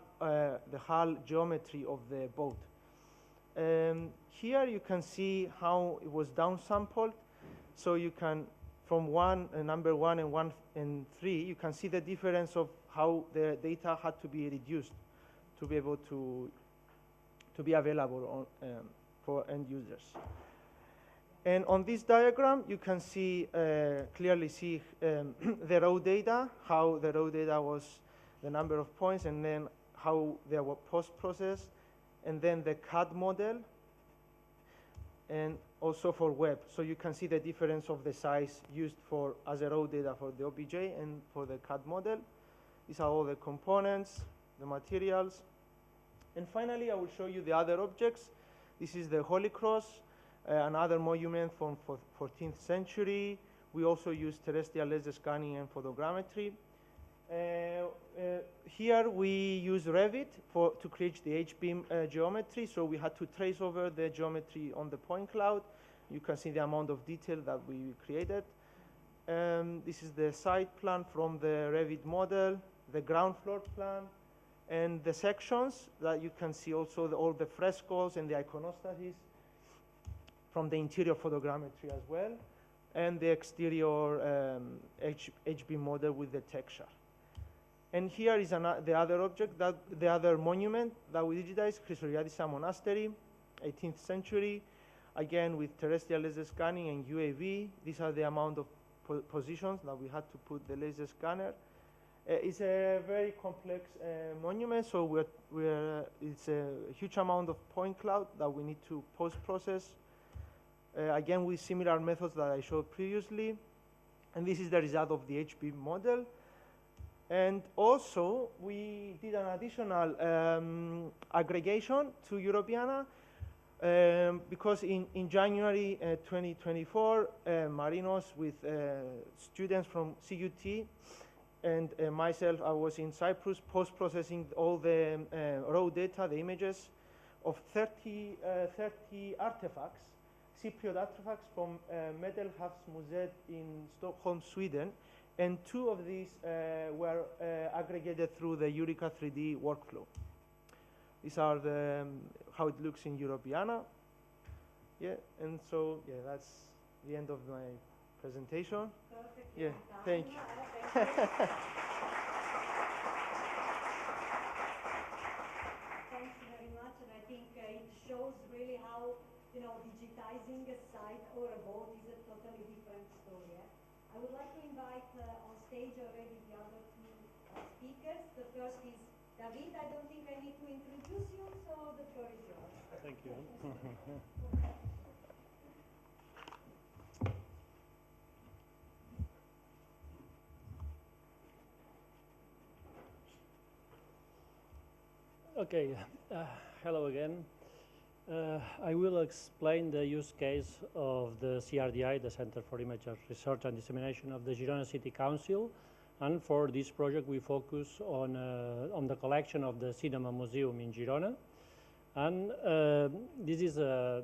Speaker 11: geometry of the boat. Here you can see how it was downsampled. So you can, from number 1 and 1 and 3, you can see the difference of how the data had to be reduced to be able to be available on, for end users. And on this diagram, you can see clearly see the raw data, how the raw data was the number of points, and then how they were post-processed, and then the CAD model, and also for web. So you can see the difference of the size used for as a raw data for the OBJ and for the CAD model. These are all the components, the materials. And finally, I will show you the other objects. This is the Holy Cross, another monument from 14th century. We also use terrestrial laser scanning and photogrammetry. Here we use Revit to create the H-beam geometry. So we had to trace over the geometry on the point cloud. You can see the amount of detail that we created. This is the site plan from the Revit model, the ground floor plan, and the sections that you can see also all the frescoes and the iconostasis from the interior photogrammetry as well, and the exterior HB model with the texture. And here is the other object, the other monument that we digitized, Christoriadisa Monastery, 18th century, again with terrestrial laser scanning and UAV. These are the amount of positions that we had to put the laser scanner. It's a very complex monument, so it's a huge amount of point cloud that we need to post-process. Again, with similar methods that I showed previously. And this is the result of the HB model. And also, we did an additional aggregation to Europeana because in January 2024, Marinos with students from CUT and myself, I was in Cyprus post-processing all the raw data, the images of 30 artifacts, Cypriot artifacts from Medelhavsmuseet in Stockholm, Sweden. And 2 of these were aggregated through the EUreka3D workflow. These are the, how it looks in Europeana. Yeah, and so, yeah, that's the end of my presentation.
Speaker 9: Perfect.
Speaker 11: Yeah, thank you.
Speaker 9: Thanks very much, and I think it shows really how, digitizing a site or a boat is a totally different story. I would like to invite on stage already the other 2 speakers. The first is David. I don't think I need to introduce you, so the floor is yours.
Speaker 2: Thank you. Okay, hello again. I will explain the use case of the CRDI, the Center for Image Research and Dissemination of the Girona City Council. And for this project, we focus on the collection of the Cinema Museum in Girona. And this is a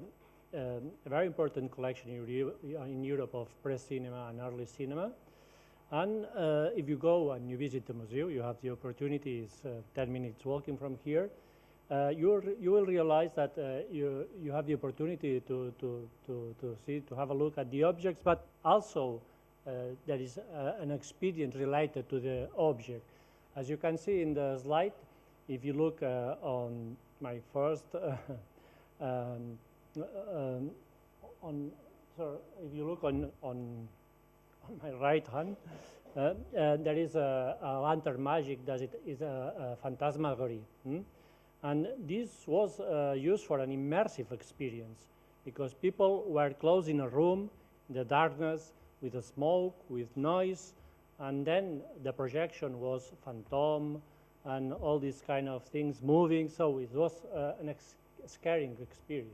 Speaker 2: very important collection in Europe of pre-cinema and early cinema. And if you go and you visit the museum, you have the opportunity, it's 10 minutes walking from here, you will realize that you have the opportunity to have a look at the objects, but also there is an experience related to the object. As you can see in the slide, if you look on my first, if you look on my right hand, there is a lantern magic that is a phantasmagory. And this was used for an immersive experience because people were closed in a room, in the darkness, with the smoke, with noise, and then the projection was phantom and all these kind of things moving, so it was an scaring experience.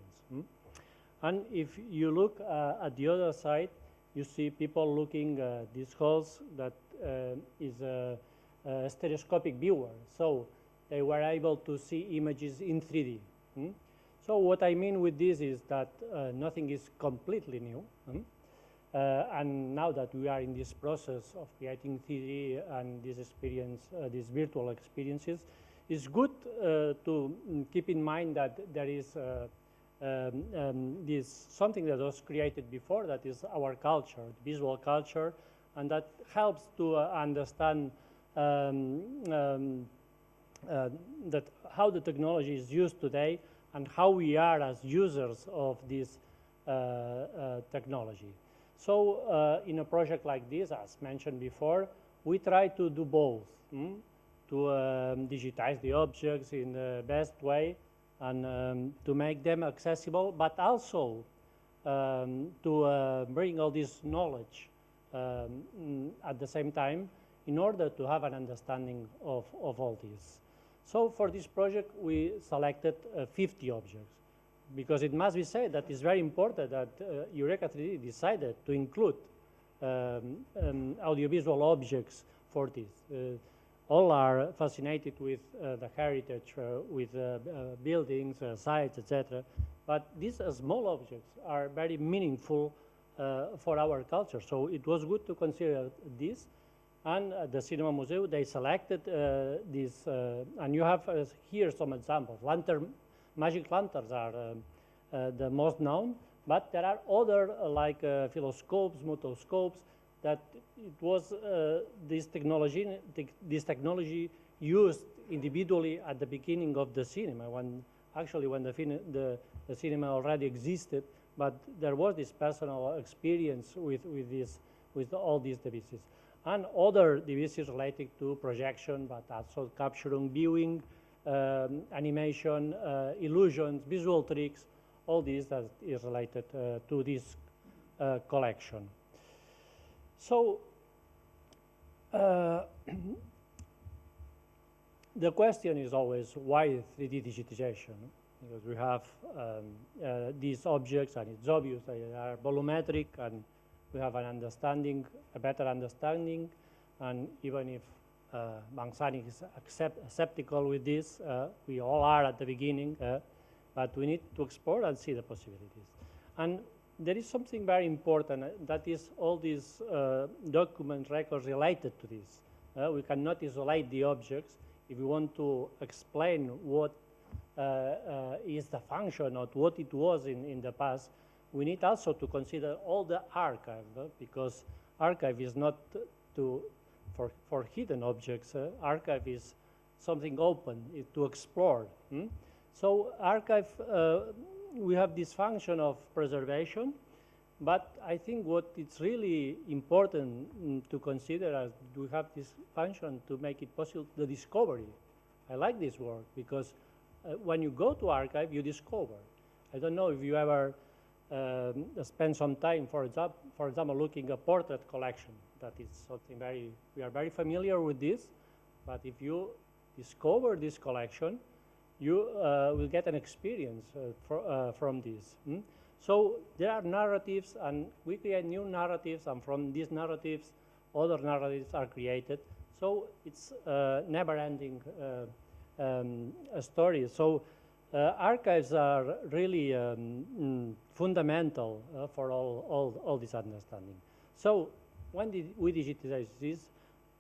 Speaker 2: And if you look at the other side, you see people looking at these halls that is a stereoscopic viewer. So they were able to see images in 3D. So what I mean with this is that nothing is completely new. And now that we are in this process of creating 3D and this experience, these virtual experiences, it's good to keep in mind that there is this something that was created before, that is our culture, visual culture, and that helps to understand that how the technology is used today and how we are as users of this technology. So in a project like this, as mentioned before, we try to do both, to digitize the objects in the best way and to make them accessible, but also to bring all this knowledge at the same time in order to have an understanding of all this. So for this project, we selected 50 objects, because it must be said that it's very important that EUreka3D decided to include audiovisual objects for this. All are fascinated with the heritage, with buildings, sites, etc. But these small objects are very meaningful for our culture. So it was good to consider this. And the Cinema Museum, they selected this, and you have here some examples. Magic lanterns are the most known, but there are other like philoscopes, motoscopes, that it was this technology used individually at the beginning of the cinema, when the cinema already existed, but there was this personal experience with all these devices. And other devices related to projection, but also capturing, viewing, animation, illusions, visual tricks, all this that is related to this collection. So the question is always, why 3D digitization? Because we have these objects, and it's obvious they are volumetric, and we have an understanding, a better understanding, and even if Bangsani is skeptical with this, we all are at the beginning, but we need to explore and see the possibilities. And there is something very important, that is all these document records related to this. We cannot isolate the objects. If we want to explain what is the function or what it was in the past, we need also to consider all the archive, because archive is not for hidden objects. Archive is something open to explore. So archive, we have this function of preservation, but I think what it's really important to consider as we have this function to make it possible, the discovery. I like this word because when you go to archive, you discover. I don't know if you ever spend some time, for example, looking at portrait collection. That is something we are very familiar with this, but if you discover this collection, you will get an experience from this. So there are narratives, and we create new narratives, and from these narratives, other narratives are created. So it's never-ending story. So archives are really fundamental for all this understanding. So when we digitize this,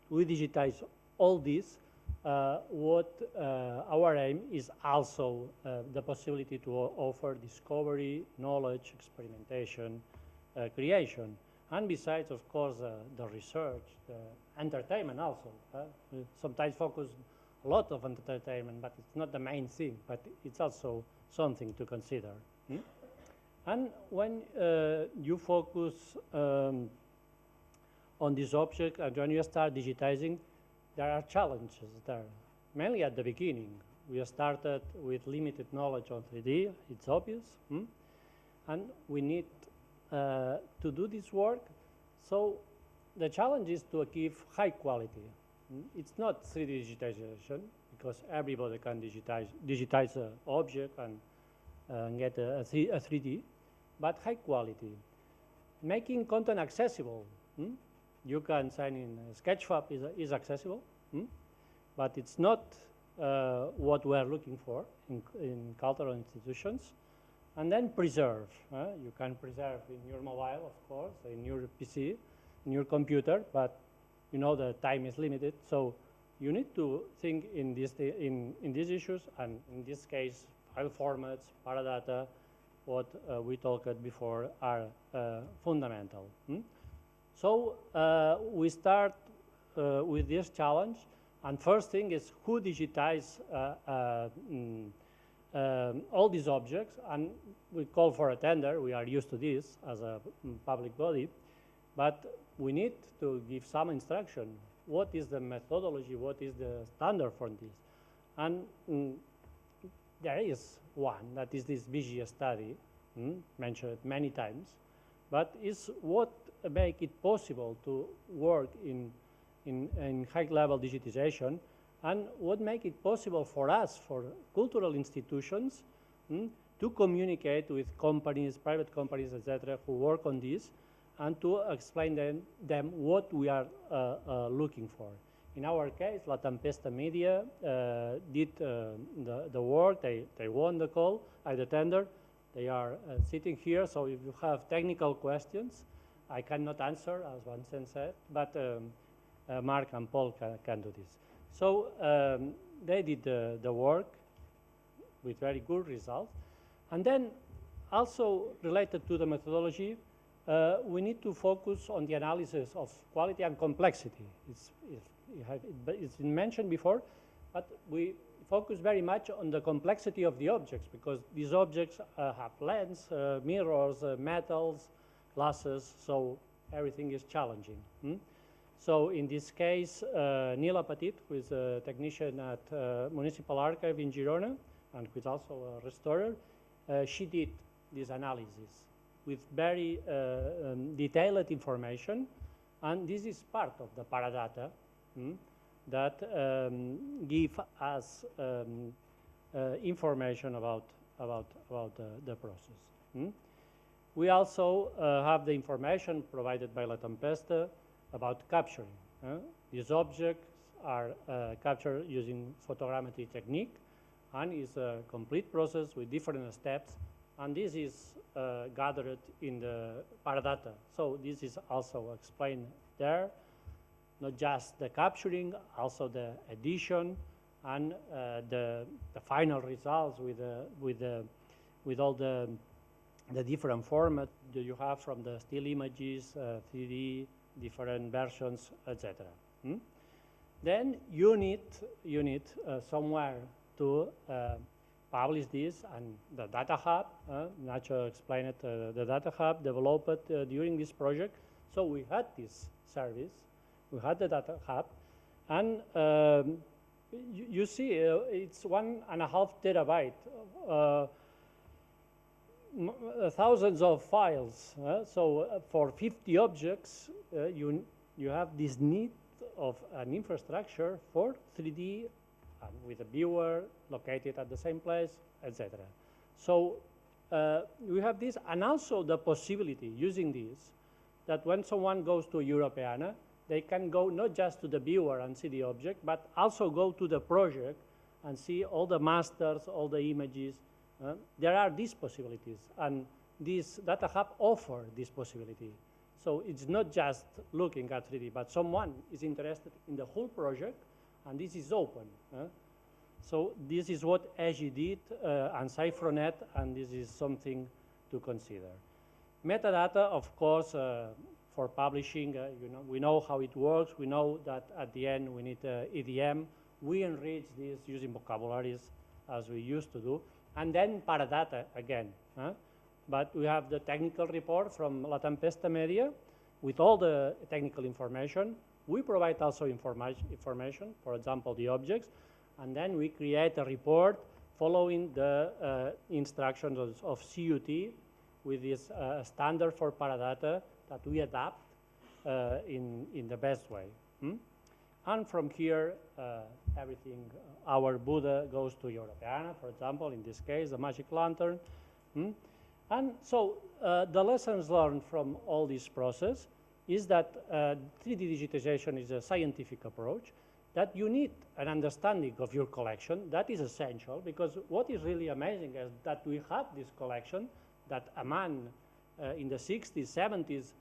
Speaker 2: we digitize all this. What our aim is also the possibility to offer discovery, knowledge, experimentation, creation, and besides, of course, the research, the entertainment also. We sometimes focus a lot of entertainment, but it's not the main thing, but it's also something to consider. And when you focus on this object and when you start digitizing, there are challenges there, mainly at the beginning. We started with limited knowledge on 3D, it's obvious, and we need to do this work. So the challenge is to achieve high quality. It's not 3D digitization, because everybody can digitize an object and get a 3D, but high quality. Making content accessible. You can sign in Sketchfab is accessible, but it's not what we are looking for in cultural institutions. And then preserve. You can preserve in your mobile, of course, in your PC, in your computer, but you know the time is limited. So you need to think in these issues, and in this case, file formats, paradata, what we talked before are fundamental. So we start with this challenge, and first thing is who digitize all these objects, and we call for a tender. We are used to this as a public body, but we need to give some instruction. What is the methodology? What is the standard for this? And there is one, that is this VG study, mentioned many times, but is what make it possible to work in high-level digitization, and what make it possible for us, for cultural institutions, to communicate with companies, private companies, etc., who work on this, and to explain them what we are looking for. In our case, La Tempesta Media did the work. They won the call, the tender. They are sitting here, so if you have technical questions, I cannot answer, as Vincent said, but Mark and Paul can do this. So they did the work with very good results. And then also related to the methodology, we need to focus on the analysis of quality and complexity. It's been mentioned before, but we focus very much on the complexity of the objects, because these objects have lens, mirrors, metals, glasses, so everything is challenging. So in this case, Nila Petit, who is a technician at Municipal Archive in Girona, and who is also a restorer, she did this analysis with very detailed information, and this is part of the paradata that give us information about the process. We also have the information provided by La Tempesta about capturing. These objects are captured using photogrammetry technique, and is a complete process with different steps and this is gathered in the paradata. So this is also explained there, not just the capturing, also the edition, and the final results with all the different formats that you have from the still images, 3D, different versions, etc. Then you need somewhere to publish this, and the Data Hub, Nacho explained it, the Data Hub developed during this project. So we had this service, we had the Data Hub, and you see it's 1.5 terabyte, thousands of files. So for 50 objects, you have this need of an infrastructure for 3D and with a viewer located at the same place, etc. So we have this, and also the possibility using this, that when someone goes to Europeana, they can go not just to the viewer and see the object, but also go to the project and see all the masters, all the images. There are these possibilities, and this Data Hub offers this possibility. So it's not just looking at 3D, but someone is interested in the whole project, and this is open. So this is what EGI did and Cyfronet, and this is something to consider. Metadata, of course, for publishing, we know how it works. We know that at the end we need EDM. We enrich this using vocabularies as we used to do. And then paradata again. But we have the technical report from La Tempesta Media with all the technical information. We provide also information, for example, the objects, and then we create a report following the instructions of CUT with this standard for paradata that we adapt in the best way. And from here, everything, our Buddha goes to Europeana, for example, in this case, the magic lantern. And so the lessons learned from all this process is that 3D digitization is a scientific approach, that you need an understanding of your collection. That is essential, because what is really amazing is that we have this collection that a man in the 60s, 70s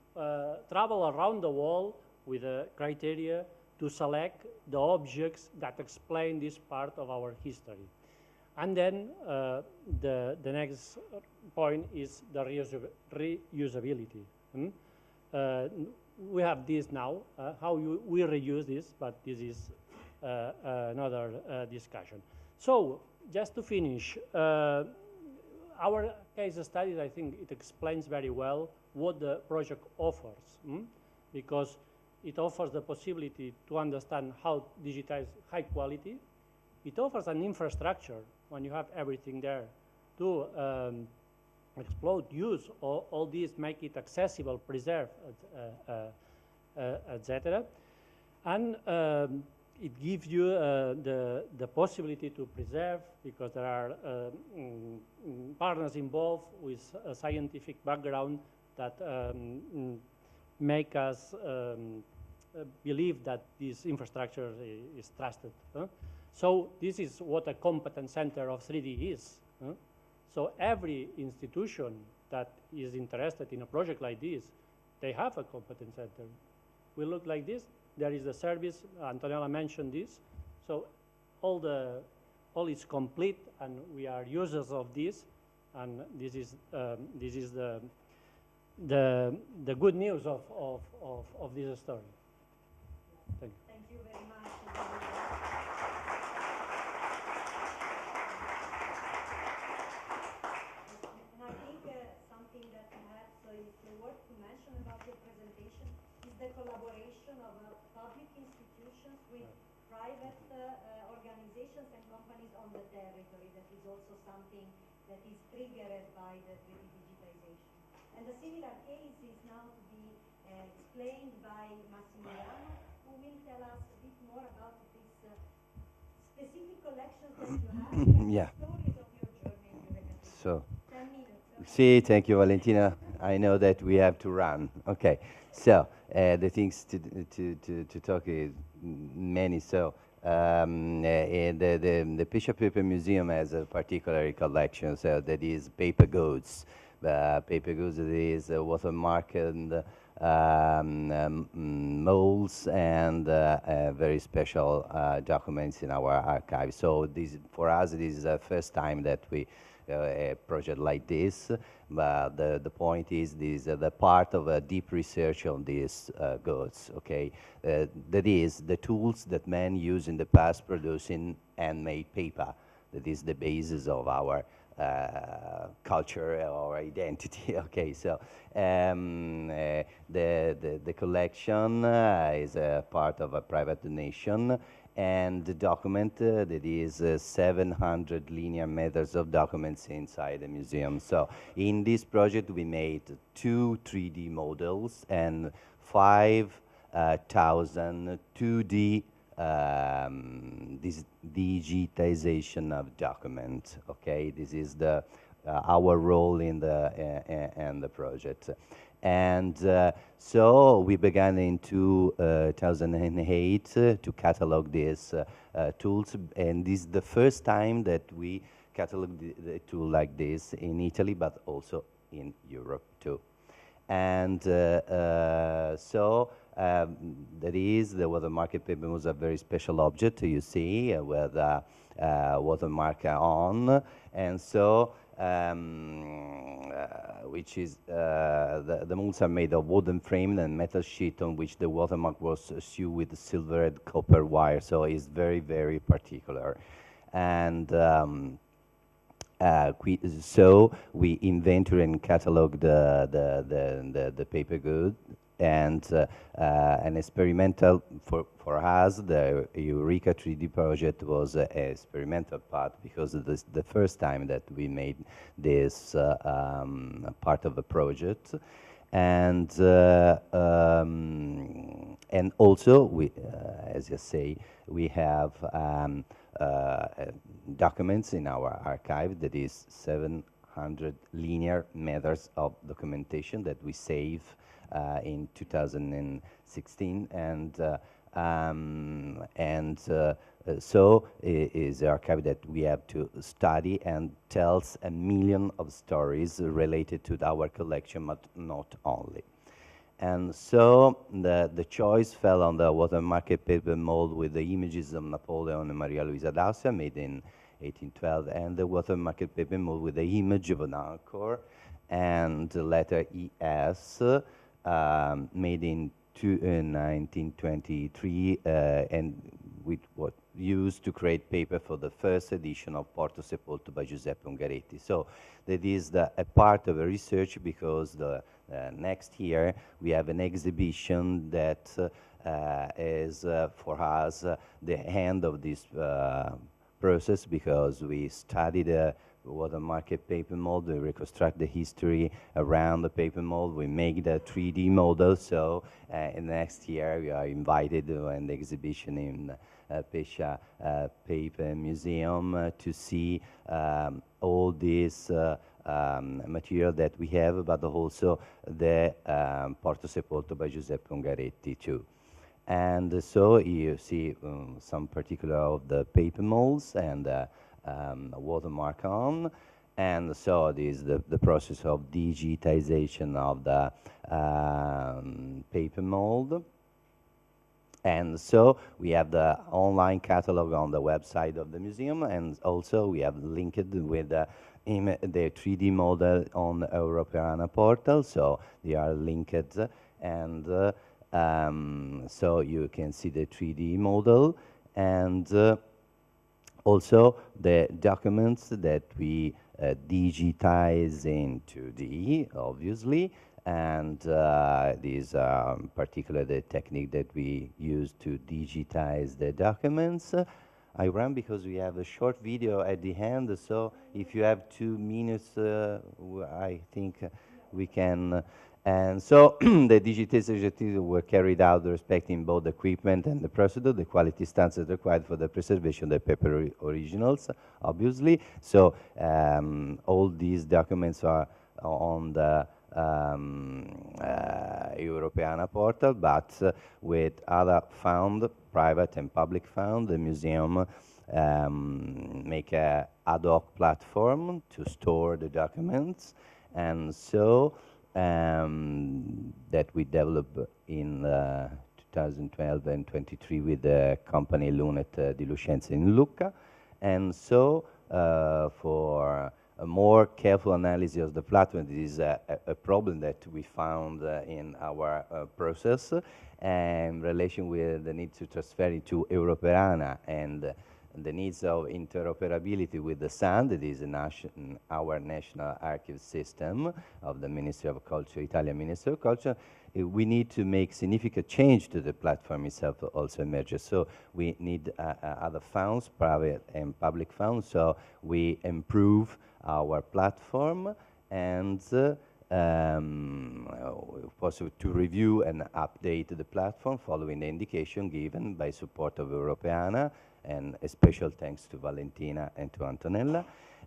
Speaker 2: travel around the world with a criteria to select the objects that explain this part of our history. And then the next point is the reusability. We have this now, how we reuse this, but this is another discussion. So just to finish, our case studies, I think it explains very well what the project offers, because it offers the possibility to understand how to digitize high quality. It offers an infrastructure when you have everything there to explode, use all these, make it accessible, preserve, etc. And it gives you the possibility to preserve, because there are partners involved with a scientific background that make us believe that this infrastructure is trusted. So this is what a competence center of 3D is. So every institution that is interested in a project like this, they have a competence center. We look like this. There is the service. Antonella mentioned this. So all is complete, and we are users of this. And this is the good news of this story. Thank you.
Speaker 9: Thank you very much. And I think something that perhaps is worth to mention about your presentation is the collaboration of public institutions with private organizations and companies on the territory. That is also something that is triggered by the 3D digitization. And a similar case is now to be explained by Massimiliano, who will tell us a bit more about this specific collections that you have and
Speaker 12: Yeah.
Speaker 9: the stories of your journey in EUreka3D.
Speaker 12: So,
Speaker 9: 10 minutes.
Speaker 12: see, thank you, Valentina. I know that we have to run. Okay, so the things to talk is many. So The Pescia Paper Museum has a particular collection, so that is paper goods. Paper goods is watermark and molds and very special documents in our archive. So this, for us, this is the first time that we a project like this, but the point is this the part of a deep research on these goods, okay? That is the tools that men use in the past producing handmade paper. That is the basis of our culture or identity, okay? So the collection is a part of a private donation, and the document that is 700 linear meters of documents inside the museum. So in this project we made 2 3D models and 5,000 2D this digitization of document. Okay, this is the our role in the project. And so we began in 2008 to catalog these tools, and this is the first time that we catalog the tool like this in Italy, but also in Europe too. And so that is the watermark paper was a very special object, you see, with a watermark on, and so which is the molds are made of wooden frame and metal sheet on which the watermark was sewn with silver and copper wire, so it's very, very particular. And so we inventory and catalog the paper good, and an experimental for us. The EUreka3D project was an experimental part because this the first time that we made this part of the project, and also we, as you say, we have documents in our archive that is 700 linear meters of documentation that we save in 2016, and so is the archive that we have to study and tells 1 million of stories related to our collection, but not only. And so the choice fell on the watermark paper mold with the images of Napoleon and Maria Luisa d'Austria made in 1812, and the watermark paper mold with the image of an anchor and the letter ES made in 1923, and with what used to create paper for the first edition of Porto Sepolto by Giuseppe Ungaretti. So that is a part of a research, because the next year we have an exhibition that is for us the end of this process, because we studied watermark paper mold, we reconstruct the history around the paper mold, we make the 3D model. So in the next year we are invited to an exhibition in Pescia Paper Museum to see all this material that we have, but also the Porto Sepolto by Giuseppe Ungaretti too. And so you see some particular of the paper molds and watermark on, and so this is the process of digitization of the paper mold. And so we have the online catalog on the website of the museum, and also we have linked with the 3D model on the Europeana portal, so they are linked, and so you can see the 3D model, and also the documents that we digitize in 2D, obviously, and these are particularly the technique that we use to digitize the documents. I run because we have a short video at the end, so if you have 2 minutes, I think we can. And so the digitization activities were carried out respecting both the equipment and the procedure, the quality standards required for the preservation of the paper originals, obviously. So all these documents are on the Europeana portal, but with other fund, private and public fund, the museum make a ad hoc platform to store the documents, and so that we developed in 2012 and 23 with the company Lunet di Lucenza in Lucca, and so for a more careful analysis of the platform, this is a problem that we found in our process in relation with the need to transfer it to Europeana and the needs of interoperability with the SAN, that is our national archive system of the Ministry of Culture, Italian Ministry of Culture. We need to make significant change to the platform itself also emerges. So we need other funds, private and public funds, so we improve our platform and possible to review and update the platform following the indication given by support of Europeana, and a special thanks to Valentina and to Antonella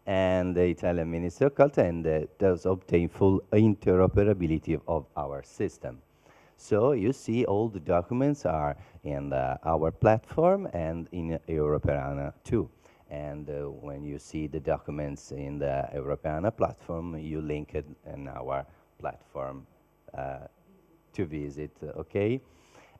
Speaker 12: and the Italian Ministry of Culture, and does obtain full interoperability of our system. So you see all the documents are in our platform and in Europeana too. And when you see the documents in the Europeana platform, you link it in our platform to visit, okay?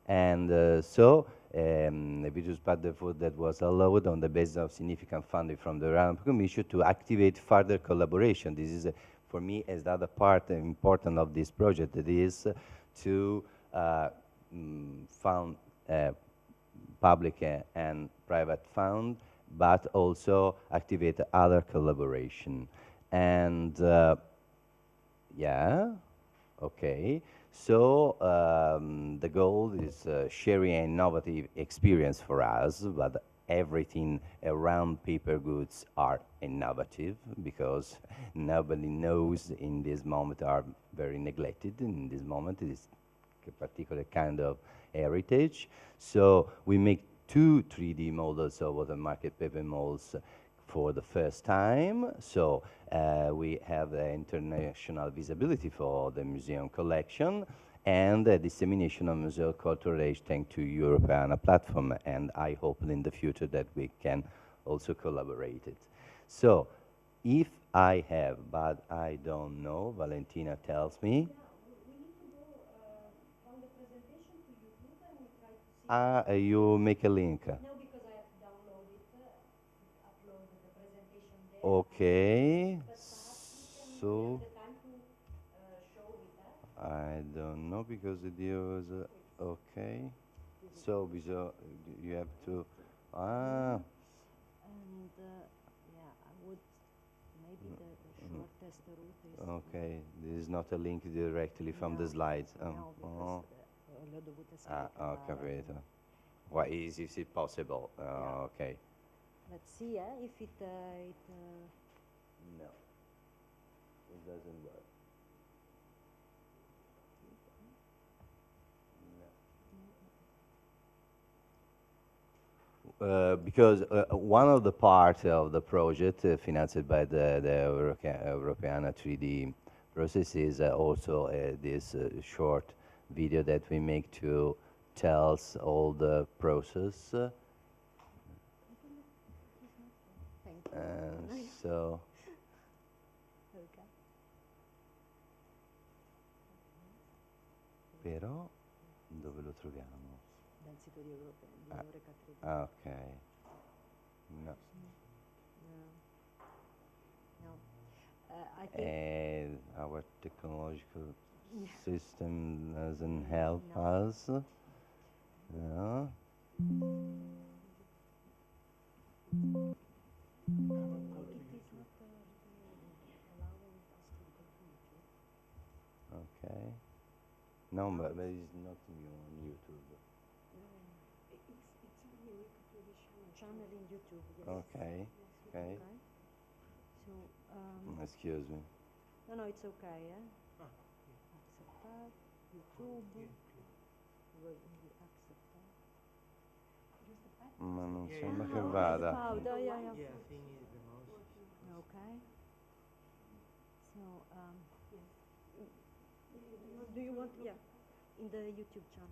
Speaker 12: And so we just part the food that was allowed on the basis of significant funding from the European Commission to activate further collaboration. This is, for me, as the other part important of this project, that is to fund public and private fund, but also activate other collaboration. And yeah, okay. So the goal is sharing an innovative experience for us, but everything around paper goods are innovative because nobody knows in this moment are very neglected. In this moment it is a particular kind of heritage. So we make 2 3D models of watermarked paper molds for the first time. So we have international visibility for the museum collection and the dissemination of museum cultural age thanks to Europeana platform. And I hope in the future that we can also collaborate it. So if I have, but I don't know, Valentina tells me. You make a link.
Speaker 9: No, because I have to download it, upload the presentation there.
Speaker 12: Okay.
Speaker 9: But perhaps
Speaker 12: So
Speaker 9: we can have the time to show it.
Speaker 12: I don't know because the deal was okay. So you have to.
Speaker 9: And yeah, I would maybe the shortest route is.
Speaker 12: Okay, this is not a link directly from the slides.
Speaker 9: No, because l'ho dovuta scaricare.
Speaker 12: Ho capito. Why is it possible?
Speaker 9: Yeah.
Speaker 12: Okay.
Speaker 9: Let's see if it.
Speaker 12: No, it doesn't work. Because one of the parts of the project financed by the Europeana 3D process is also this short video that we make to tells all the process.
Speaker 9: Thank you.
Speaker 12: So.
Speaker 9: Okay.
Speaker 12: Però dove lo troviamo?
Speaker 9: Dal sito di EUreka3D.
Speaker 12: Ok. No.
Speaker 9: No. I think
Speaker 12: Our technological system doesn't help us. No. Okay. No, but it's not new on YouTube.
Speaker 9: It's channel in YouTube. Yes.
Speaker 12: Okay. Okay.
Speaker 9: So.
Speaker 12: Excuse me.
Speaker 9: No, it's okay. Accept YouTube.
Speaker 12: Ma non sembra che vada.
Speaker 9: Yeah.
Speaker 11: Yeah, I think the mouse.
Speaker 9: Okay. So, do you want, yeah, in the YouTube channel.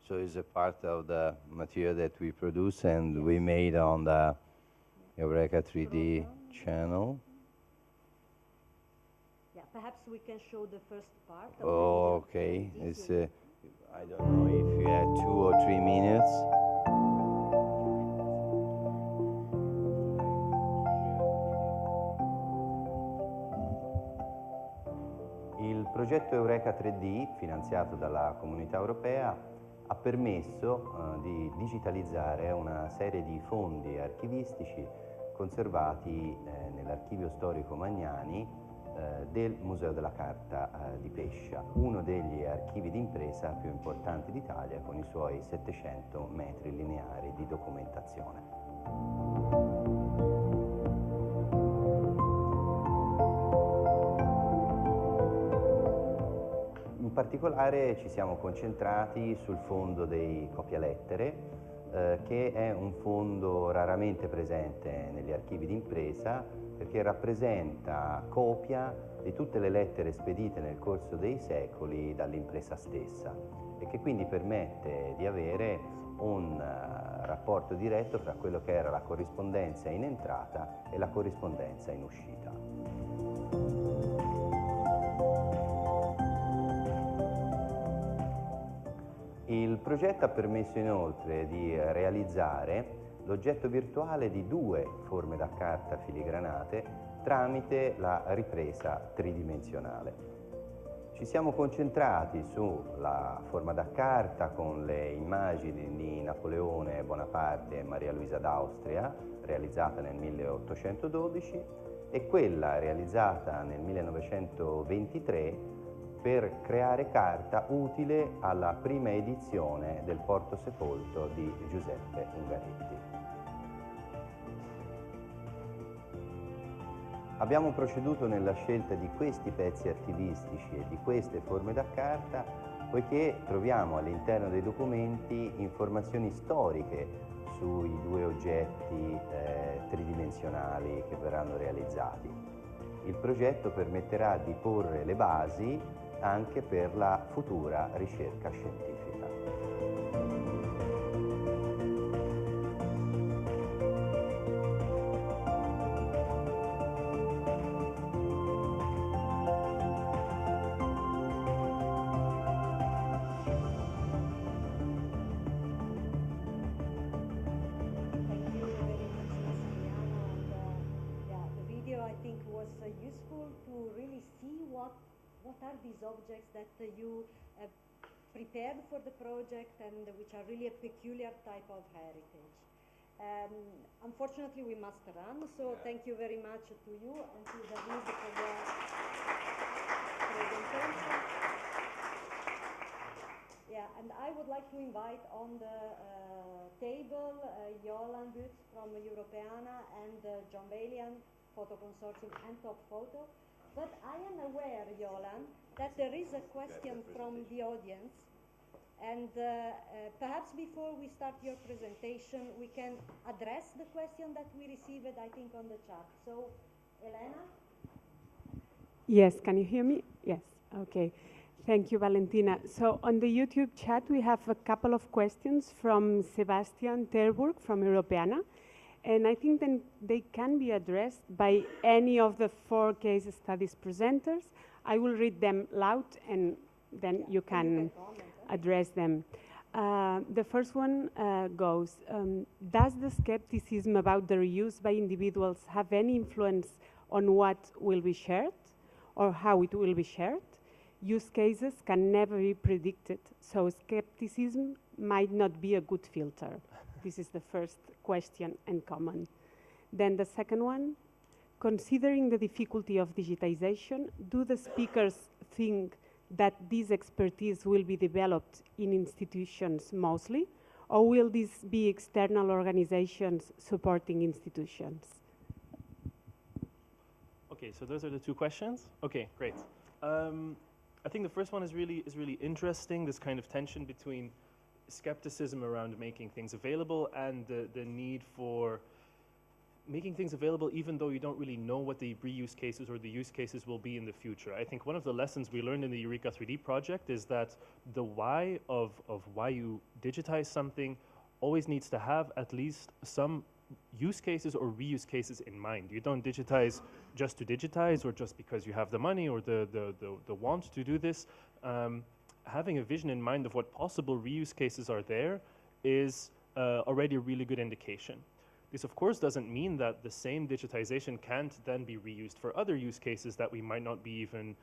Speaker 12: So it's a part of the material that we produce and we made on the EUreka3D channel.
Speaker 9: Yeah, perhaps we can show the first part. Of
Speaker 12: Oh,
Speaker 9: the video.
Speaker 12: okay. It's I don't know if you have 2 or 3 minutes. Il progetto EUreka3D, finanziato dalla Comunità Europea, ha permesso di digitalizzare una serie di fondi archivistici conservati nell'archivio storico Magnani del Museo della Carta di Pescia, uno degli archivi d'impresa più importanti d'Italia con i suoi 700 metri lineari di documentazione. In particolare ci siamo concentrati sul fondo dei copialettere, che è un fondo raramente presente negli archivi d'impresa perché rappresenta copia di tutte le lettere spedite nel corso dei secoli dall'impresa stessa e che quindi permette di avere un rapporto diretto fra quello che era la corrispondenza in entrata e la corrispondenza in uscita. Il progetto ha permesso inoltre di realizzare l'oggetto virtuale di 2 forme da carta filigranate tramite la ripresa tridimensionale. Ci siamo concentrati sulla forma da carta con le immagini di Napoleone Bonaparte e Maria Luisa d'Austria, realizzata nel 1812, e quella realizzata nel 1923 per creare carta utile alla prima edizione del Porto Sepolto di Giuseppe Ungaretti. Abbiamo proceduto nella scelta di questi pezzi archivistici e di queste forme da carta poiché troviamo all'interno dei documenti informazioni storiche sui 2 oggetti tridimensionali che verranno realizzati. Il progetto permetterà di porre le basi anche per la futura ricerca scientifica.
Speaker 9: What are these objects that you prepared for the project and which are really a peculiar type of heritage? Unfortunately, we must run, so thank you very much to you and to David for the presentation. Yeah, and I would like to invite on the table Jolan Butz from Europeana and John Balian, Photo Consortium and Top Photo. But I am aware, Jolan, that there is a question from the audience, and perhaps before we start your presentation, we can address the question that we received, I think, on the chat. So, Elena?
Speaker 13: Yes, can you hear me? Yes, okay. Thank you, Valentina. So on the YouTube chat, we have a couple of questions from Sebastian Terburg from Europeana. And I think then they can be addressed by any of the 4 case studies presenters. I will read them loud and then you can address them. The first one goes, does the skepticism about the reuse by individuals have any influence on what will be shared or how it will be shared? Use cases can never be predicted, so skepticism might not be a good filter. This is the first question and comment. Then the second one, considering the difficulty of digitization, do the speakers think that this expertise will be developed in institutions mostly, or will this be external organizations supporting institutions?
Speaker 14: Okay, so those are the 2 questions. Okay, great. I think the first one is really interesting, this kind of tension between skepticism around making things available and the need for making things available even though you don't really know what the reuse cases or the use cases will be in the future. I think one of the lessons we learned in the EUreka3D project is that the why of why you digitize something always needs to have at least some use cases or reuse cases in mind. You don't digitize just to digitize or just because you have the money or the want to do this. Having a vision in mind of what possible reuse cases are there is already a really good indication. This, of course, doesn't mean that the same digitization can't then be reused for other use cases that we might not be even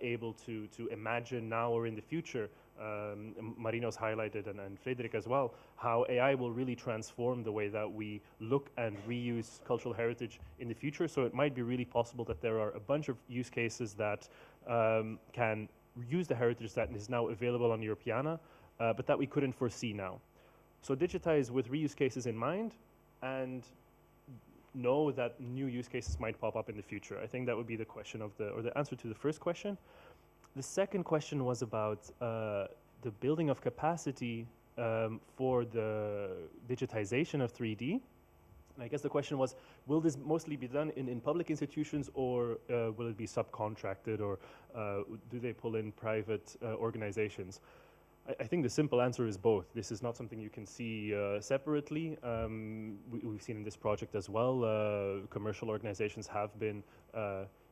Speaker 14: able to imagine now or in the future. Marino's highlighted, and Frederick as well, how AI will really transform the way that we look and reuse cultural heritage in the future. So it might be really possible that there are a bunch of use cases that can use the heritage that is now available on Europeana, but that we couldn't foresee now. So digitize with reuse cases in mind, and know that new use cases might pop up in the future. I think that would be the question of or the answer to the first question. The second question was about the building of capacity for the digitization of 3D. And I guess the question was, will this mostly be done in public institutions, or will it be subcontracted, or do they pull in private organizations? I think the simple answer is both. This is not something you can see separately. We've seen in this project as well, commercial organizations have been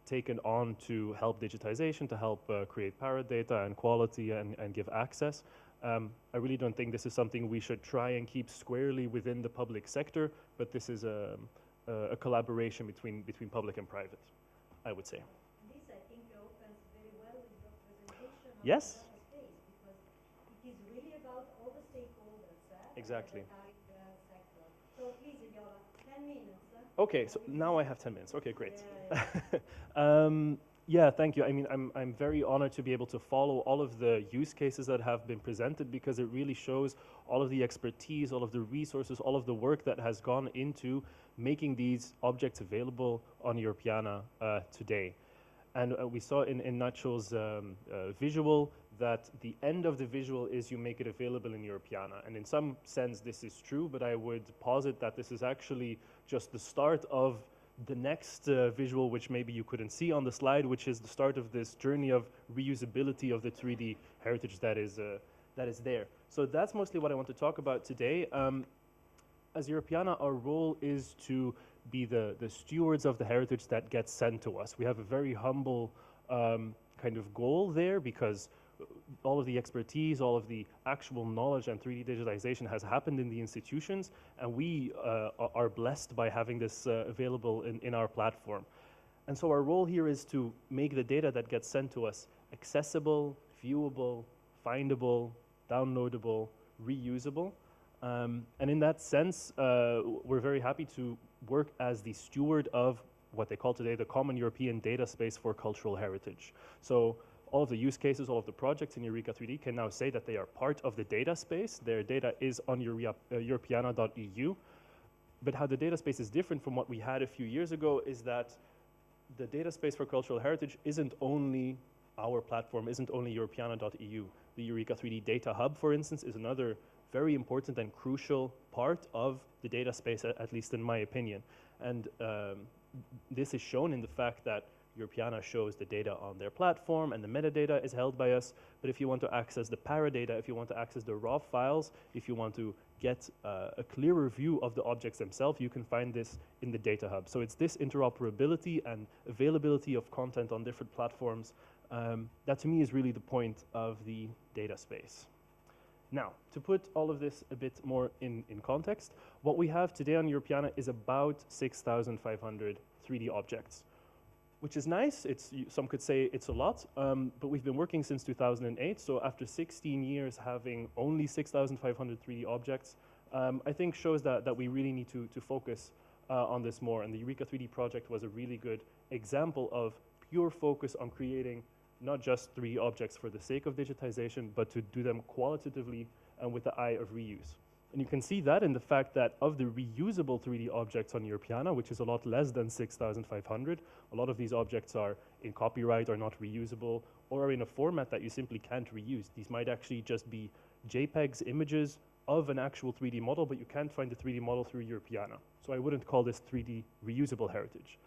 Speaker 14: taken on to help digitization, to help create paradata and quality and give access. I really don't think this is something we should try and keep squarely within the public sector, but this is a collaboration between public and private, I would say.
Speaker 9: This, I think, opens very well with your presentation.
Speaker 14: Yes.
Speaker 9: It is really about all the stakeholders.
Speaker 14: Exactly.
Speaker 9: Sector. So please, Viola, 10 minutes.
Speaker 14: Okay, so now I have 10 minutes. Okay, great.
Speaker 9: Yeah.
Speaker 14: Yeah, thank you. I mean, I'm very honored to be able to follow all of the use cases that have been presented, because it really shows all of the expertise, all of the resources, all of the work that has gone into making these objects available on Europeana today. And we saw in Nacho's visual that the end of the visual is you make it available in Europeana. And in some sense, this is true, but I would posit that this is actually just the start of the next visual, which maybe you couldn't see on the slide, which is the start of this journey of reusability of the 3D heritage that is there. So that's mostly what I want to talk about today. As Europeana, our role is to be the stewards of the heritage that gets sent to us. We have a very humble kind of goal there, because all of the expertise, all of the actual knowledge and 3D digitization has happened in the institutions, and we are blessed by having this available in our platform. And so our role here is to make the data that gets sent to us accessible, viewable, findable, downloadable, reusable. And in that sense, we're very happy to work as the steward of what they call today the Common European Data Space for Cultural Heritage. So all of the use cases, all of the projects in EUreka3D can now say that they are part of the data space. Their data is on Europeana.eu. But how the data space is different from what we had a few years ago is that the data space for cultural heritage isn't only our platform, isn't only Europeana.eu. The EUreka3D Data Hub, for instance, is another very important and crucial part of the data space, at least in my opinion. And this is shown in the fact that Europeana shows the data on their platform and the metadata is held by us. But if you want to access the paradata, if you want to access the raw files, if you want to get a clearer view of the objects themselves, you can find this in the Data Hub. So it's this interoperability and availability of content on different platforms that to me is really the point of the data space. Now, to put all of this a bit more in context, what we have today on Europeana is about 6,500 3D objects, which is nice. Some could say it's a lot, but we've been working since 2008. So after 16 years having only 6,500 3D objects, I think shows that we really need to focus on this more. And the EUreka3D project was a really good example of pure focus on creating not just 3D objects for the sake of digitization, but to do them qualitatively and with the eye of reuse. And you can see that in the fact that of the reusable 3D objects on Europeana, which is a lot less than 6,500, a lot of these objects are in copyright, are not reusable, or are in a format that you simply can't reuse. These might actually just be JPEGs, images, of an actual 3D model, but you can't find the 3D model through Europeana. So I wouldn't call this 3D reusable heritage.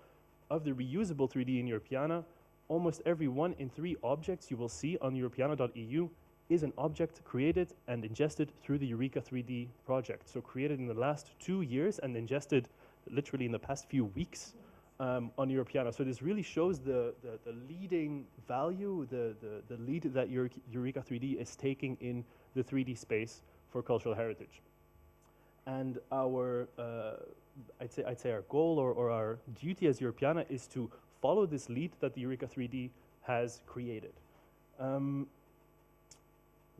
Speaker 14: Of the reusable 3D in Europeana, almost every 1 in 3 objects you will see on Europeana.eu is an object created and ingested through the EUreka3D project. So created in the last 2 years and ingested literally in the past few weeks on Europeana. So this really shows the leading value, the lead that EUreka3D is taking in the 3D space for cultural heritage. And our, I'd say our goal or our duty as Europeana is to follow this lead that the EUreka3D has created.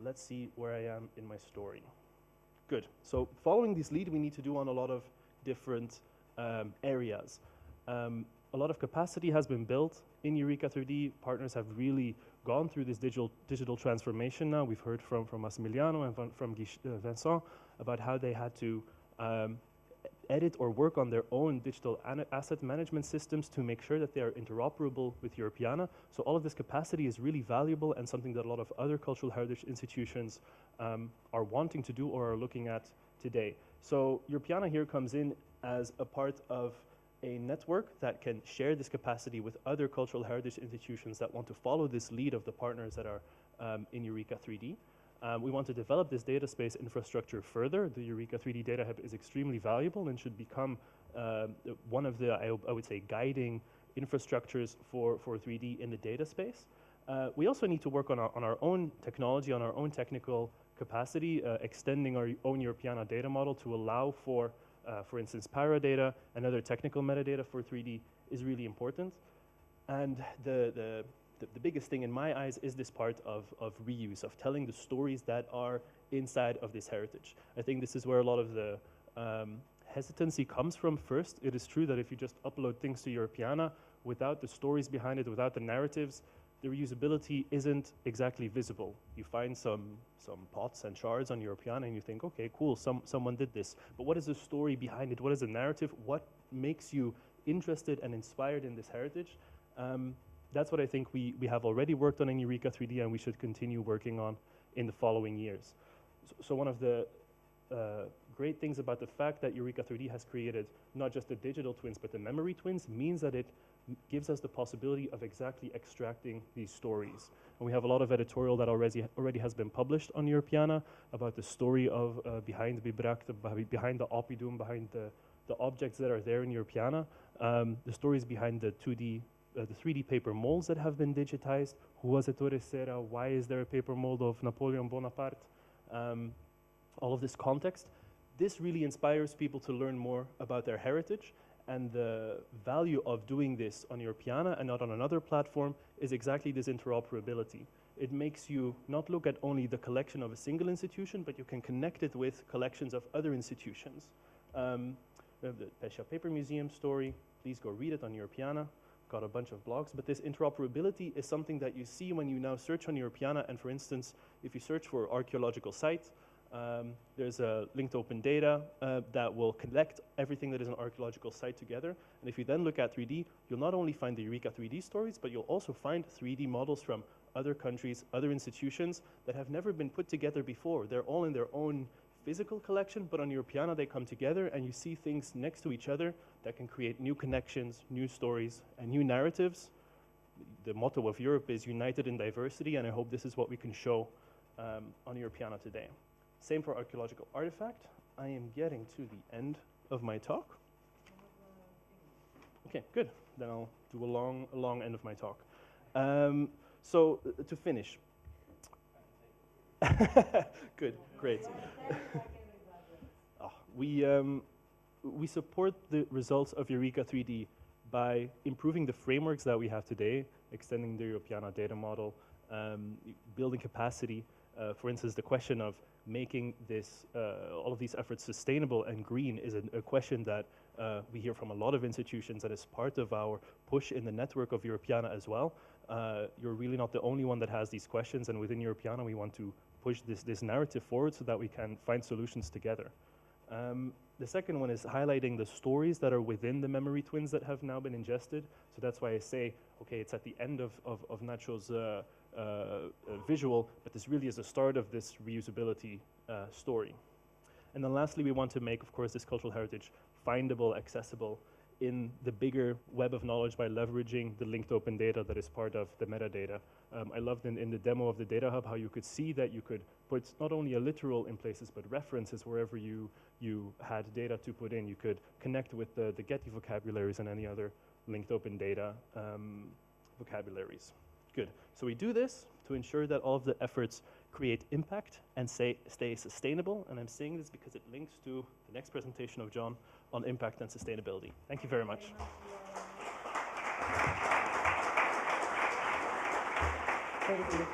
Speaker 14: Let's see where I am in my story. Good. So following this lead, we need to do on a lot of different areas. A lot of capacity has been built in EUreka3D. Partners have really gone through this digital transformation now. We've heard from Massimiliano and from Vincent about how they had to edit or work on their own digital asset management systems to make sure that they are interoperable with Europeana. So all of this capacity is really valuable and something that a lot of other cultural heritage institutions are wanting to do or are looking at today. So Europeana here comes in as a part of a network that can share this capacity with other cultural heritage institutions that want to follow this lead of the partners that are in EUreka3D. We want to develop this data space infrastructure further. The EUreka3D Data Hub is extremely valuable and should become one of the, I would say, guiding infrastructures for 3D in the data space. We also need to work on our own technology, on our own technical capacity, extending our own Europeana data model to allow for instance, paradata and other technical metadata for 3D is really important. And the biggest thing in my eyes is this part of reuse, of telling the stories that are inside of this heritage. I think this is where a lot of the hesitancy comes from first. It is true that if you just upload things to Europeana without the stories behind it, without the narratives, the reusability isn't exactly visible. You find some pots and shards on Europeana and you think, okay, cool, someone did this. But what is the story behind it? What is the narrative? What makes you interested and inspired in this heritage? That's what I think we have already worked on in EUreka3D and we should continue working on in the following years. So one of the great things about the fact that EUreka3D has created not just the digital twins but the memory twins means that it gives us the possibility of exactly extracting these stories. And we have a lot of editorial that already has been published on Europeana about the story of behind Bibrak, behind the Oppidum, behind the objects that are there in Europeana, the stories behind the 3D paper molds that have been digitized. Who was Ettore Serra? Why is there a paper mold of Napoleon Bonaparte? All of this context. This really inspires people to learn more about their heritage. And the value of doing this on Europeana and not on another platform is exactly this interoperability. It makes you not look at only the collection of a single institution, but you can connect it with collections of other institutions. We have the Pescia Paper Museum story. Please go read it on Europeana. Got a bunch of blogs. But this interoperability is something that you see when you now search on Europeana. And for instance, if you search for archaeological site, there's a linked open data that will collect everything that is an archaeological site together. And if you then look at 3D, you'll not only find the EUreka3D stories, but you'll also find 3D models from other countries, other institutions that have never been put together before. They're all in their own physical collection, but on Europeana they come together and you see things next to each other that can create new connections, new stories, and new narratives. The motto of Europe is united in diversity, and I hope this is what we can show on Europeana today. Same for archaeological artifact. I am getting to the end of my talk. Okay, good. Then I'll do a long end of my talk. So to finish. Good, great. We support the results of EUreka3D by improving the frameworks that we have today, extending the Europeana data model, building capacity. For instance, the question of making this, all of these efforts sustainable and green is a question that we hear from a lot of institutions that is part of our push in the network of Europeana as well. You're really not the only one that has these questions, and within Europeana we want to push this narrative forward so that we can find solutions together. The second one is highlighting the stories that are within the memory twins that have now been ingested. So that's why I say, okay, it's at the end of Nacho's visual, but this really is the start of this reusability story. And then lastly, we want to make, of course, this cultural heritage findable, accessible in the bigger web of knowledge by leveraging the linked open data that is part of the metadata. I loved in the demo of the Data Hub how you could see that you could put not only a literal in places, but references wherever you had data to put in. You could connect with the Getty vocabularies and any other linked open data vocabularies. Good. So we do this to ensure that all of the efforts create impact and stay sustainable. And I'm saying this because it links to the next presentation of John on impact and sustainability. Thank you very much.
Speaker 9: Very good.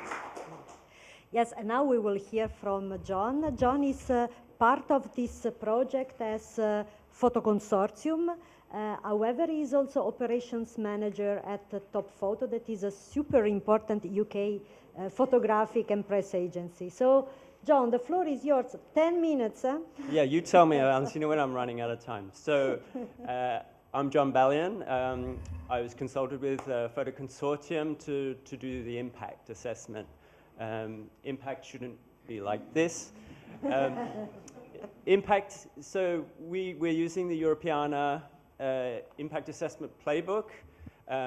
Speaker 9: Yes, and now we will hear from John. John is part of this project as Photo Consortium. However, he is also operations manager at Top Photo, that is a super important UK photographic and press agency. So, John, the floor is yours. 10 minutes, huh?
Speaker 8: Yeah, you tell me, unless you know when I'm running out of time. So, I'm John Ballion. I was consulted with Photo Consortium to do the impact assessment. Impact shouldn't be like this. Impact, so we're using the Europeana impact assessment playbook.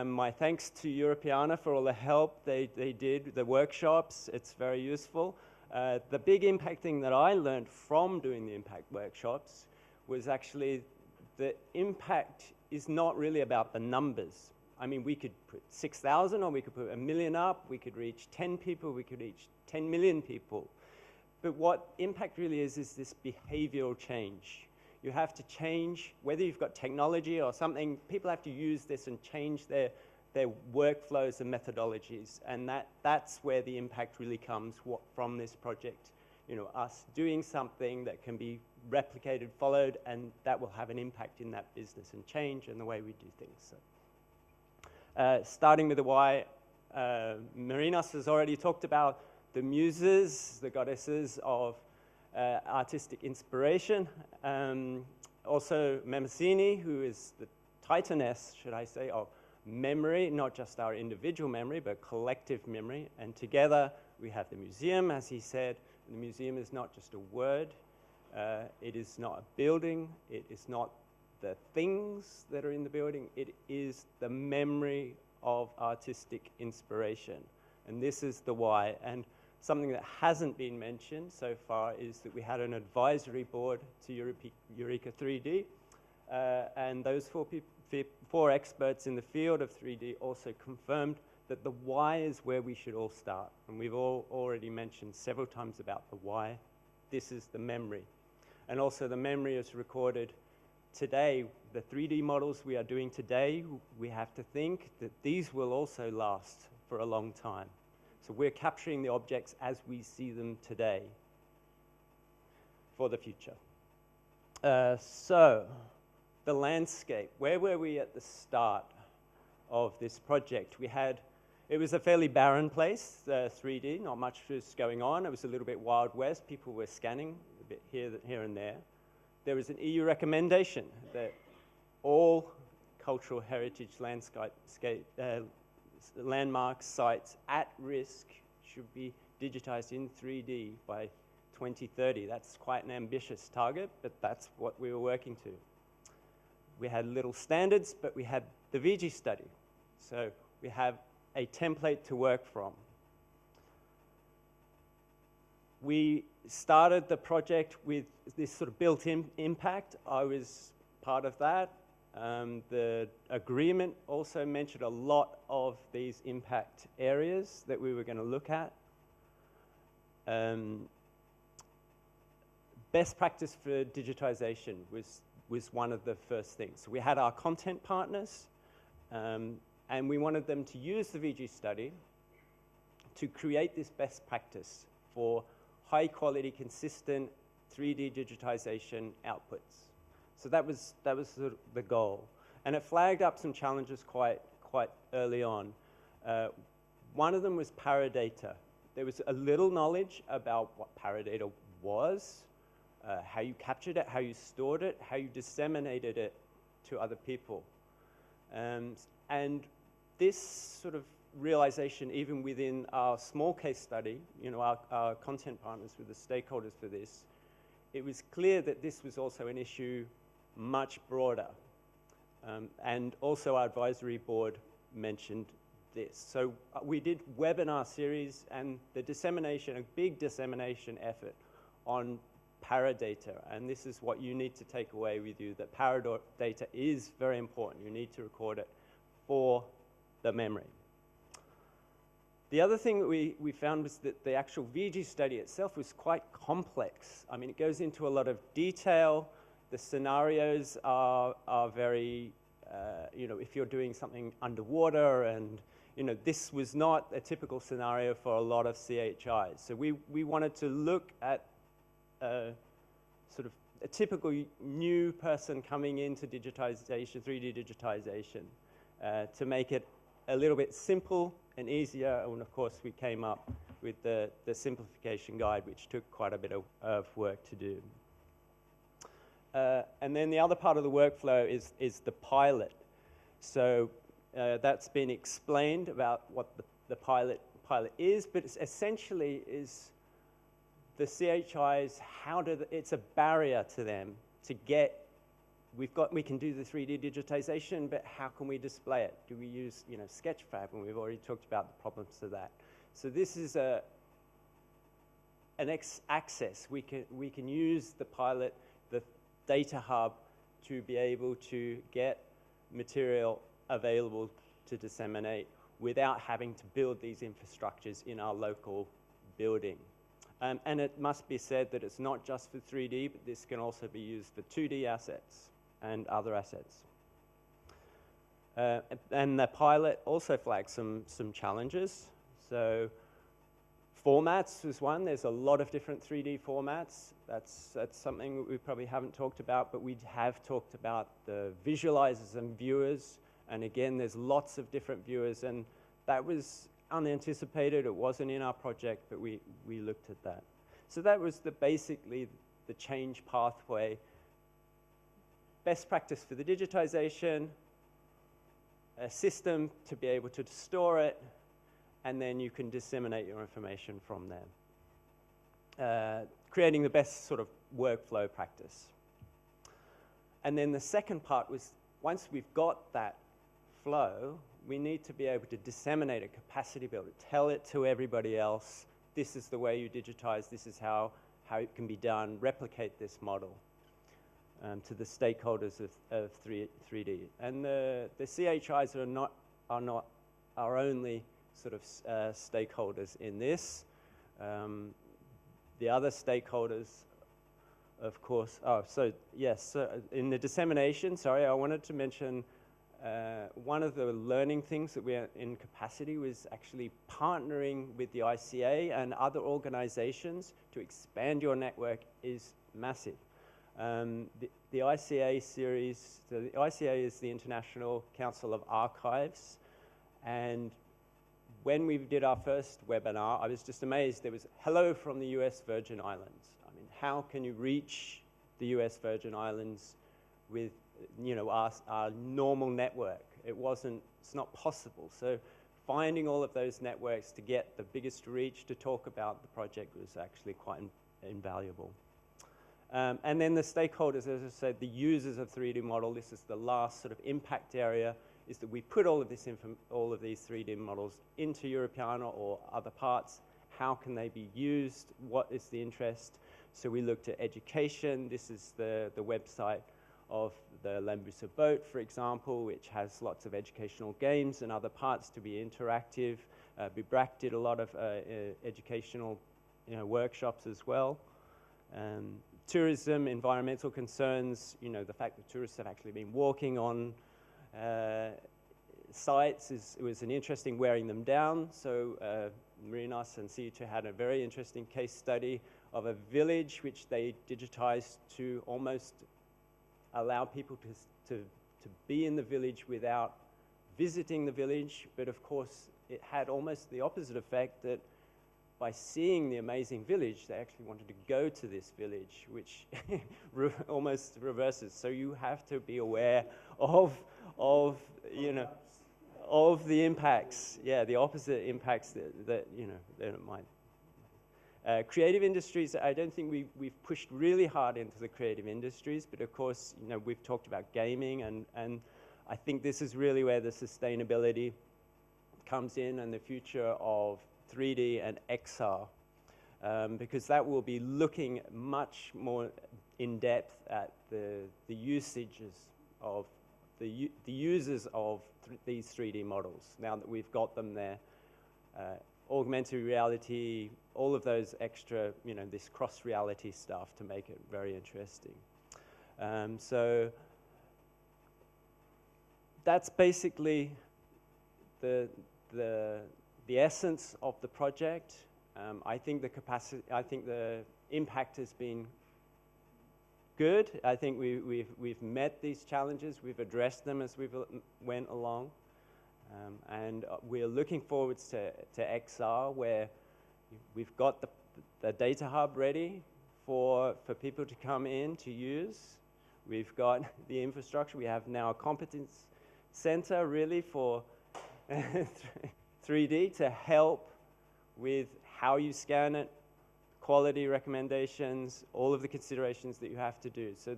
Speaker 8: My thanks to Europeana for all the help they did, the workshops. It's very useful. The big impact thing that I learned from doing the impact workshops was actually the impact is not really about the numbers. I mean, we could put 6,000 or we could put 1 million up, we could reach 10 people, we could reach 10 million people. But what impact really is this behavioral change. You have to change, whether you've got technology or something, people have to use this and change their workflows and methodologies. And that's where the impact really comes from this project. You know, us doing something that can be replicated, followed, and that will have an impact in that business and change and the way we do things. So, starting with the why, Marinos has already talked about the muses, the goddesses of artistic inspiration. Also Mnemosyne, who is the titaness, should I say, of memory, not just our individual memory, but collective memory. And together we have the museum, as he said. The museum is not just a word. It is not a building. It is not the things that are in the building. It is the memory of artistic inspiration. And this is the why. And something that hasn't been mentioned so far is that we had an advisory board to EUreka3D, and those four experts in the field of 3D also confirmed that the why is where we should all start. And we've all already mentioned several times about the why. This is the memory. And also the memory is recorded today. The 3D models we are doing today, we have to think that these will also last for a long time. So we're capturing the objects as we see them today for the future. So the landscape, where were we at the start of this project? It was a fairly barren place, 3D, not much was going on. It was a little bit Wild West. People were scanning a bit here and there. There was an EU recommendation that all cultural heritage landmark sites at risk should be digitized in 3D by 2030. That's quite an ambitious target, but that's what we were working to. We had little standards, but we had the VG study. So we have a template to work from. We started the project with this sort of built-in impact. I was part of that. The agreement also mentioned a lot of these impact areas that we were going to look at. Best practice for digitization was one of the first things. So we had our content partners, and we wanted them to use the VG study to create this best practice for high quality, consistent 3D digitization outputs. So that was the goal. And it flagged up some challenges quite early on. One of them was paradata. There was a little knowledge about what paradata was, how you captured it, how you stored it, how you disseminated it to other people. And this sort of realization, even within our small case study, you know, our content partners were the stakeholders for this, it was clear that this was also an issue much broader. And also our advisory board mentioned this. So we did webinar series and the dissemination, a big dissemination effort on paradata. And this is what you need to take away with you, that paradata is very important. You need to record it for the memory. The other thing that we found was that the actual VG study itself was quite complex. I mean, it goes into a lot of detail. The scenarios are very, you know, if you're doing something underwater, and, you know, this was not a typical scenario for a lot of CHIs. So we wanted to look at sort of a typical new person coming into digitization, 3D digitization, to make it a little bit simple and easier. And of course, we came up with the simplification guide, which took quite a bit of work to do. And then the other part of the workflow is the pilot. So that's been explained about what the pilot is, but it's essentially is the CHIs, it's a barrier to them to get, we can do the 3D digitization, but how can we display it? Do we use, you know, Sketchfab? And we've already talked about the problems of that. So this is an access. We can use the pilot, the Data Hub, to be able to get material available to disseminate without having to build these infrastructures in our local building. And it must be said that it's not just for 3D, but this can also be used for 2D assets and other assets. And the pilot also flags some challenges. So formats was one. There's a lot of different 3D formats. That's something that we probably haven't talked about, but we have talked about the visualizers and viewers. And again, there's lots of different viewers, and that was unanticipated. It wasn't in our project, but we looked at that. So that was basically the change pathway. Best practice for the digitization, a system to be able to store it, and then you can disseminate your information from there. Creating the best sort of workflow practice. And then the second part was, once we've got that flow, we need to be able to disseminate a capacity builder, tell it to everybody else, this is the way you digitize, this is how it can be done, replicate this model to the stakeholders of 3D. And the CHIs are not our only sort of stakeholders in this. The other stakeholders, of course, so yes, so in the dissemination, sorry, I wanted to mention one of the learning things that we are in capacity was actually partnering with the ICA and other organizations to expand your network is massive. The ICA series, so the ICA is the International Council of Archives, and when we did our first webinar, I was just amazed. There was, hello from the US Virgin Islands. I mean, how can you reach the US Virgin Islands with, you know, our normal network? It's not possible. So finding all of those networks to get the biggest reach to talk about the project was actually quite invaluable. And then the stakeholders, as I said, the users of 3D model, this is the last sort of impact area, is that we put all of these 3D models into Europeana or other parts. How can they be used? What is the interest? So we looked at education. This is the website of the Lambusa boat, for example, which has lots of educational games and other parts to be interactive. Bibrac did a lot of educational, you know, workshops as well. Tourism, environmental concerns, you know, the fact that tourists have actually been walking on sites it was an interesting wearing them down. So Marinos and C2 had a very interesting case study of a village which they digitized to almost allow people to be in the village without visiting the village. But of course, it had almost the opposite effect, that by seeing the amazing village, they actually wanted to go to this village, which almost reverses. So you have to be aware of you know, of the impacts. Yeah, the opposite impacts that you know, that it might. Creative industries, I don't think we've pushed really hard into the creative industries, but of course, you know, we've talked about gaming, and I think this is really where the sustainability comes in, and the future of 3D and XR, because that will be looking much more in depth at the usages of the users of these 3D models, now that we've got them there. Augmented reality, all of those extra, you know, this cross-reality stuff to make it very interesting. So that's basically the essence of the project. I think the impact has been good. I think we've met these challenges. We've addressed them as we've went along. And we're looking forward to XR, where we've got the data hub ready for people to come in to use. We've got the infrastructure. We have now a competence center really for 3D to help with how you scan it, quality recommendations, all of the considerations that you have to do. So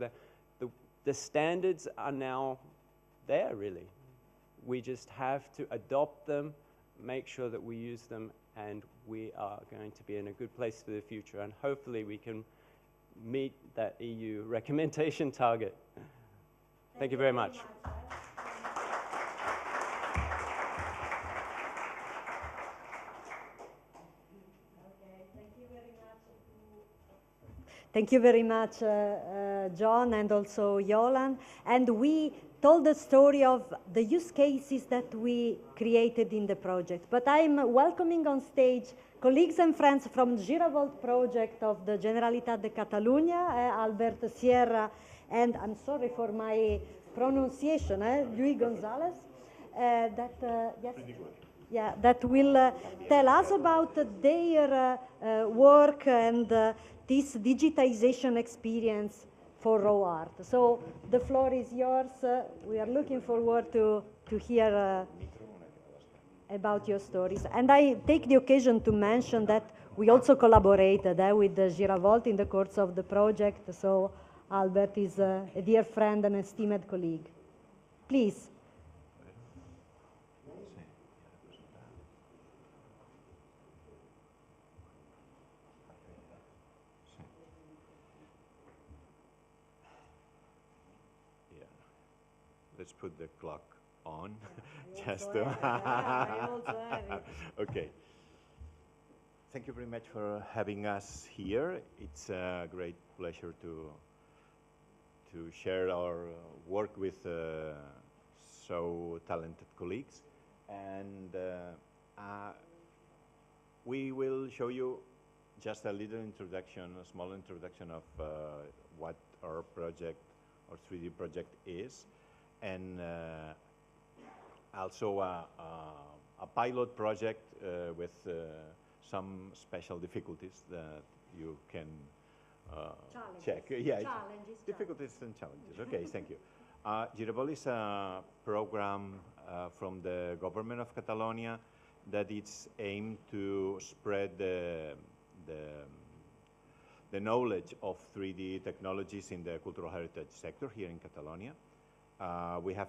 Speaker 8: the standards are now there really. We just have to adopt them, make sure that we use them, and we are going to be in a good place for the future. And hopefully we can meet that EU recommendation target. Thank you very much.
Speaker 9: Thank you very much, John, and also Yolan. And we told the story of the use cases that we created in the project. But I'm welcoming on stage colleagues and friends from Giravolt project of the Generalitat de Catalunya, Albert Sierra, and I'm sorry for my pronunciation, Lluís González, that will tell us about their work and this digitization experience for raw art. So the floor is yours. We are looking forward to hear about your stories. And I take the occasion to mention that we also collaborated with the Giravolt in the course of the project. So Albert is a dear friend and esteemed colleague. Please.
Speaker 15: Let's put the clock on. Just to okay. Thank you very much for having us here. It's a great pleasure to share our work with so talented colleagues, and we will show you just a little introduction, a small introduction of what our project, our 3D project is. And also a pilot project with some special difficulties that you can check. Yeah, difficulties and challenges. Okay, thank you. Giravolt is a program from the government of Catalonia that it's aimed to spread the knowledge of 3D technologies in the cultural heritage sector here in Catalonia. We have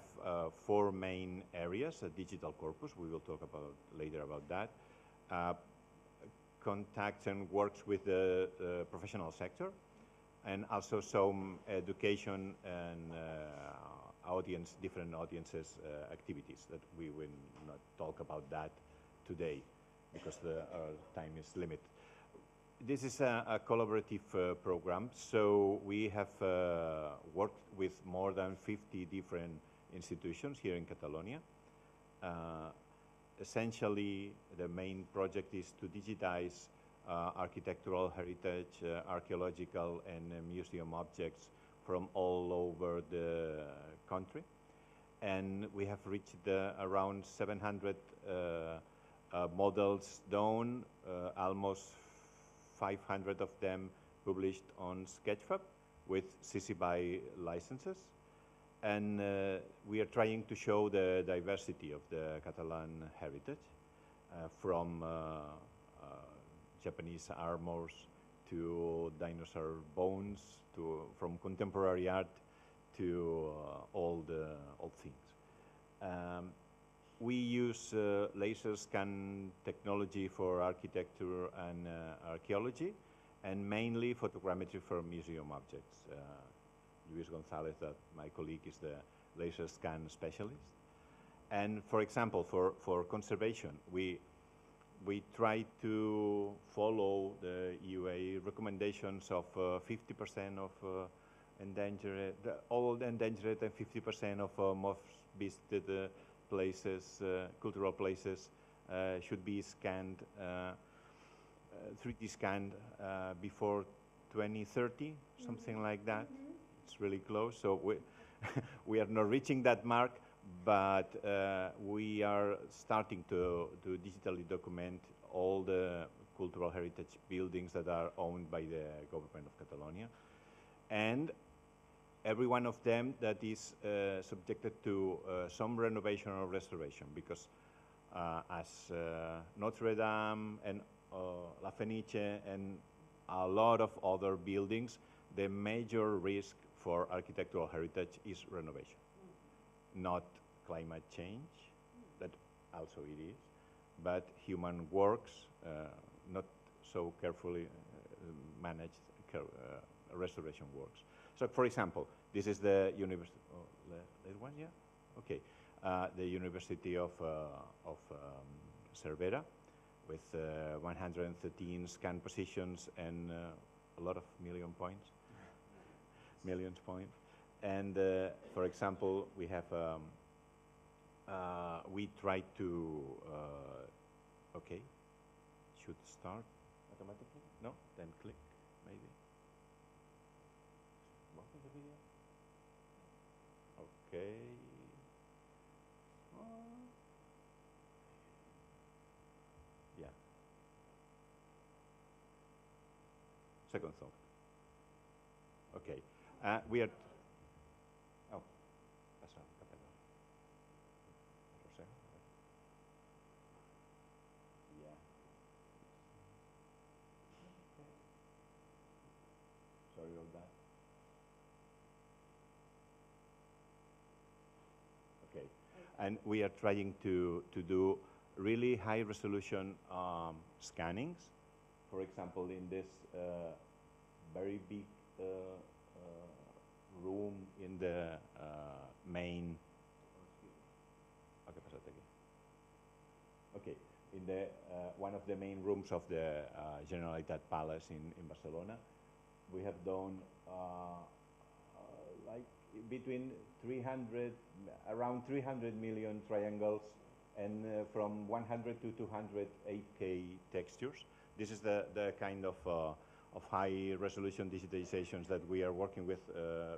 Speaker 15: 4 main areas: a digital corpus, we will talk about later about that, contacts and works with the professional sector, and also some education and different audiences activities that we will not talk about that today because our time is limited. This is a collaborative program, so we have worked with more than 50 different institutions here in Catalonia. Essentially, the main project is to digitize architectural heritage, archaeological and museum objects from all over the country. And we have reached around 700 models done, almost 500 of them published on Sketchfab with CC BY licenses. And we are trying to show the diversity of the Catalan heritage from Japanese armors to dinosaur bones, from contemporary art to old things. We use laser scan technology for architecture and archaeology, and mainly photogrammetry for museum objects. Luis Gonzalez, my colleague, is the laser scan specialist. And for example, for conservation, we try to follow the EUA recommendations of 50% of endangered, old endangered, and 50% of most visited places, cultural places, should be scanned, 3D scanned before 2030, something like that. It's really close. So we are not reaching that mark, but we are starting to digitally document all the cultural heritage buildings that are owned by the government of Catalonia. And every one of them that is subjected to some renovation or restoration, because as Notre Dame and La Fenice and a lot of other buildings, the major risk for architectural heritage is renovation, not climate change, that also it is, but human works, not so carefully managed restoration works. So, for example, this is the university. Oh, that one, yeah. Okay, the University of Cervera, with 113 scan positions and a lot of millions points. And for example, we have we try to okay, should start automatically. No, then click maybe. The video. Okay. Yeah. Second thought. Okay. We are. Oh, that's not Capella. Yeah. Sorry about that. Okay, and we are trying to do really high resolution scannings. For example, in this very big room in the main. Okay, in the one of the main rooms of the Generalitat Palace in Barcelona, we have done like between around 300 million triangles, and from 100 to 208K textures. This is the kind of high resolution digitizations that we are working with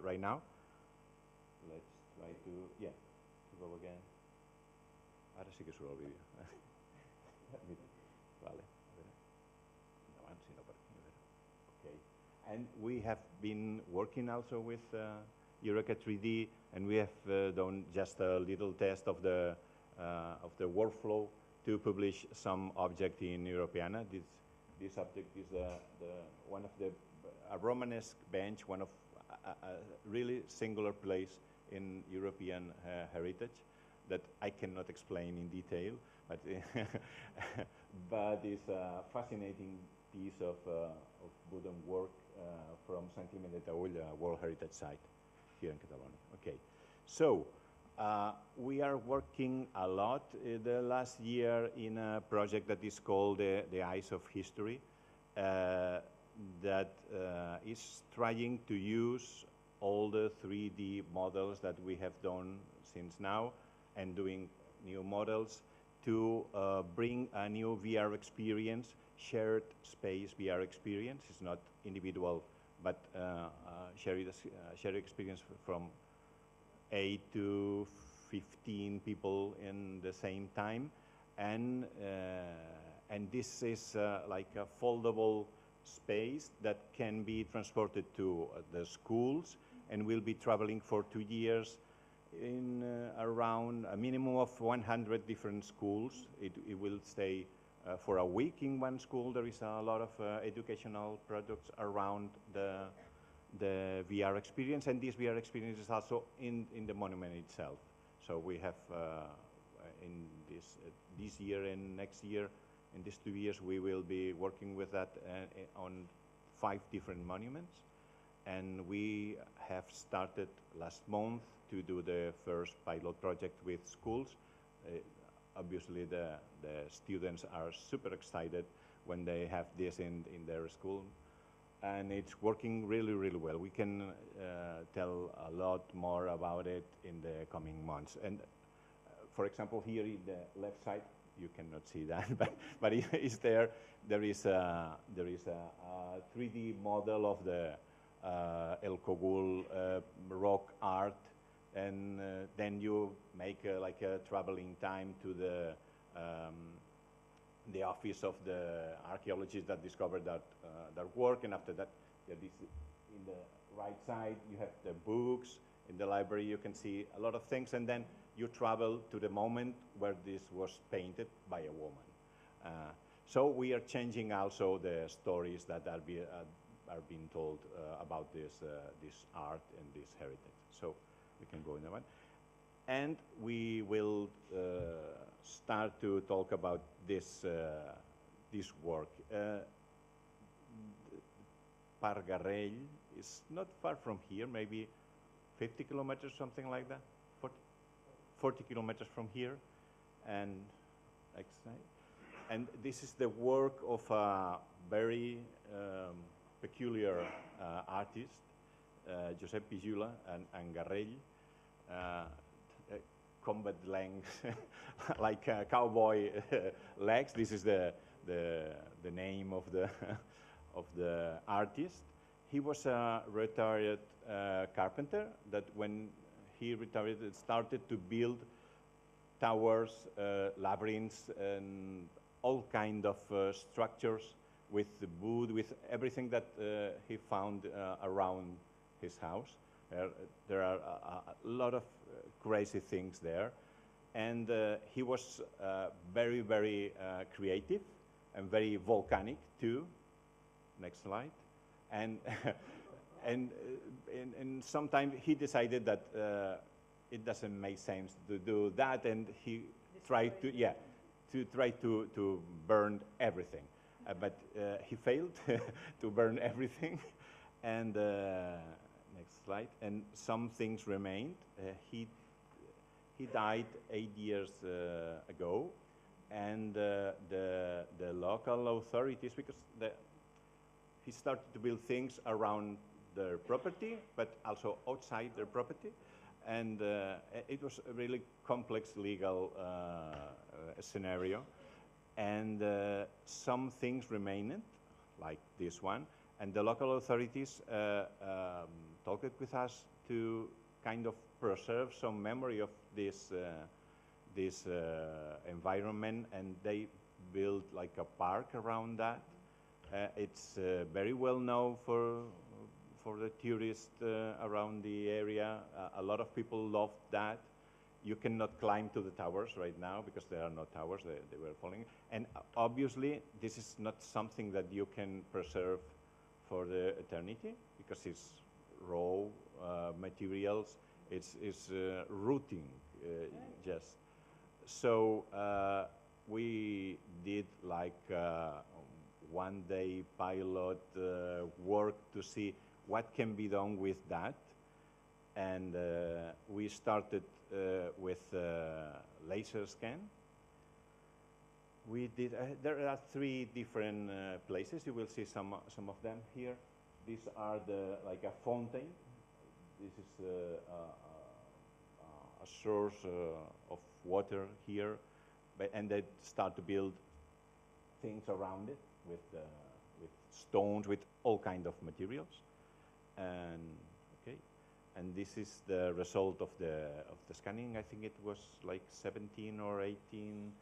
Speaker 15: right now. Let's try to, yeah, to go again. Ahora sí que subo el vídeo. Vale. Okay. And we have been working also with EUreka3D, and we have done just a little test of the workflow to publish some object in Europeana. This object is one of a Romanesque bench, one of a really singular place in European heritage that I cannot explain in detail, but but it's a fascinating piece of wooden work from Sant Climent de Taüll, World Heritage Site here in Catalonia. Okay, so we are working a lot the last year in a project that is called the Eyes of History, that is trying to use all the 3D models that we have done since now and doing new models to bring a new VR experience, shared space VR experience. It's not individual, but shared experience from 8 to 15 people in the same time, and this is like a foldable space that can be transported to the schools, and will be traveling for 2 years in around a minimum of 100 different schools. It will stay for a week in one school. There is a lot of educational products around the VR experience, and this VR experience is also in the monument itself. So we have in this year and next year, in these 2 years, we will be working with that on 5 different monuments. And we have started last month to do the first pilot project with schools. Obviously, the students are super excited when they have this in their school. And it's working really, really well. We can tell a lot more about it in the coming months. And for example, here in the left side, you cannot see that, but it is there. There is a 3D model of the El Cogul rock art, and then you make like a traveling time to the office of the archaeologists that discovered that work, and after that, in the right side, you have the books. In the library, you can see a lot of things, and then you travel to the moment where this was painted by a woman. So we are changing also the stories that are being told about this art and this heritage. So we can go in that one. And we will start to talk about this work. Pargarell is not far from here, maybe 50 kilometers, something like that. 40 kilometers from here, and next slide. And this is the work of a very peculiar artist, Josep Pijula and Garrell, combat length, like cowboy legs. This is the name of the artist. He was a retired carpenter that when he retired, started to build towers, labyrinths, and all kind of structures with the wood, with everything that he found around his house. There are a lot of crazy things there. And he was very, very creative and very volcanic too. Next slide. And and sometimes he decided that it doesn't make sense to do that, and he tried to burn everything, but he failed to burn everything. And next slide. And some things remained. He died 8 years ago, and the local authorities, because he started to build things around their property, but also outside their property. And it was a really complex legal scenario. And some things remained, like this one. And the local authorities talked with us to kind of preserve some memory of this environment, and they built like a park around that. It's very well known for the tourists around the area. A lot of people love that. You cannot climb to the towers right now because there are no towers, they were falling. And obviously, this is not something that you can preserve for the eternity because it's raw materials, it's rooting just. So we did like one-day pilot work to see what can be done with that. And we started with laser scan. We did, there are 3 different places. You will see some of them here. These are like a fountain. This is a source of water here. And they start to build things around it with stones, with all kind of materials. And okay, and this is the result of the scanning. I think it was like 17 or 18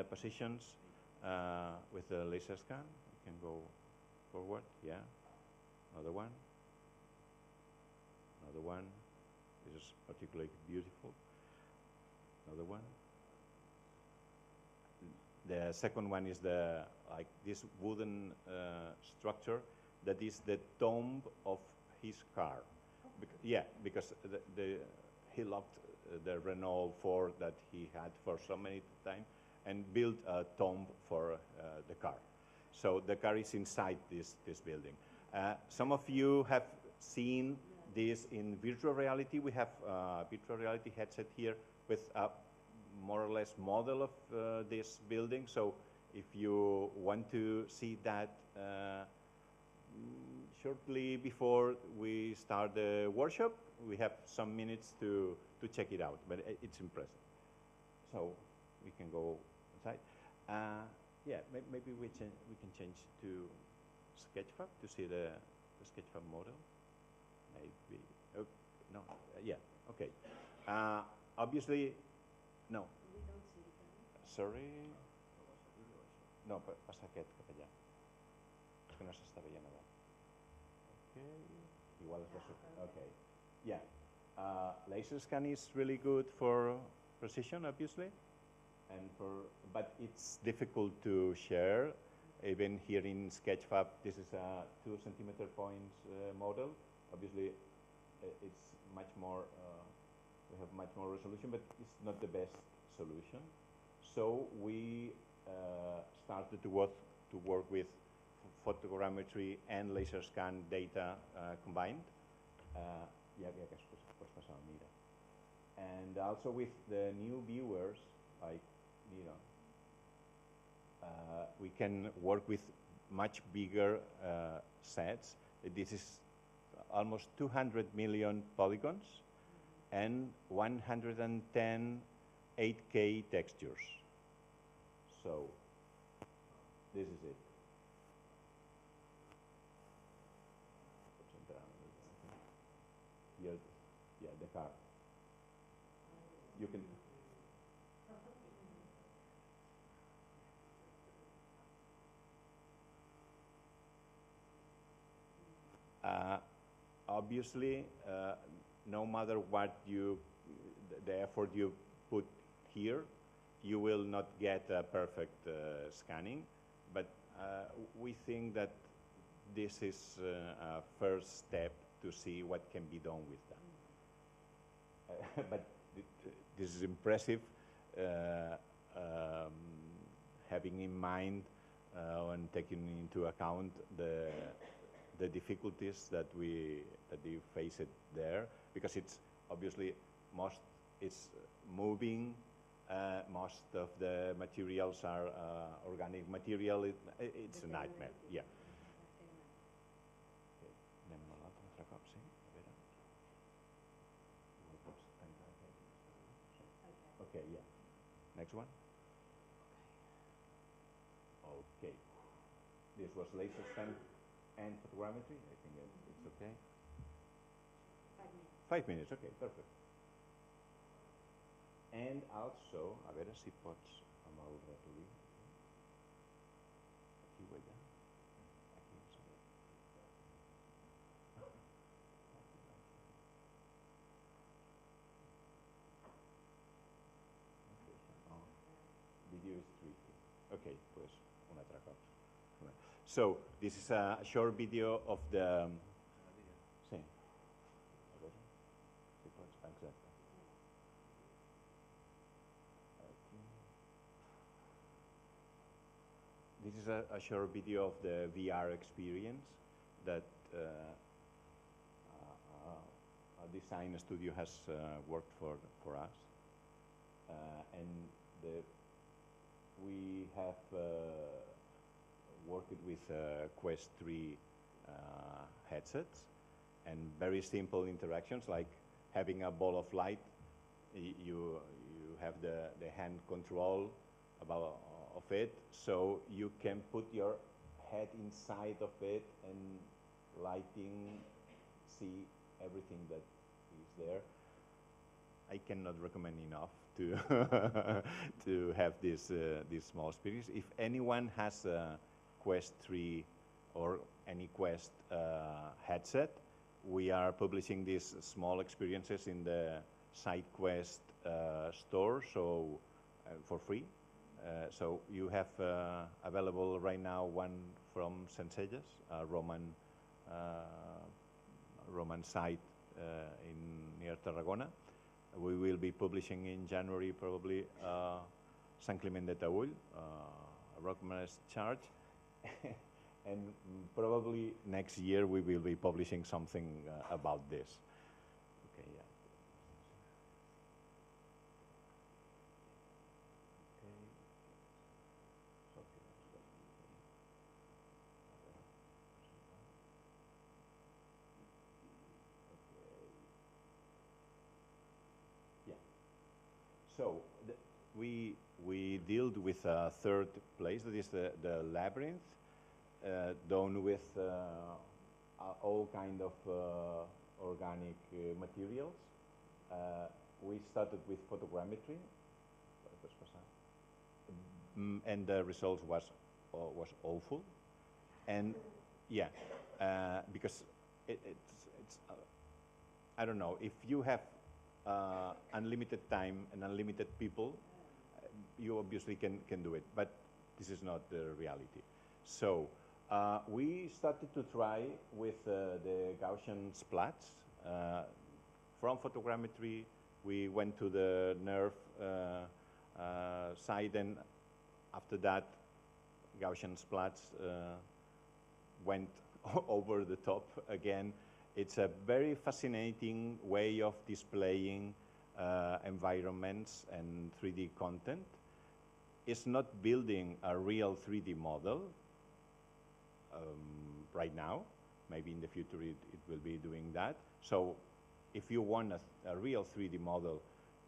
Speaker 15: positions with the laser scan. You can go forward. Yeah, another one. Another one. This is particularly beautiful. Another one. The second one is the like this wooden structure that is the tomb of his car. Yeah, because he loved the Renault 4 that he had for so many time and built a tomb for the car. So the car is inside this building. Some of you have seen this in virtual reality. We have a virtual reality headset here with a more or less model of this building. So if you want to see that shortly before we start the workshop, we have some minutes to check it out, but it's impressive. So we can go inside. Yeah, maybe we can change to Sketchfab to see the Sketchfab model. Maybe. Oh, no. Yeah. Okay. Obviously, no. Sorry. No, passa aquest cap allà. És que no s'està veient ara. Okay. Igual és la okay. Yeah. Laser scan is really good for precision, obviously, but it's difficult to share. Even here in Sketchfab, this is a 2 centimeter points model. Obviously, it's much more. We have much more resolution, but it's not the best solution. So we started to work with photogrammetry and laser scan data combined. And also with the new viewers, like we can work with much bigger sets. This is almost 200 million polygons and 110 8K textures. So this is it. Here, yeah, the car. You can. Obviously, no matter what the effort you put here, you will not get a perfect scanning, but we think that this is a first step to see what can be done with that. But this is impressive, having in mind and taking into account the difficulties that you face it there, because it's obviously it's moving. Most of the materials are organic material. It's a nightmare. Yeah. Okay. Yeah. Next one. Okay. This was laser scan and photogrammetry. I think it's okay. 5 minutes. Okay, perfect. And also, a veure si pots amb el ratolí. Aquí o allà. Aquí em sembla. Video is tricky. Okay, pues un altre cop. So, this is a short video of the... Sí. A veure si pots... Exacte. This is a short video of the VR experience that a design studio has worked for us. And we have worked with Quest 3 headsets and very simple interactions like having a ball of light. You have the hand control of it, so you can put your head inside of it and lighting, see everything that is there. I cannot recommend enough to to have this small experience. If anyone has a Quest 3 or any Quest headset, we are publishing these small experiences in the SideQuest store, so for free. So you have available right now one from Salellas, a Roman site near Tarragona. We will be publishing in January probably Sant Climent de Taüll, a Romanesque church, and probably next year we will be publishing something about this. Okay, yeah. So we dealt with a third place, that is the labyrinth, done with all kind of organic materials. We started with photogrammetry, and the results was awful. And yeah, because it's I don't know, if you have unlimited time and unlimited people, you obviously can do it, but this is not the reality. So we started to try with the Gaussian splats. From photogrammetry, we went to the nerve side, and after that, Gaussian splats went over the top again. It's a very fascinating way of displaying environments and 3D content. It's not building a real 3D model right now. Maybe in the future it will be doing that. So if you want a real 3D model,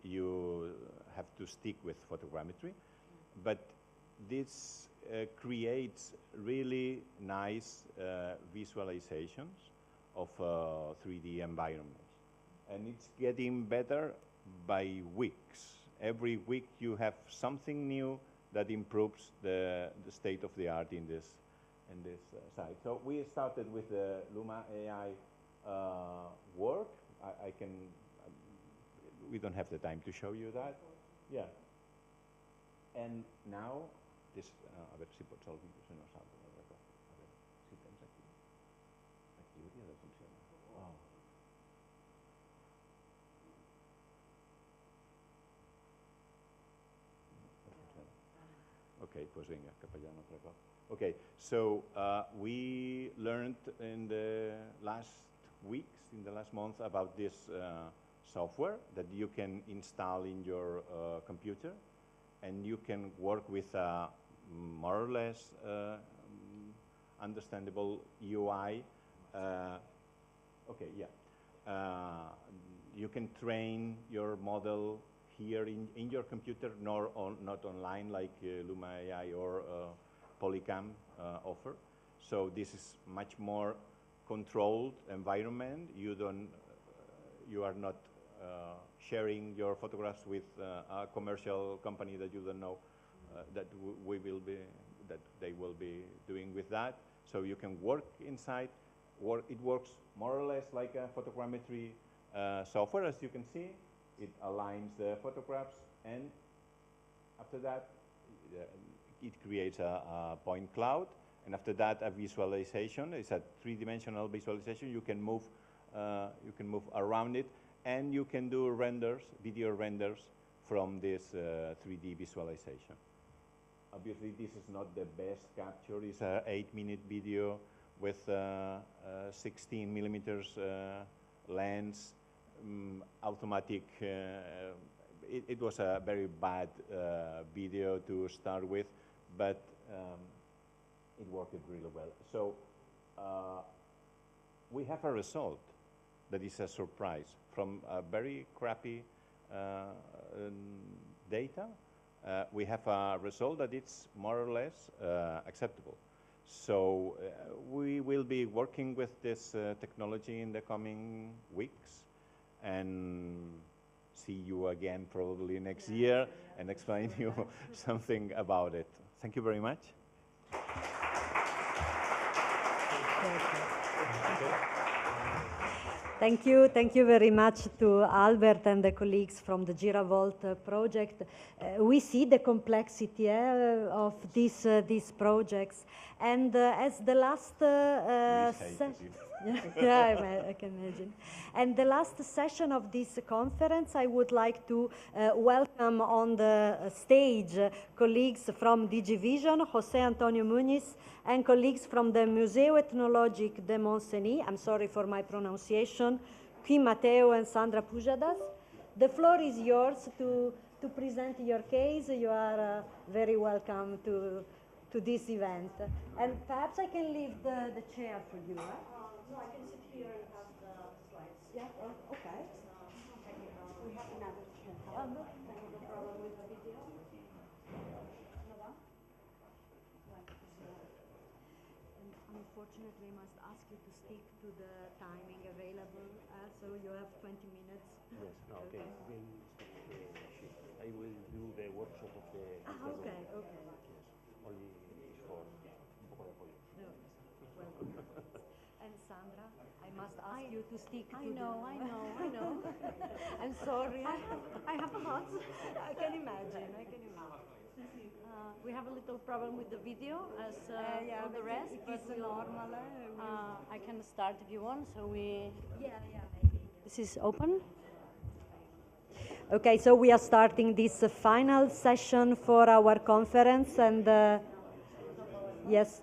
Speaker 15: you have to stick with photogrammetry. But this creates really nice visualizations of 3D environments. And it's getting better by weeks. Every week you have something new that improves the state of the art in this site. So we started with the Luma AI work. We don't have the time to show you that. Yeah. And now, this, a ver si pots algú se nos salta una cosa. A ver si tens aquí. Aquí hauria de funcionar. Oh. Okay, pues venga, cap allà un altre cop. Okay, so we learned in the last weeks, in the last month, about this software that you can install in your computer, and you can work with a more or less understandable UI. Okay, yeah. You can train your model here in your computer, not online like Luma AI or Polycam offer. So this is much more controlled environment. You are not sharing your photographs with a commercial company that you don't know that they will be doing with that. So you can work inside. It works more or less like a photogrammetry software, as you can see. It aligns the photographs, and after that, it creates a point cloud, and after that, a visualization. It's a three-dimensional visualization. You can move around it, and you can do renders, video renders from this 3D visualization. Obviously, this is not the best capture. It's an 8-minute video with 16 millimeters lens, automatic. It was a very bad video to start with, but it worked really well. So we have a result that is a surprise from a very crappy data. We have a result that it's more or less acceptable. So we will be working with this technology in the coming weeks, and see you again probably next year and explain you something about it. Thank you very much.
Speaker 9: Thank you very much to Albert and the colleagues from the Giravolt project. We see the complexity of these projects, and as the last yeah, I can imagine. And the last session of this conference, I would like to welcome on the stage colleagues from Digivision, José Antonio Muniz, and colleagues from the Museu Etnològic de Montseny, I'm sorry for my pronunciation, Quim Mateo and Sandra Pujadas. The floor is yours to present your case. You are very welcome to this event. And perhaps I can leave the chair for you, right?
Speaker 16: No, I can sit here and have the slides.
Speaker 9: Yeah, okay.
Speaker 16: We have another chair.
Speaker 9: No problem with the video. Unfortunately, I must ask you to stick to the timing available, so you have 20 minutes.
Speaker 17: Yes, no, okay. I will do the workshop of the...
Speaker 9: Okay, okay.
Speaker 17: Yes, only for un poco de apoyo.
Speaker 9: No, welcome. And Sandra, I must ask you to stick to
Speaker 16: I know.
Speaker 9: I'm sorry.
Speaker 16: I have a lot.
Speaker 9: I can imagine.
Speaker 16: We have a little problem with the video as
Speaker 9: yeah,
Speaker 16: all the rest,
Speaker 9: it is normal.
Speaker 16: I can start if you want. So we.
Speaker 9: Yeah, maybe.
Speaker 16: This is open.
Speaker 9: Okay, so we are starting this final session for our conference, and yes.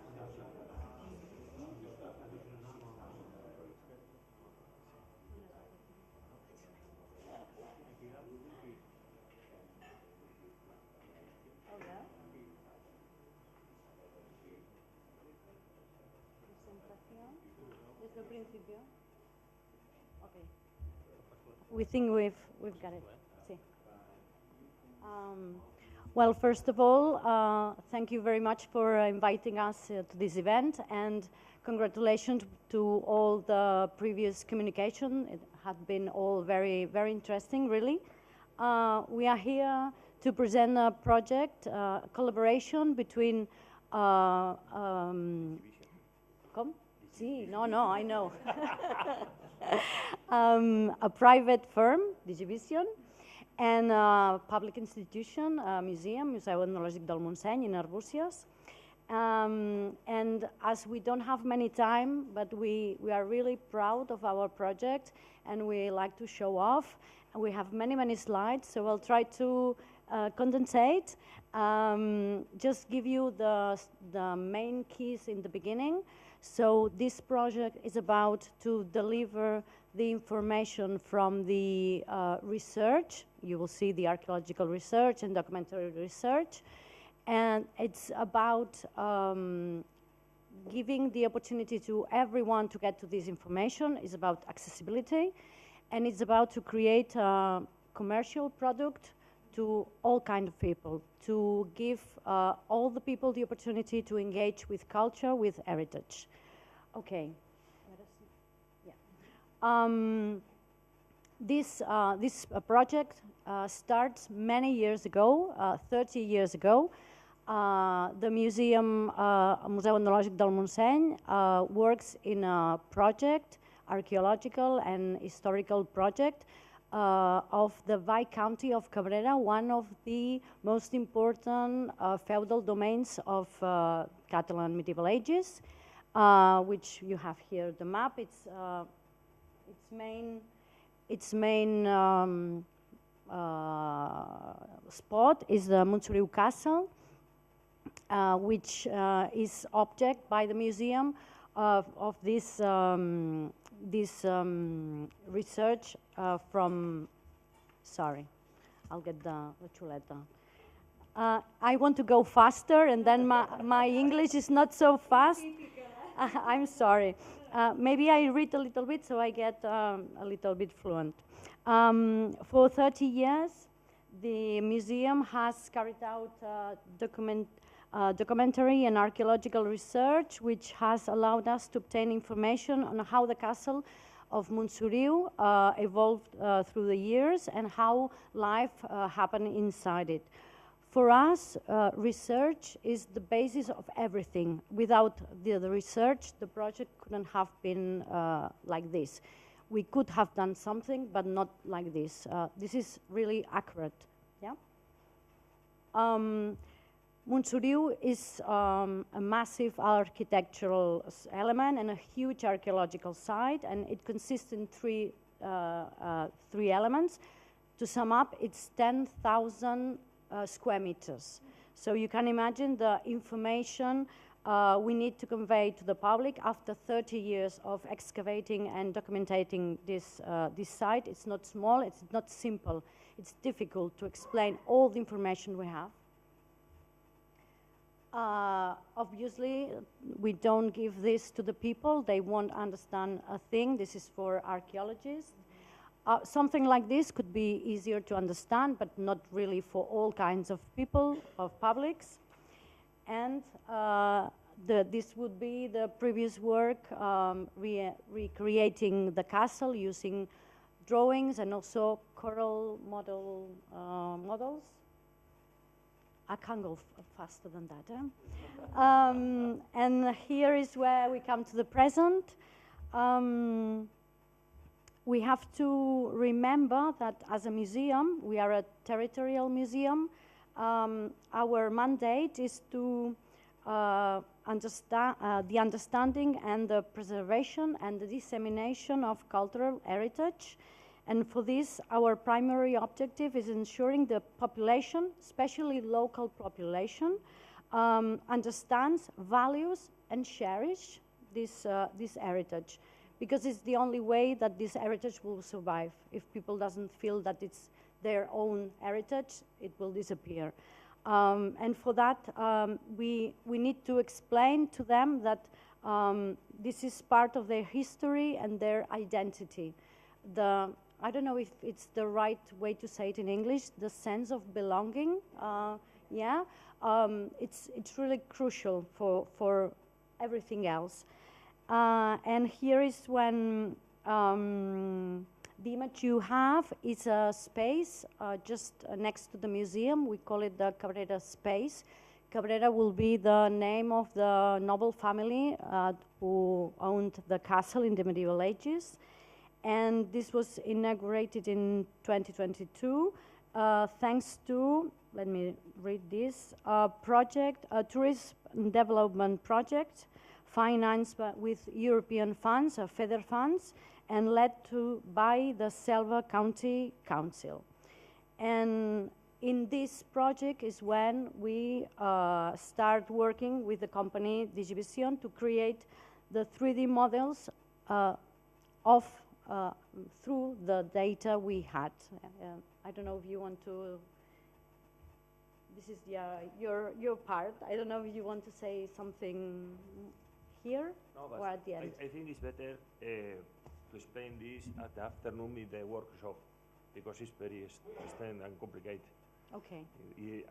Speaker 16: Okay. We think we've got it. See. Well, first of all, thank you very much for inviting us to this event, and congratulations to all the previous communication. It had been all very, very interesting, really. We are here to present a project, collaboration between I know. A private firm, Digitization, and a public institution, a museum, Museu Etnològic del Montseny in Arbúcies. And as we don't have many time, but we are really proud of our project, and we like to show off. And we have many, many slides, so I'll try to condensate, just give you the main keys in the beginning. So this project is about to deliver the information from the research. You will see the archaeological research and documentary research. And it's about giving the opportunity to everyone to get to this information. It's about accessibility. And it's about to create a commercial product to all kinds of people, to give all the people the opportunity to engage with culture, with heritage. Okay. This project starts many years ago, 30 years ago. The museum, Museu Etnològic del Montseny, works in a project, archaeological and historical project, of the Viscounty of Cabrera, one of the most important feudal domains of Catalan medieval ages, which you have here the map. Its main spot is the Montsoriu Castle, which is object by the museum of this research from, sorry, I'll get the chuleta. I want to go faster, and then my English is not so fast. I'm sorry. Maybe I read a little bit so I get a little bit fluent. For 30 years, the museum has carried out documentary and archaeological research, which has allowed us to obtain information on how the castle of Montsoriu evolved through the years and how life happened inside it. For us, research is the basis of everything. Without the research, the project couldn't have been like this. we could have done something, but not like this. This is really accurate. Yeah. Montsoriu is a massive architectural element and a huge archaeological site, and it consists in three elements. To sum up, it's 10,000 square meters. So you can imagine the information we need to convey to the public after 30 years of excavating and documenting this site. It's not small, it's not simple. It's difficult to explain all the information we have. Obviously, we don't give this to the people. They won't understand a thing. This is for archaeologists. Something like this could be easier to understand, but not really for all kinds of people, of publics. And this would be the previous work, recreating the castle using drawings and also coral models. I can't go faster than that. And here is where we come to the present. We have to remember that as a museum, we are a territorial museum. Our mandate is to understand the understanding and the preservation and the dissemination of cultural heritage. And for this, our primary objective is ensuring the population, especially local population, understands, values, and cherish this heritage. Because it's the only way that this heritage will survive. If people doesn't feel that it's their own heritage, it will disappear. And for that, we need to explain to them that this is part of their history and their identity. I don't know if it's the right way to say it in English, the sense of belonging, yeah? It's really crucial for everything else. And here is when the image you have is a space just next to the museum. We call it the Cabrera space. Cabrera will be the name of the noble family who owned the castle in the medieval ages. And this was inaugurated in 2022 thanks to, let me read this, a tourist development project financed with European funds, FEDER funds, and led by the Selva County Council. And in this project is when we start working with the company Digitization to create the 3D models through the data we had. I don't know if you want to, this is your part. I don't know if you want to say something here or at the end.
Speaker 17: I think it's better to explain this at the afternoon in the workshop because it's very extended and complicated.
Speaker 16: Okay.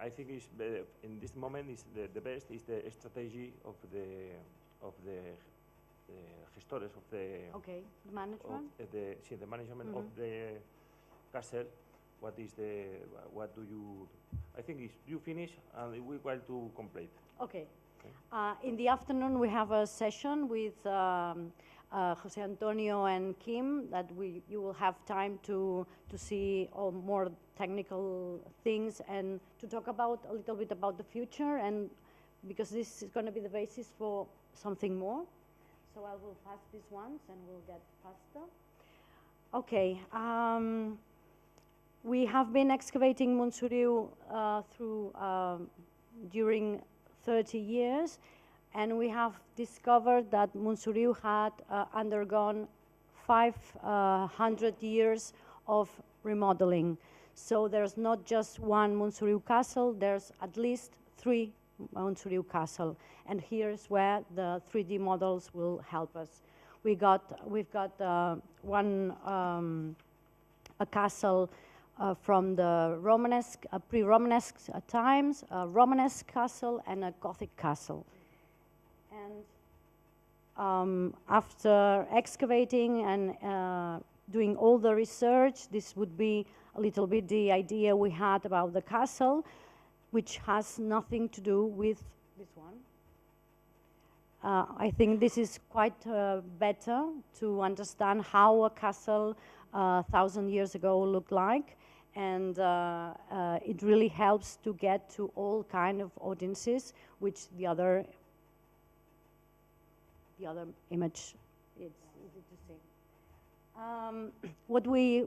Speaker 17: I think it's better, in this moment is the best is the strategy of the gestores of the
Speaker 16: management
Speaker 17: the management of the castle. What do you? I think is you finish and we will to complete.
Speaker 16: Okay. In the afternoon we have a session with Jose Antonio and Kim that you will have time to see all more technical things and to talk about a little bit about the future, and because this is going to be the basis for something more. So I will pass these ones and we'll get faster. Okay. We have been excavating Montsoriu during 30 years, and we have discovered that Montsoriu had undergone 500 years of remodeling. So there's not just one Montsoriu castle, there's at least 3 Montsoriu castle, and here's where the 3D models will help us. We've got a castle from the Romanesque, pre-Romanesque times, a Romanesque castle and a Gothic castle. And after excavating and doing all the research, this would be a little bit the idea we had about the castle, which has nothing to do with this one. I think this is quite better to understand how a castle 1,000 years ago looked like, and it really helps to get to all kind of audiences, which the other image, it's easy to see.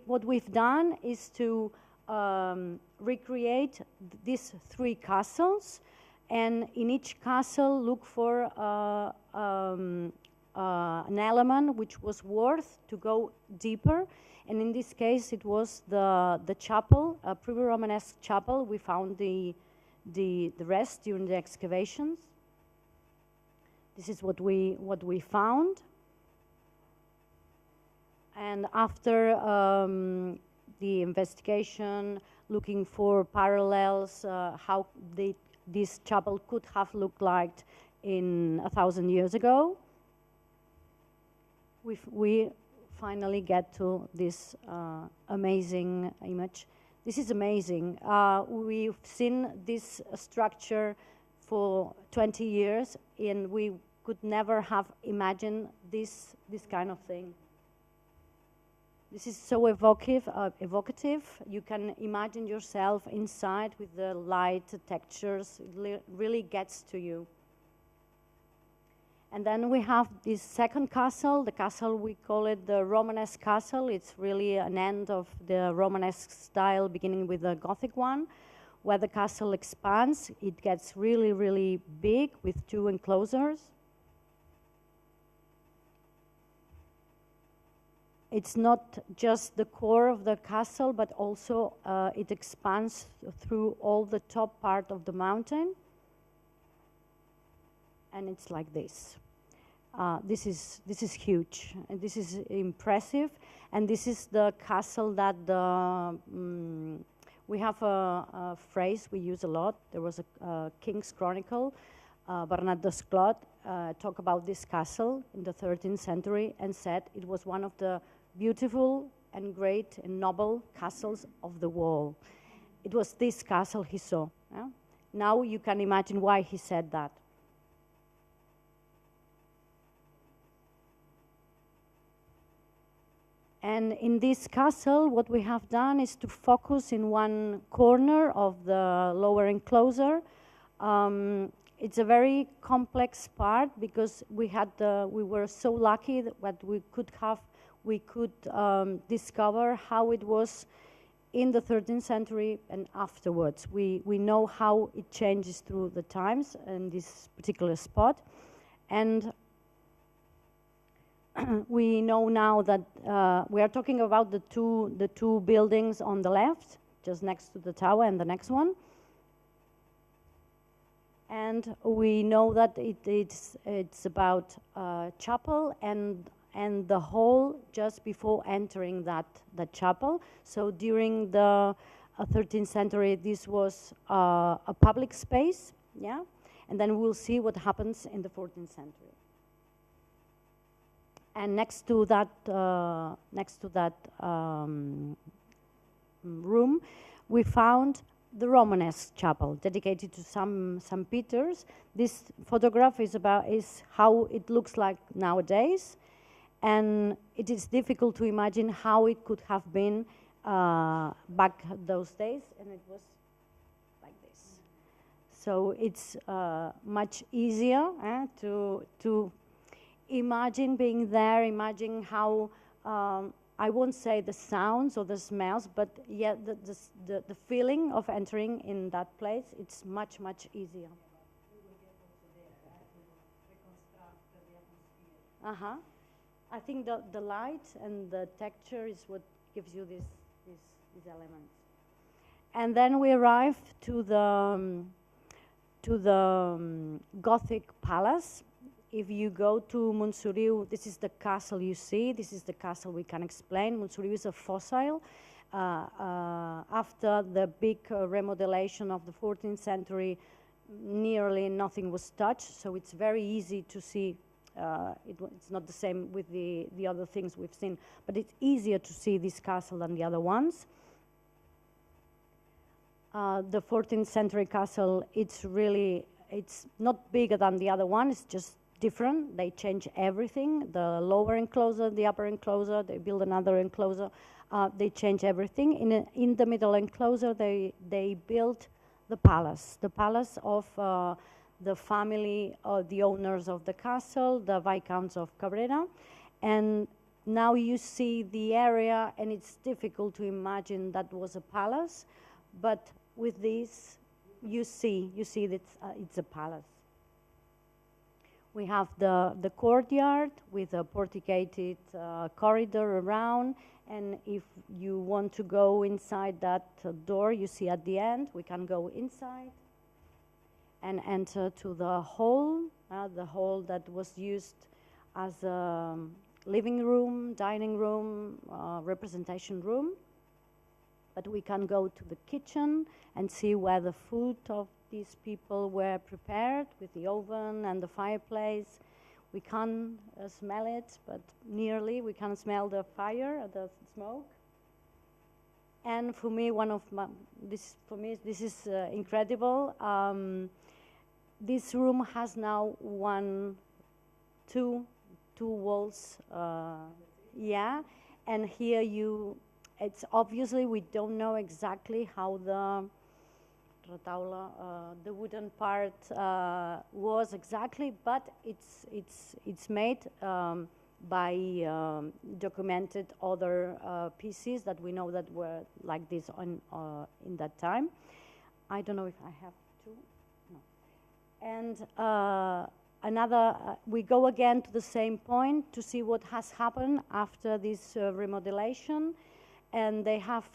Speaker 16: What we've done is to recreate these 3 castles, and in each castle look for an element which was worth to go deeper. And in this case, it was the chapel, a pre-Romanesque chapel. We found the rest during the excavations. This is what we found. And after the investigation, looking for parallels, how this chapel could have looked like in 1,000 years ago, we finally get to this amazing image. This is amazing. We've seen this structure for 20 years, and we could never have imagined this kind of thing. This is so evocative. You can imagine yourself inside with the light, the textures. It really gets to you. And then we have this second castle. The castle, we call it the Romanesque castle. It's really an end of the Romanesque style, beginning with the Gothic one, where the castle expands. It gets really, really big with 2 enclosures. It's not just the core of the castle, but also it expands through all the top part of the mountain. And it's like this. This is huge, and this is impressive. And this is the castle that we have a phrase we use a lot. There was a King's Chronicle, Bernat Desclot, talked about this castle in the 13th century and said it was one of the beautiful and great and noble castles of the world. It was this castle he saw. Yeah? Now you can imagine why he said that. And in this castle, what we have done is to focus in one corner of the lower enclosure. It's a very complex part because we were so lucky that we could discover how it was in the 13th century and afterwards. We know how it changes through the times in this particular spot. And we know now that we are talking about the two buildings on the left, just next to the tower, and the next one. And we know that it's about chapel and the hall just before entering that chapel. So during the 13th century, this was a public space, yeah. And then we'll see what happens in the 14th century. And next to that room, we found the Romanesque chapel dedicated to St. Peter's. This photograph is how it looks like nowadays, and it is difficult to imagine how it could have been back those days, and it was like this. So it's much easier to imagine being there, imagine how, I won't say the sounds or the smells, but yeah, the feeling of entering in that place, it's much, much easier. I think the light and the texture is what gives you these elements. And then we arrive to the Gothic palace. If you go to Montsoriu, this is the castle you see. This is the castle we can explain. Montsoriu is a fossil. After the big remodelation of the 14th century, nearly nothing was touched, so it's very easy to see. It's not the same with the other things we've seen, but it's easier to see this castle than the other ones. The 14th century castle, it's not bigger than the other one. It's just different. They change everything, the lower enclosure, the upper enclosure, they build another enclosure, they change everything. In the middle enclosure, they built the palace of the family, the owners of the castle, the Viscounts of Cabrera. And now you see the area, and it's difficult to imagine that was a palace, but with this, you see that it's a palace. We have the courtyard with a porticated corridor around, and if you want to go inside that door you see at the end, we can go inside and enter to the hall that was used as a living room, dining room, representation room. But we can go to the kitchen and see where the food of these people were prepared with the oven and the fireplace. We can't smell it, but nearly we can smell the fire, the smoke. And for me, this is incredible. This room has now two walls, yeah. And here it's obviously we don't know exactly how the wooden part was exactly, but it's made by documented other pieces that we know that were like this in that time. I don't know if I have to. No. And we go again to the same point to see what has happened after this remodelation. And they have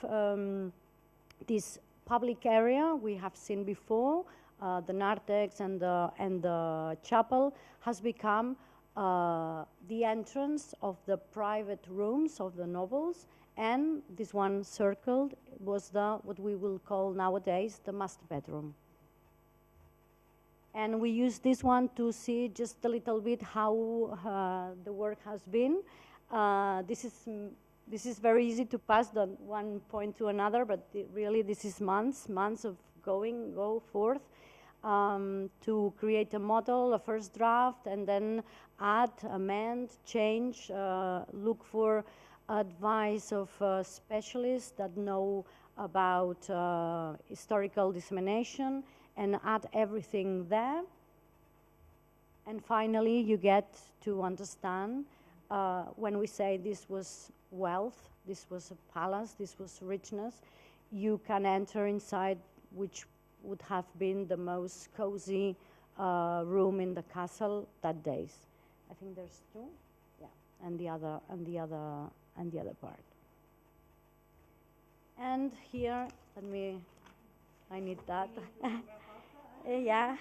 Speaker 16: this public area we have seen before, the narthex and the chapel has become the entrance of the private rooms of the nobles, and this one circled was what we will call nowadays the master bedroom. And we use this one to see just a little bit how the work has been. This is very easy to pass from one point to another, but really this is months of go forth to create a model, a first draft, and then add, amend, change, look for advice of specialists that know about historical dissemination, and add everything there. And finally, you get to understand when we say this was wealth, this was a palace, this was richness, you can enter inside which would have been the most cozy room in the castle that days. I think there's two, yeah, and the other part. And here, I need that. Yeah.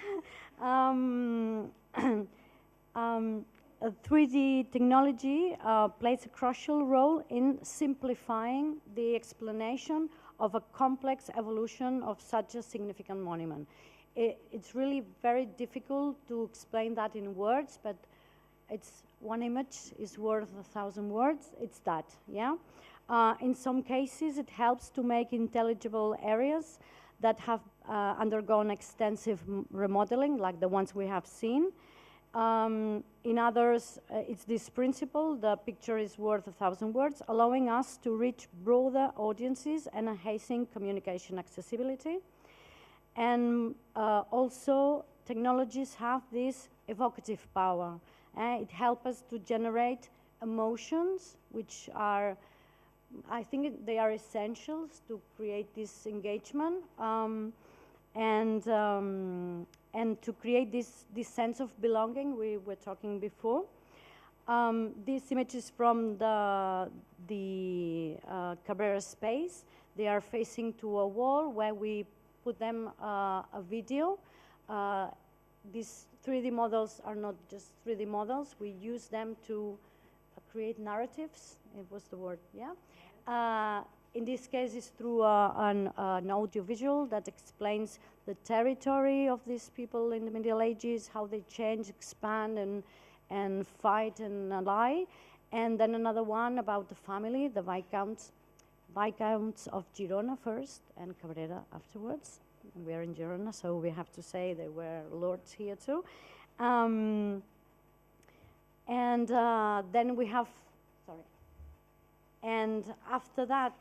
Speaker 16: 3D technology plays a crucial role in simplifying the explanation of a complex evolution of such a significant monument. It's really very difficult to explain that in words, but it's one image is worth 1,000 words. It's that, yeah? In some cases, it helps to make intelligible areas that have undergone extensive remodeling, like the ones we have seen. In others, it's this principle, the picture is worth 1,000 words, allowing us to reach broader audiences and enhancing communication accessibility. And also, technologies have this evocative power. It helps us to generate emotions, which are, I think they are essentials to create this engagement. And to create this sense of belonging we were talking before. These images from the Cabrera space, they are facing to a wall where we put them a video. These 3D models are not just 3D models, we use them to create narratives, it was the word, yeah? In this case, it's through an audiovisual that explains the territory of these people in the Middle Ages, how they change, expand, and fight and ally. And then another one about the family, the Viscounts of Girona first, and Cabrera afterwards. We are in Girona, so we have to say they were lords here too. And then we have, sorry. And after that,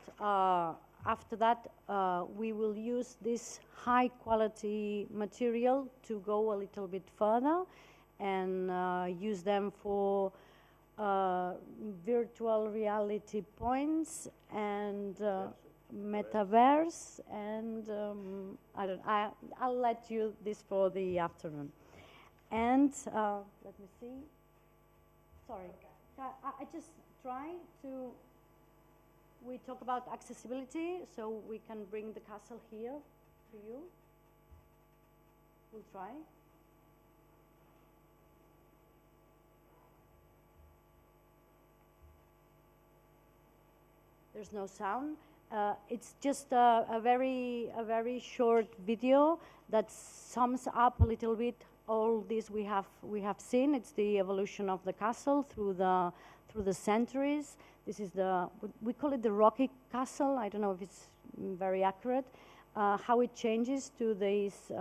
Speaker 16: we will use this high quality material to go a little bit further and use them for virtual reality points and metaverse, and I'll let you this for the afternoon. And let me see. Sorry, I just try to. We talk about accessibility, so we can bring the castle here to you. We'll try. There's no sound. It's just a very short video that sums up a little bit all this we have seen. It's the evolution of the castle through the centuries. This is we call it the Rocky Castle. I don't know if it's very accurate. How it changes to this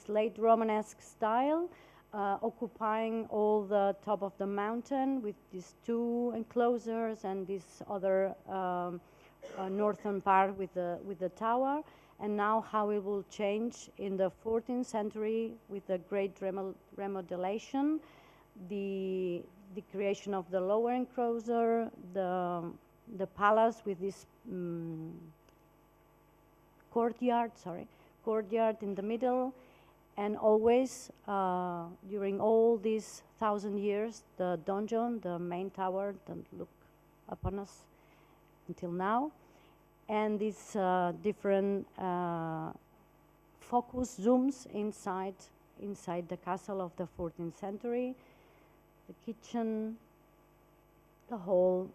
Speaker 16: late Romanesque style, occupying all the top of the mountain with these two enclosures and this other northern part with the tower. And now how it will change in the 14th century with the great remodelation, the creation of the lower enclosure, the palace with this courtyard in the middle, and always during all these 1,000 years, the donjon, the main tower, don't look upon us until now. And these different focus zooms inside the castle of the 14th century, the kitchen, the hall.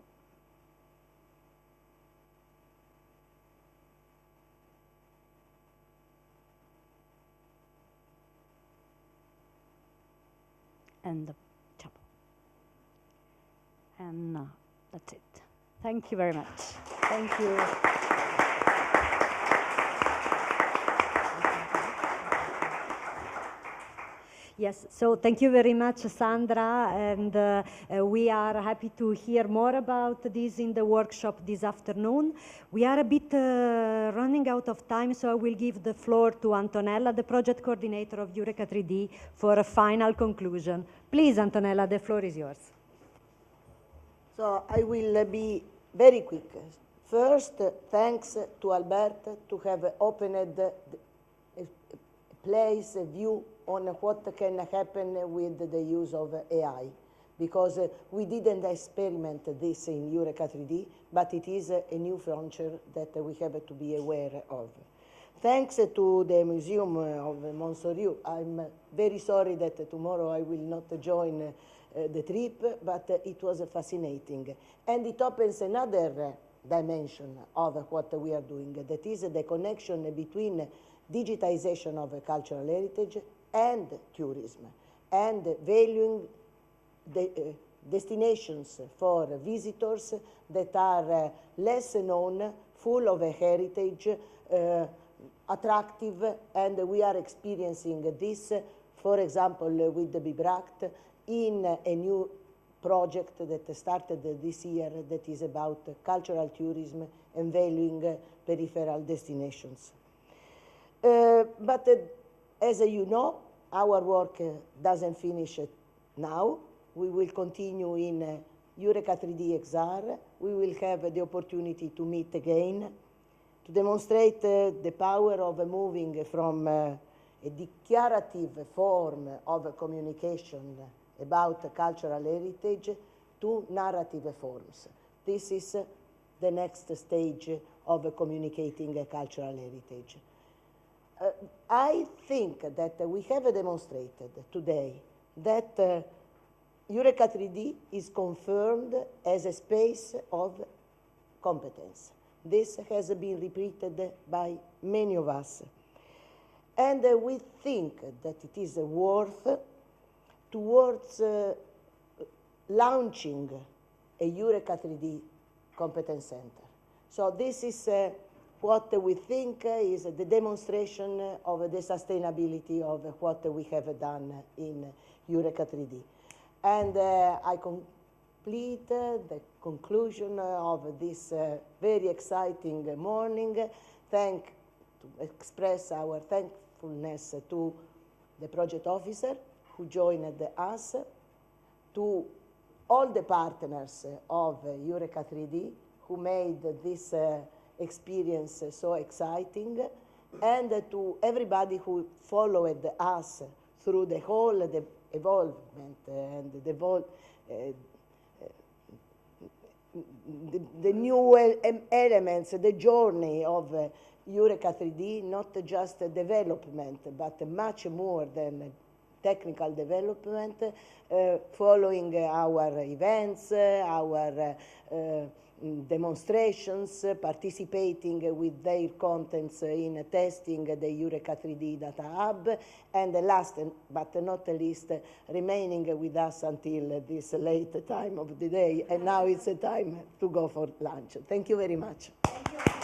Speaker 16: And the chapel. And that's it. Thank you very much. Thank you.
Speaker 9: Yes, so thank you very much, Sandra, and we are happy to hear more about this in the workshop this afternoon. We are a bit running out of time, so I will give the floor to Antonella, the project coordinator of EUreka3D, for a final conclusion. Please, Antonella, the floor is yours.
Speaker 3: So I will be very quick. First, thanks to Albert to have opened a place, a view on what can happen with the use of AI, because we didn't experiment this in EUreka3D, but it is a new frontier that we have to be aware of. Thanks to the Museum of Montsoriu. I'm very sorry that tomorrow I will not join the trip, but it was fascinating. And it opens another dimension of what we are doing, that is the connection between digitization of cultural heritage and tourism, and valuing the destinations for visitors that are less known, full of a heritage, attractive, and we are experiencing this, for example, with the Bibract, in a new project that started this year that is about cultural tourism and valuing peripheral destinations. But as you know, our work doesn't finish now. We will continue in EUreka3D XR. We will have the opportunity to meet again, to demonstrate the power of moving from a declarative form of communication about cultural heritage to narrative forms. This is the next stage of communicating cultural heritage. I think that we have demonstrated today that EUreka3D is confirmed as a space of competence. This has been repeated by many of us. And we think that it is worth towards launching a EUreka3D competence center. So this is what we think is the demonstration of the sustainability of what we have done in EUreka3D. And I complete the conclusion of this very exciting morning. To express our thankfulness to the project officer who joined us, to all the partners of EUreka3D who made this experience so exciting, and to everybody who followed us through the whole evolvement and the new elements, the journey of EUreka3D, not just development, but much more than technical development, following our events, our demonstrations, participating with their contents in testing the EUreka3D Data Hub, and last but not least, remaining with us until this late time of the day. And now it's a time to go for lunch. Thank you very much.
Speaker 9: Thank you.